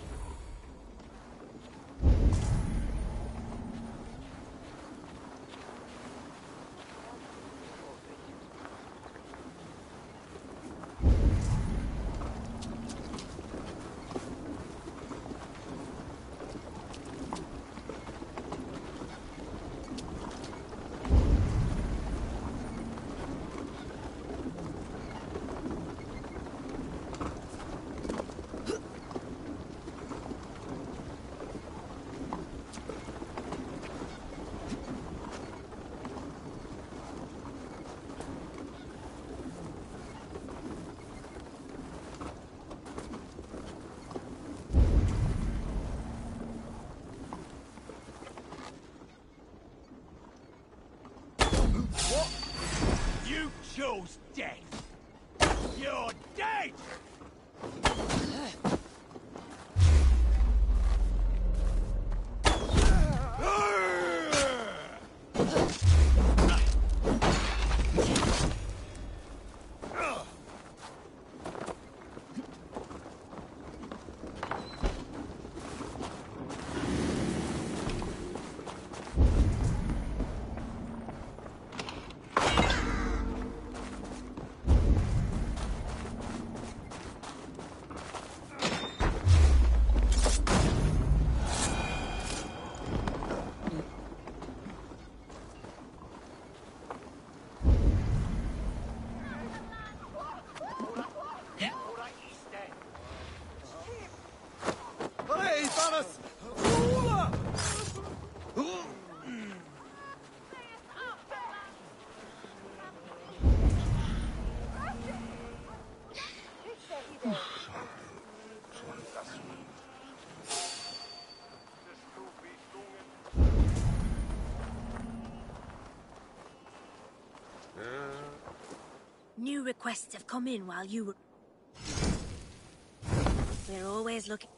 What? You chose death. You're dead! Hey, Thanos! New requests have come in while you were... We're always looking...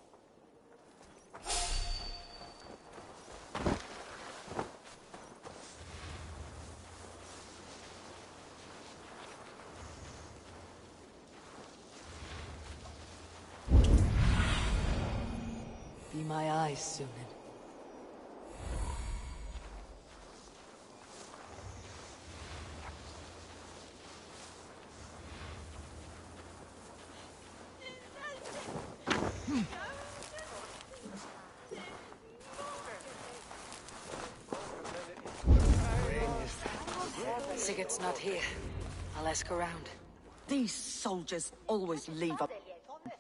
Be my eyes, Sunan. Sigurd's not here. I'll ask around. These soldiers always leave a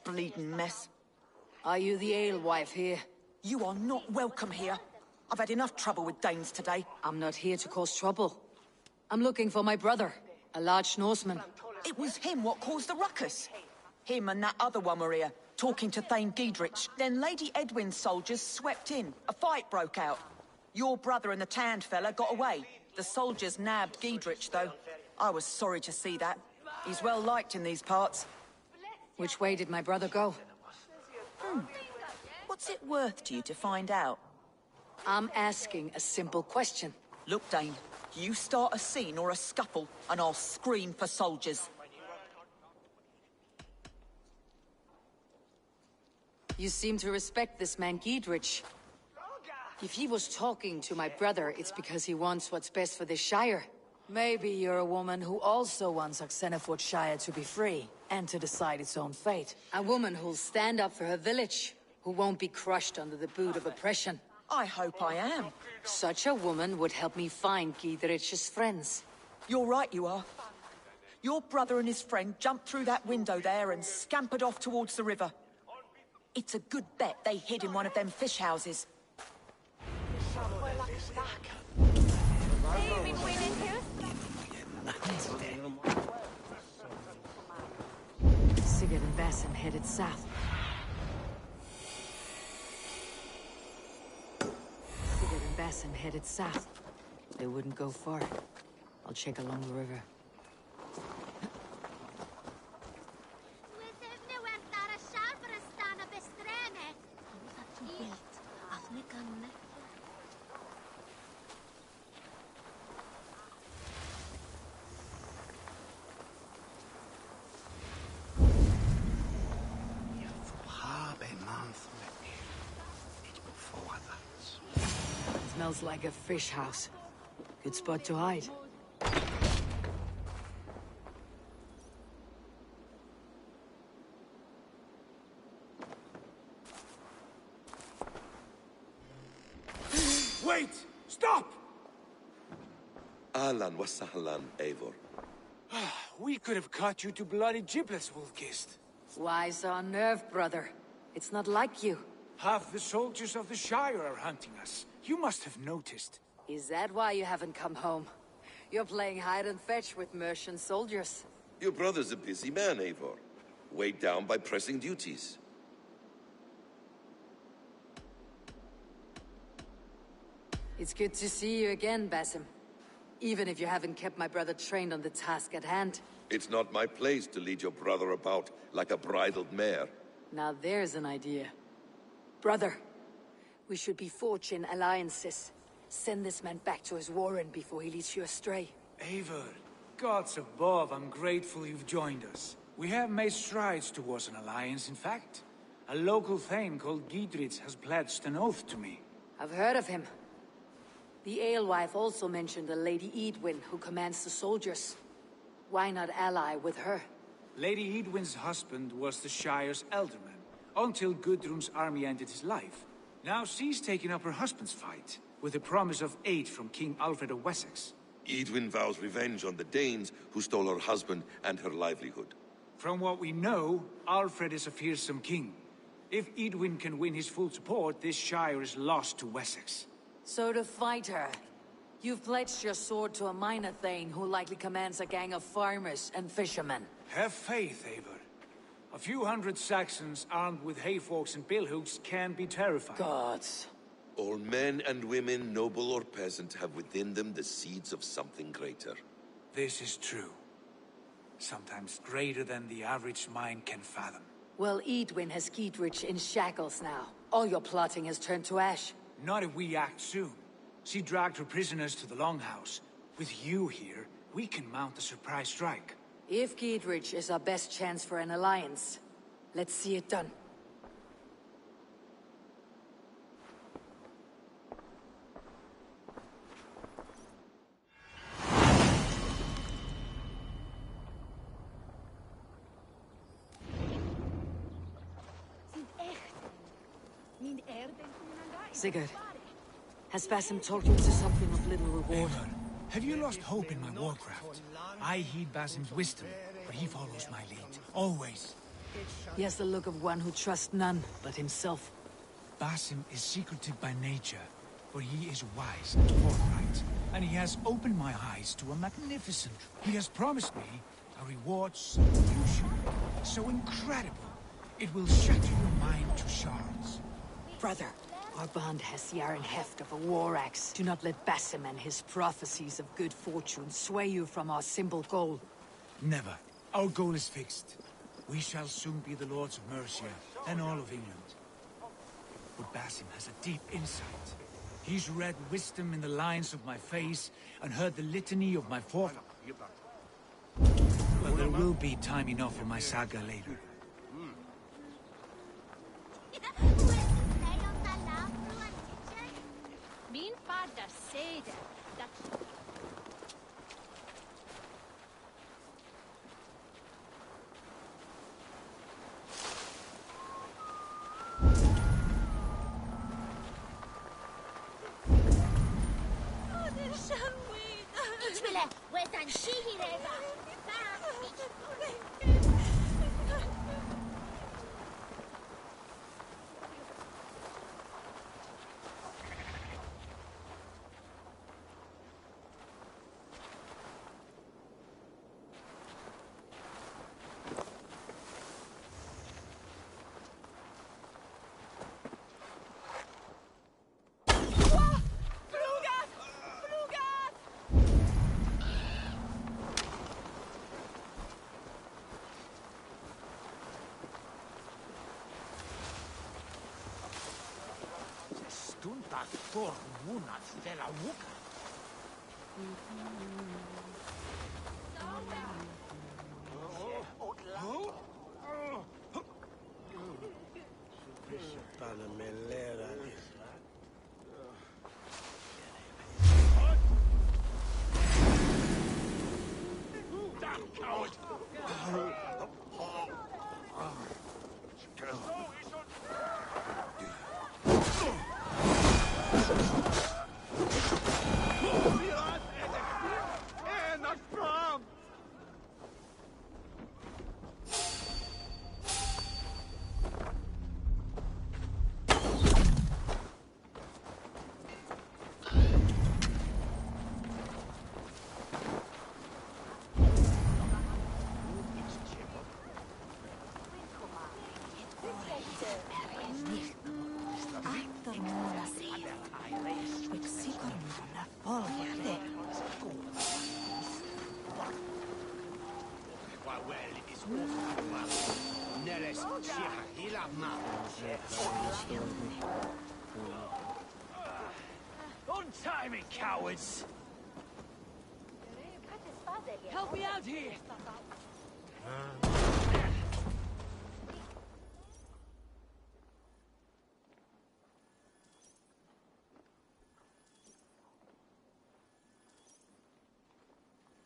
bleeding mess. Are you the alewife here? You are not welcome here. I've had enough trouble with Danes today. I'm not here to cause trouble. I'm looking for my brother, a large Norseman. It was him what caused the ruckus. Him and that other one were here, talking to Thane Giedrich. Then Lady Edwin's soldiers swept in. A fight broke out. Your brother and the tanned fella got away. The soldiers nabbed Giedrich, though. I was sorry to see that. He's well liked in these parts. Which way did my brother go? What's it worth to you to find out? I'm asking a simple question. Look, Dane, you start a scene or a scuffle, and I'll scream for soldiers. You seem to respect this man Giedrich. If he was talking to my brother, it's because he wants what's best for this Shire. Maybe you're a woman who also wants Oxenford Shire to be free, and to decide its own fate. A woman who'll stand up for her village, who won't be crushed under the boot of oppression. I hope I am. Such a woman would help me find Giedrich's friends. You're right, you are. Your brother and his friend jumped through that window there and scampered off towards the river. It's a good bet they hid in one of them fish houses. Sigurd and Basim headed south. Sigurd and Basim headed south. They wouldn't go far. I'll check along the river. Smells like a fish house. Good spot to hide. Wait! Stop! Ahlan wa sahlan, Eivor. We could have cut you to bloody giblets, Wolf-Kissed. Why so unnerved, brother? It's not like you. Half the soldiers of the Shire are hunting us. You must have noticed. Is that why you haven't come home? You're playing hide and fetch with Mercian soldiers. Your brother's a busy man, Eivor. Weighed down by pressing duties. It's good to see you again, Basim. Even if you haven't kept my brother trained on the task at hand. It's not my place to lead your brother about like a bridled mare. Now there's an idea. Brother, we should be forging alliances. Send this man back to his warren before he leads you astray. Eivor, gods above, I'm grateful you've joined us. We have made strides towards an alliance, in fact. A local thane called Giedrich has pledged an oath to me. I've heard of him. The alewife also mentioned a Lady Edwin who commands the soldiers. Why not ally with her? Lady Edwin's husband was the Shire's elderman, until Gudrun's army ended his life. Now she's taking up her husband's fight, with the promise of aid from King Alfred of Wessex. Edwin vows revenge on the Danes who stole her husband and her livelihood. From what we know, Alfred is a fearsome king. If Edwin can win his full support, this Shire is lost to Wessex. So to fight her, you've pledged your sword to a minor thane who likely commands a gang of farmers and fishermen. Have faith, Eivor. A few hundred Saxons armed with hayforks and billhooks can be terrifying. Gods. All men and women, noble or peasant, have within them the seeds of something greater. This is true. Sometimes greater than the average mind can fathom. Well, Edwin has Giedrich in shackles now. All your plotting has turned to ash. Not if we act soon. She dragged her prisoners to the Longhouse. With you here, we can mount a surprise strike. If Giedrich is our best chance for an alliance, let's see it done. Sigurd, has Basim talked you into something of little reward? Eivor, have you lost hope in my warcraft? I heed Basim's wisdom, but he follows my lead. Always. He has the look of one who trusts none but himself. Basim is secretive by nature, but he is wise and forthright. And he has opened my eyes to a magnificent... He has promised me a reward so unusual, so incredible, it will shatter your mind to shards. Brother, our bond has the iron heft of a war axe. Do not let Basim and his prophecies of good fortune sway you from our simple goal. Never. Our goal is fixed. We shall soon be the lords of Mercia and all of England. But Basim has a deep insight. He's read wisdom in the lines of my face and heard the litany of my forefathers. But there will be time enough for my saga later. Min fader säger att... Ichwile, wetan shihireva. Stunta tor munat fela wuka. Untie me, cowards! Help me out here!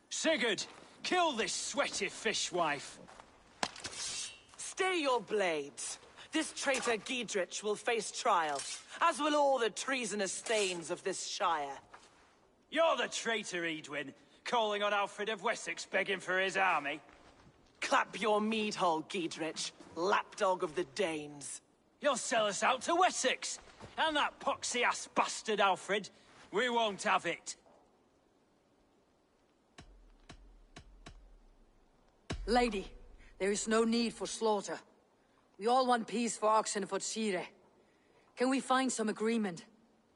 Sigurd, kill this sweaty fishwife. Stay your blades. This traitor Giedrich will face trial, as will all the treasonous thanes of this shire. You're the traitor, Edwin, calling on Alfred of Wessex begging for his army. Clap your mead hole, Giedrich, lapdog of the Danes. You'll sell us out to Wessex, and that poxy-ass bastard Alfred. We won't have it. Lady, there is no need for slaughter. We all want peace for Oxen for Tsire. Can we find some agreement?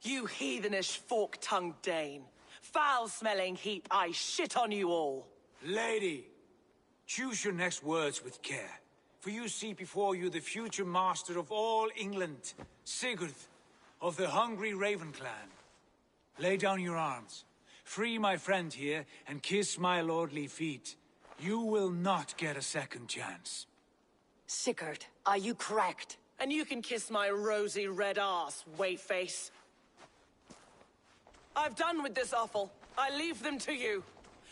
You heathenish fork-tongued Dane. Foul-smelling heap, I shit on you all. Lady, choose your next words with care. For you see before you the future master of all England, Sigurd, of the hungry Raven clan. Lay down your arms. Free my friend here, and kiss my lordly feet. You will not get a second chance. Sigurd, are you cracked? And you can kiss my rosy red ass, wayface. I've done with this offal. I leave them to you.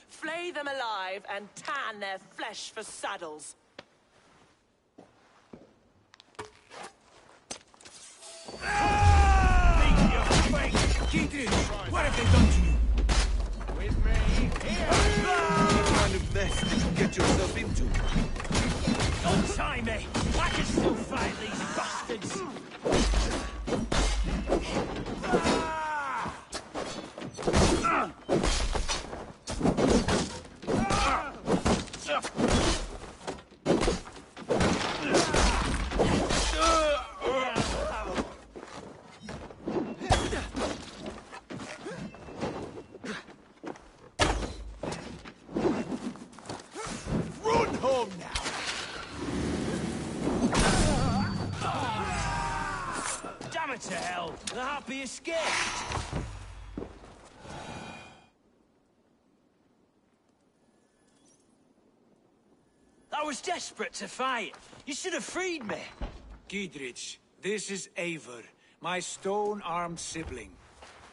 Flay them alive and tan their flesh for saddles. What have they done to you? With me, here! What kind of mess did you get yourself into? Untie me! I can still fight these bastards! Run home now! Damn it to hell! The happy escaped! I was desperate to fight. You should have freed me. Giedrich, this is Eivor, my stone-armed sibling.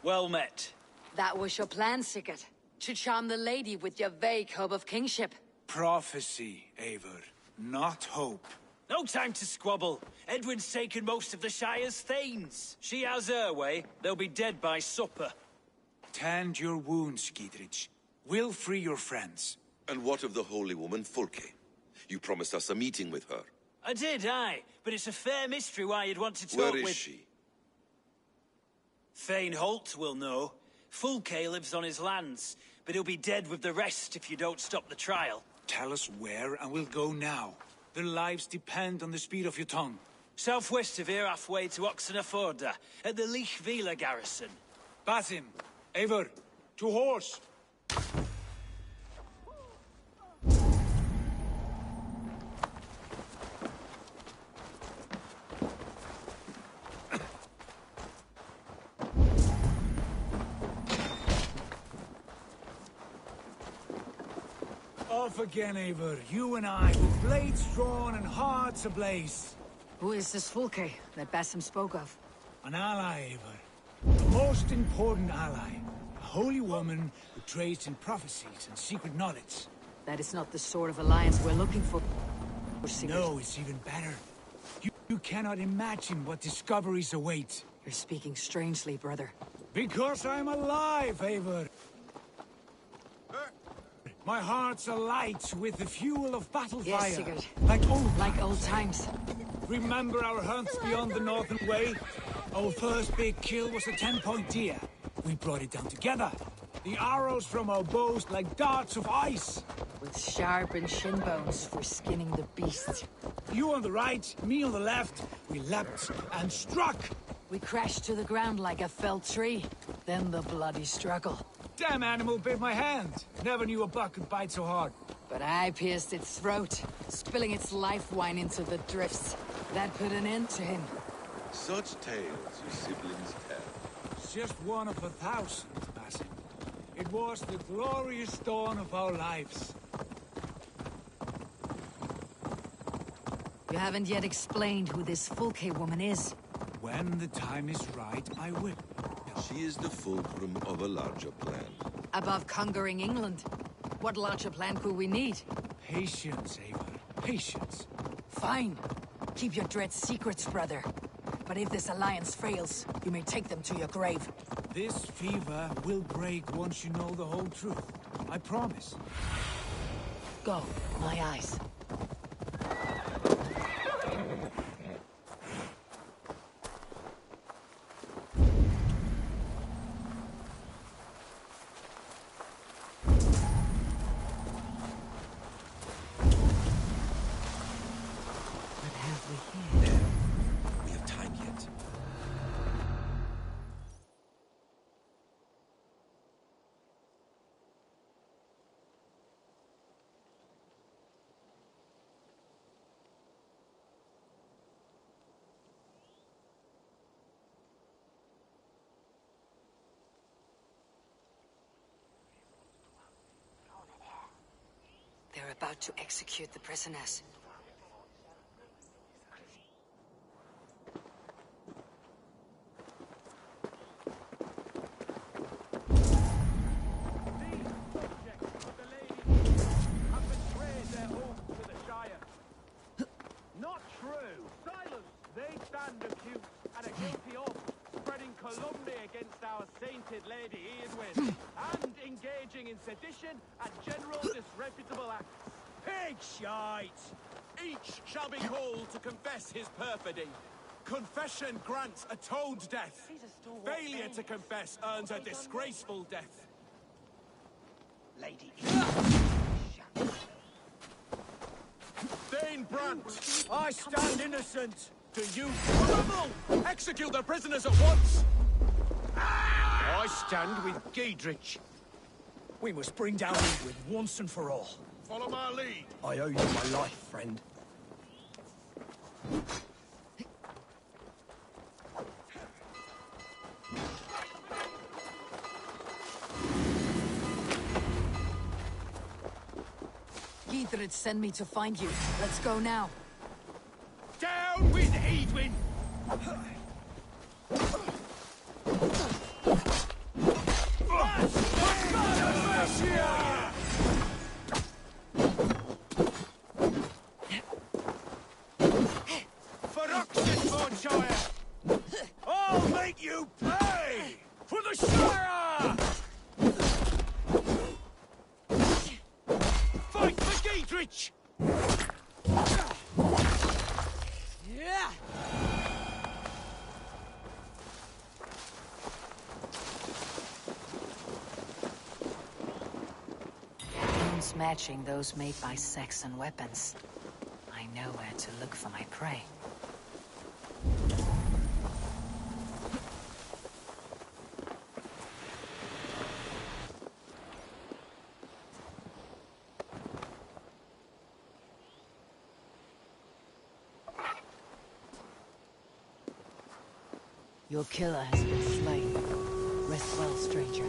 Well met. That was your plan, Sigurd. To charm the lady with your vague hope of kingship. Prophecy, Eivor, not hope. No time to squabble. Edwin's taken most of the Shire's thanes. She has her way. They'll be dead by supper. Tend your wounds, Giedrich. We'll free your friends. And what of the holy woman, Fulke? You promised us a meeting with her. I did, aye. But it's a fair mystery why you'd want to talk with... Where is she? Thane Holt will know. Fulke lives on his lands, but he'll be dead with the rest if you don't stop the trial. Tell us where, and we'll go now. Their lives depend on the speed of your tongue. Southwest of here, halfway to Oxenaforda, at the Lichvila garrison. Basim, Eivor, to horse! Off again, Eivor. You and I, with blades drawn and hearts ablaze. Who is this Fulke that Basim spoke of? An ally, Eivor. The most important ally. A holy woman who trades in prophecies and secret knowledge. That is not the sort of alliance we're looking for. No, it's even better. You cannot imagine what discoveries await. You're speaking strangely, brother. Because I'm alive, Eivor. My heart's alight with the fuel of battle Yes, fire. Sigurd. Like old times. Remember our hunts beyond the Northern Way? Our first big kill was a 10-point deer. We brought it down together. The arrows from our bows like darts of ice. With sharpened shin bones for skinning the beast. You on the right, me on the left. We leapt and struck. We crashed to the ground like a felled tree. Then the bloody struggle. Damn animal bit my hand. Never knew a buck could bite so hard. But I pierced its throat, spilling its life wine into the drifts. That put an end to him. Such tales you siblings tell. It's just one of 1,000, Basim. It was the glorious dawn of our lives. You haven't yet explained who this Fulke woman is. When the time is right, I will. She is the fulcrum of a larger plan. Above conquering England, what larger plan could we need? Patience, Eivor. Patience. Fine. Keep your dread secrets, brother. But if this alliance fails, you may take them to your grave. This fever will break once you know the whole truth. I promise. Go, my eyes. We have time yet. They're about to execute the prisoners. Not true. Silence. They stand accused and are guilty of spreading calumny against our sainted Lady Eadwyn and engaging in sedition and general disreputable acts. Pig shite! Each shall be called to confess his perfidy. Confession grants atoned death. Failure to confess earns a disgraceful death. Lady Thane Brant, I stand innocent. Do you grumble? Execute the prisoners at once! I stand with Giedrich. We must bring down Edwin once and for all. Follow my lead. I owe you my life, friend. Giedrich sent me to find you. Let's go now. Down with Edwin! I'll make you pay! For the Shire! Fight for Giedrich! Yeah! Wounds matching those made by Saxon weapons. I know where to look for my prey. Your killer has been slain. Rest well, stranger.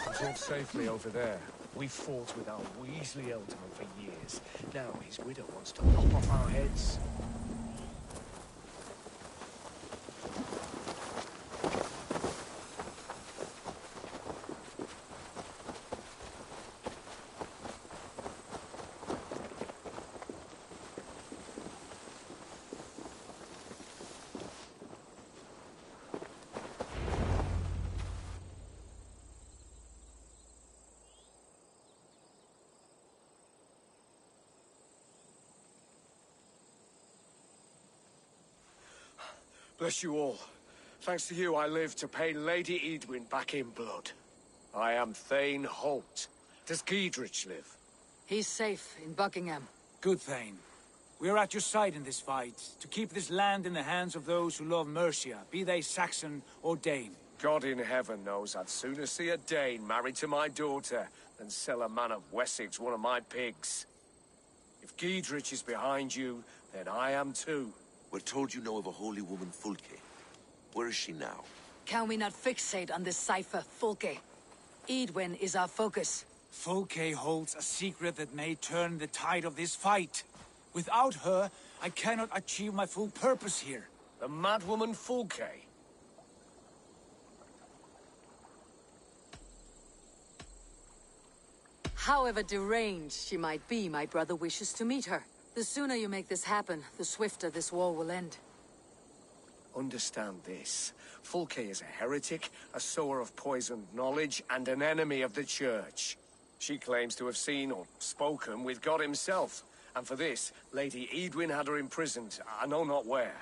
He's all safely over there. We fought with our Weasley Ealdorman for years. Now his widow wants to lop off our heads. Bless you all. Thanks to you, I live to pay Lady Eadwyn back in blood. I am Thane Holt. Does Giedrich live? He's safe in Buckingham. Good, Thane. We are at your side in this fight, to keep this land in the hands of those who love Mercia, be they Saxon or Dane. God in heaven knows I'd sooner see a Dane married to my daughter than sell a man of Wessex one of my pigs. If Giedrich is behind you, then I am too. We're told you know of a holy woman, Fulke. Where is she now? Can we not fixate on this cipher, Fulke? Edwin is our focus. Fulke holds a secret that may turn the tide of this fight. Without her, I cannot achieve my full purpose here. The madwoman Fulke? However deranged she might be, my brother wishes to meet her. The sooner you make this happen, the swifter this war will end. Understand this. Fulke is a heretic, a sower of poisoned knowledge, and an enemy of the Church. She claims to have seen or spoken with God himself. And for this, Lady Edwin had her imprisoned, I know not where.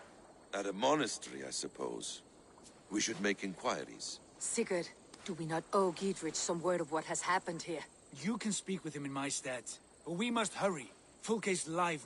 At a monastery, I suppose. We should make inquiries. Sigurd, do we not owe Giedrich some word of what has happened here? You can speak with him in my stead, but we must hurry. Fulke's life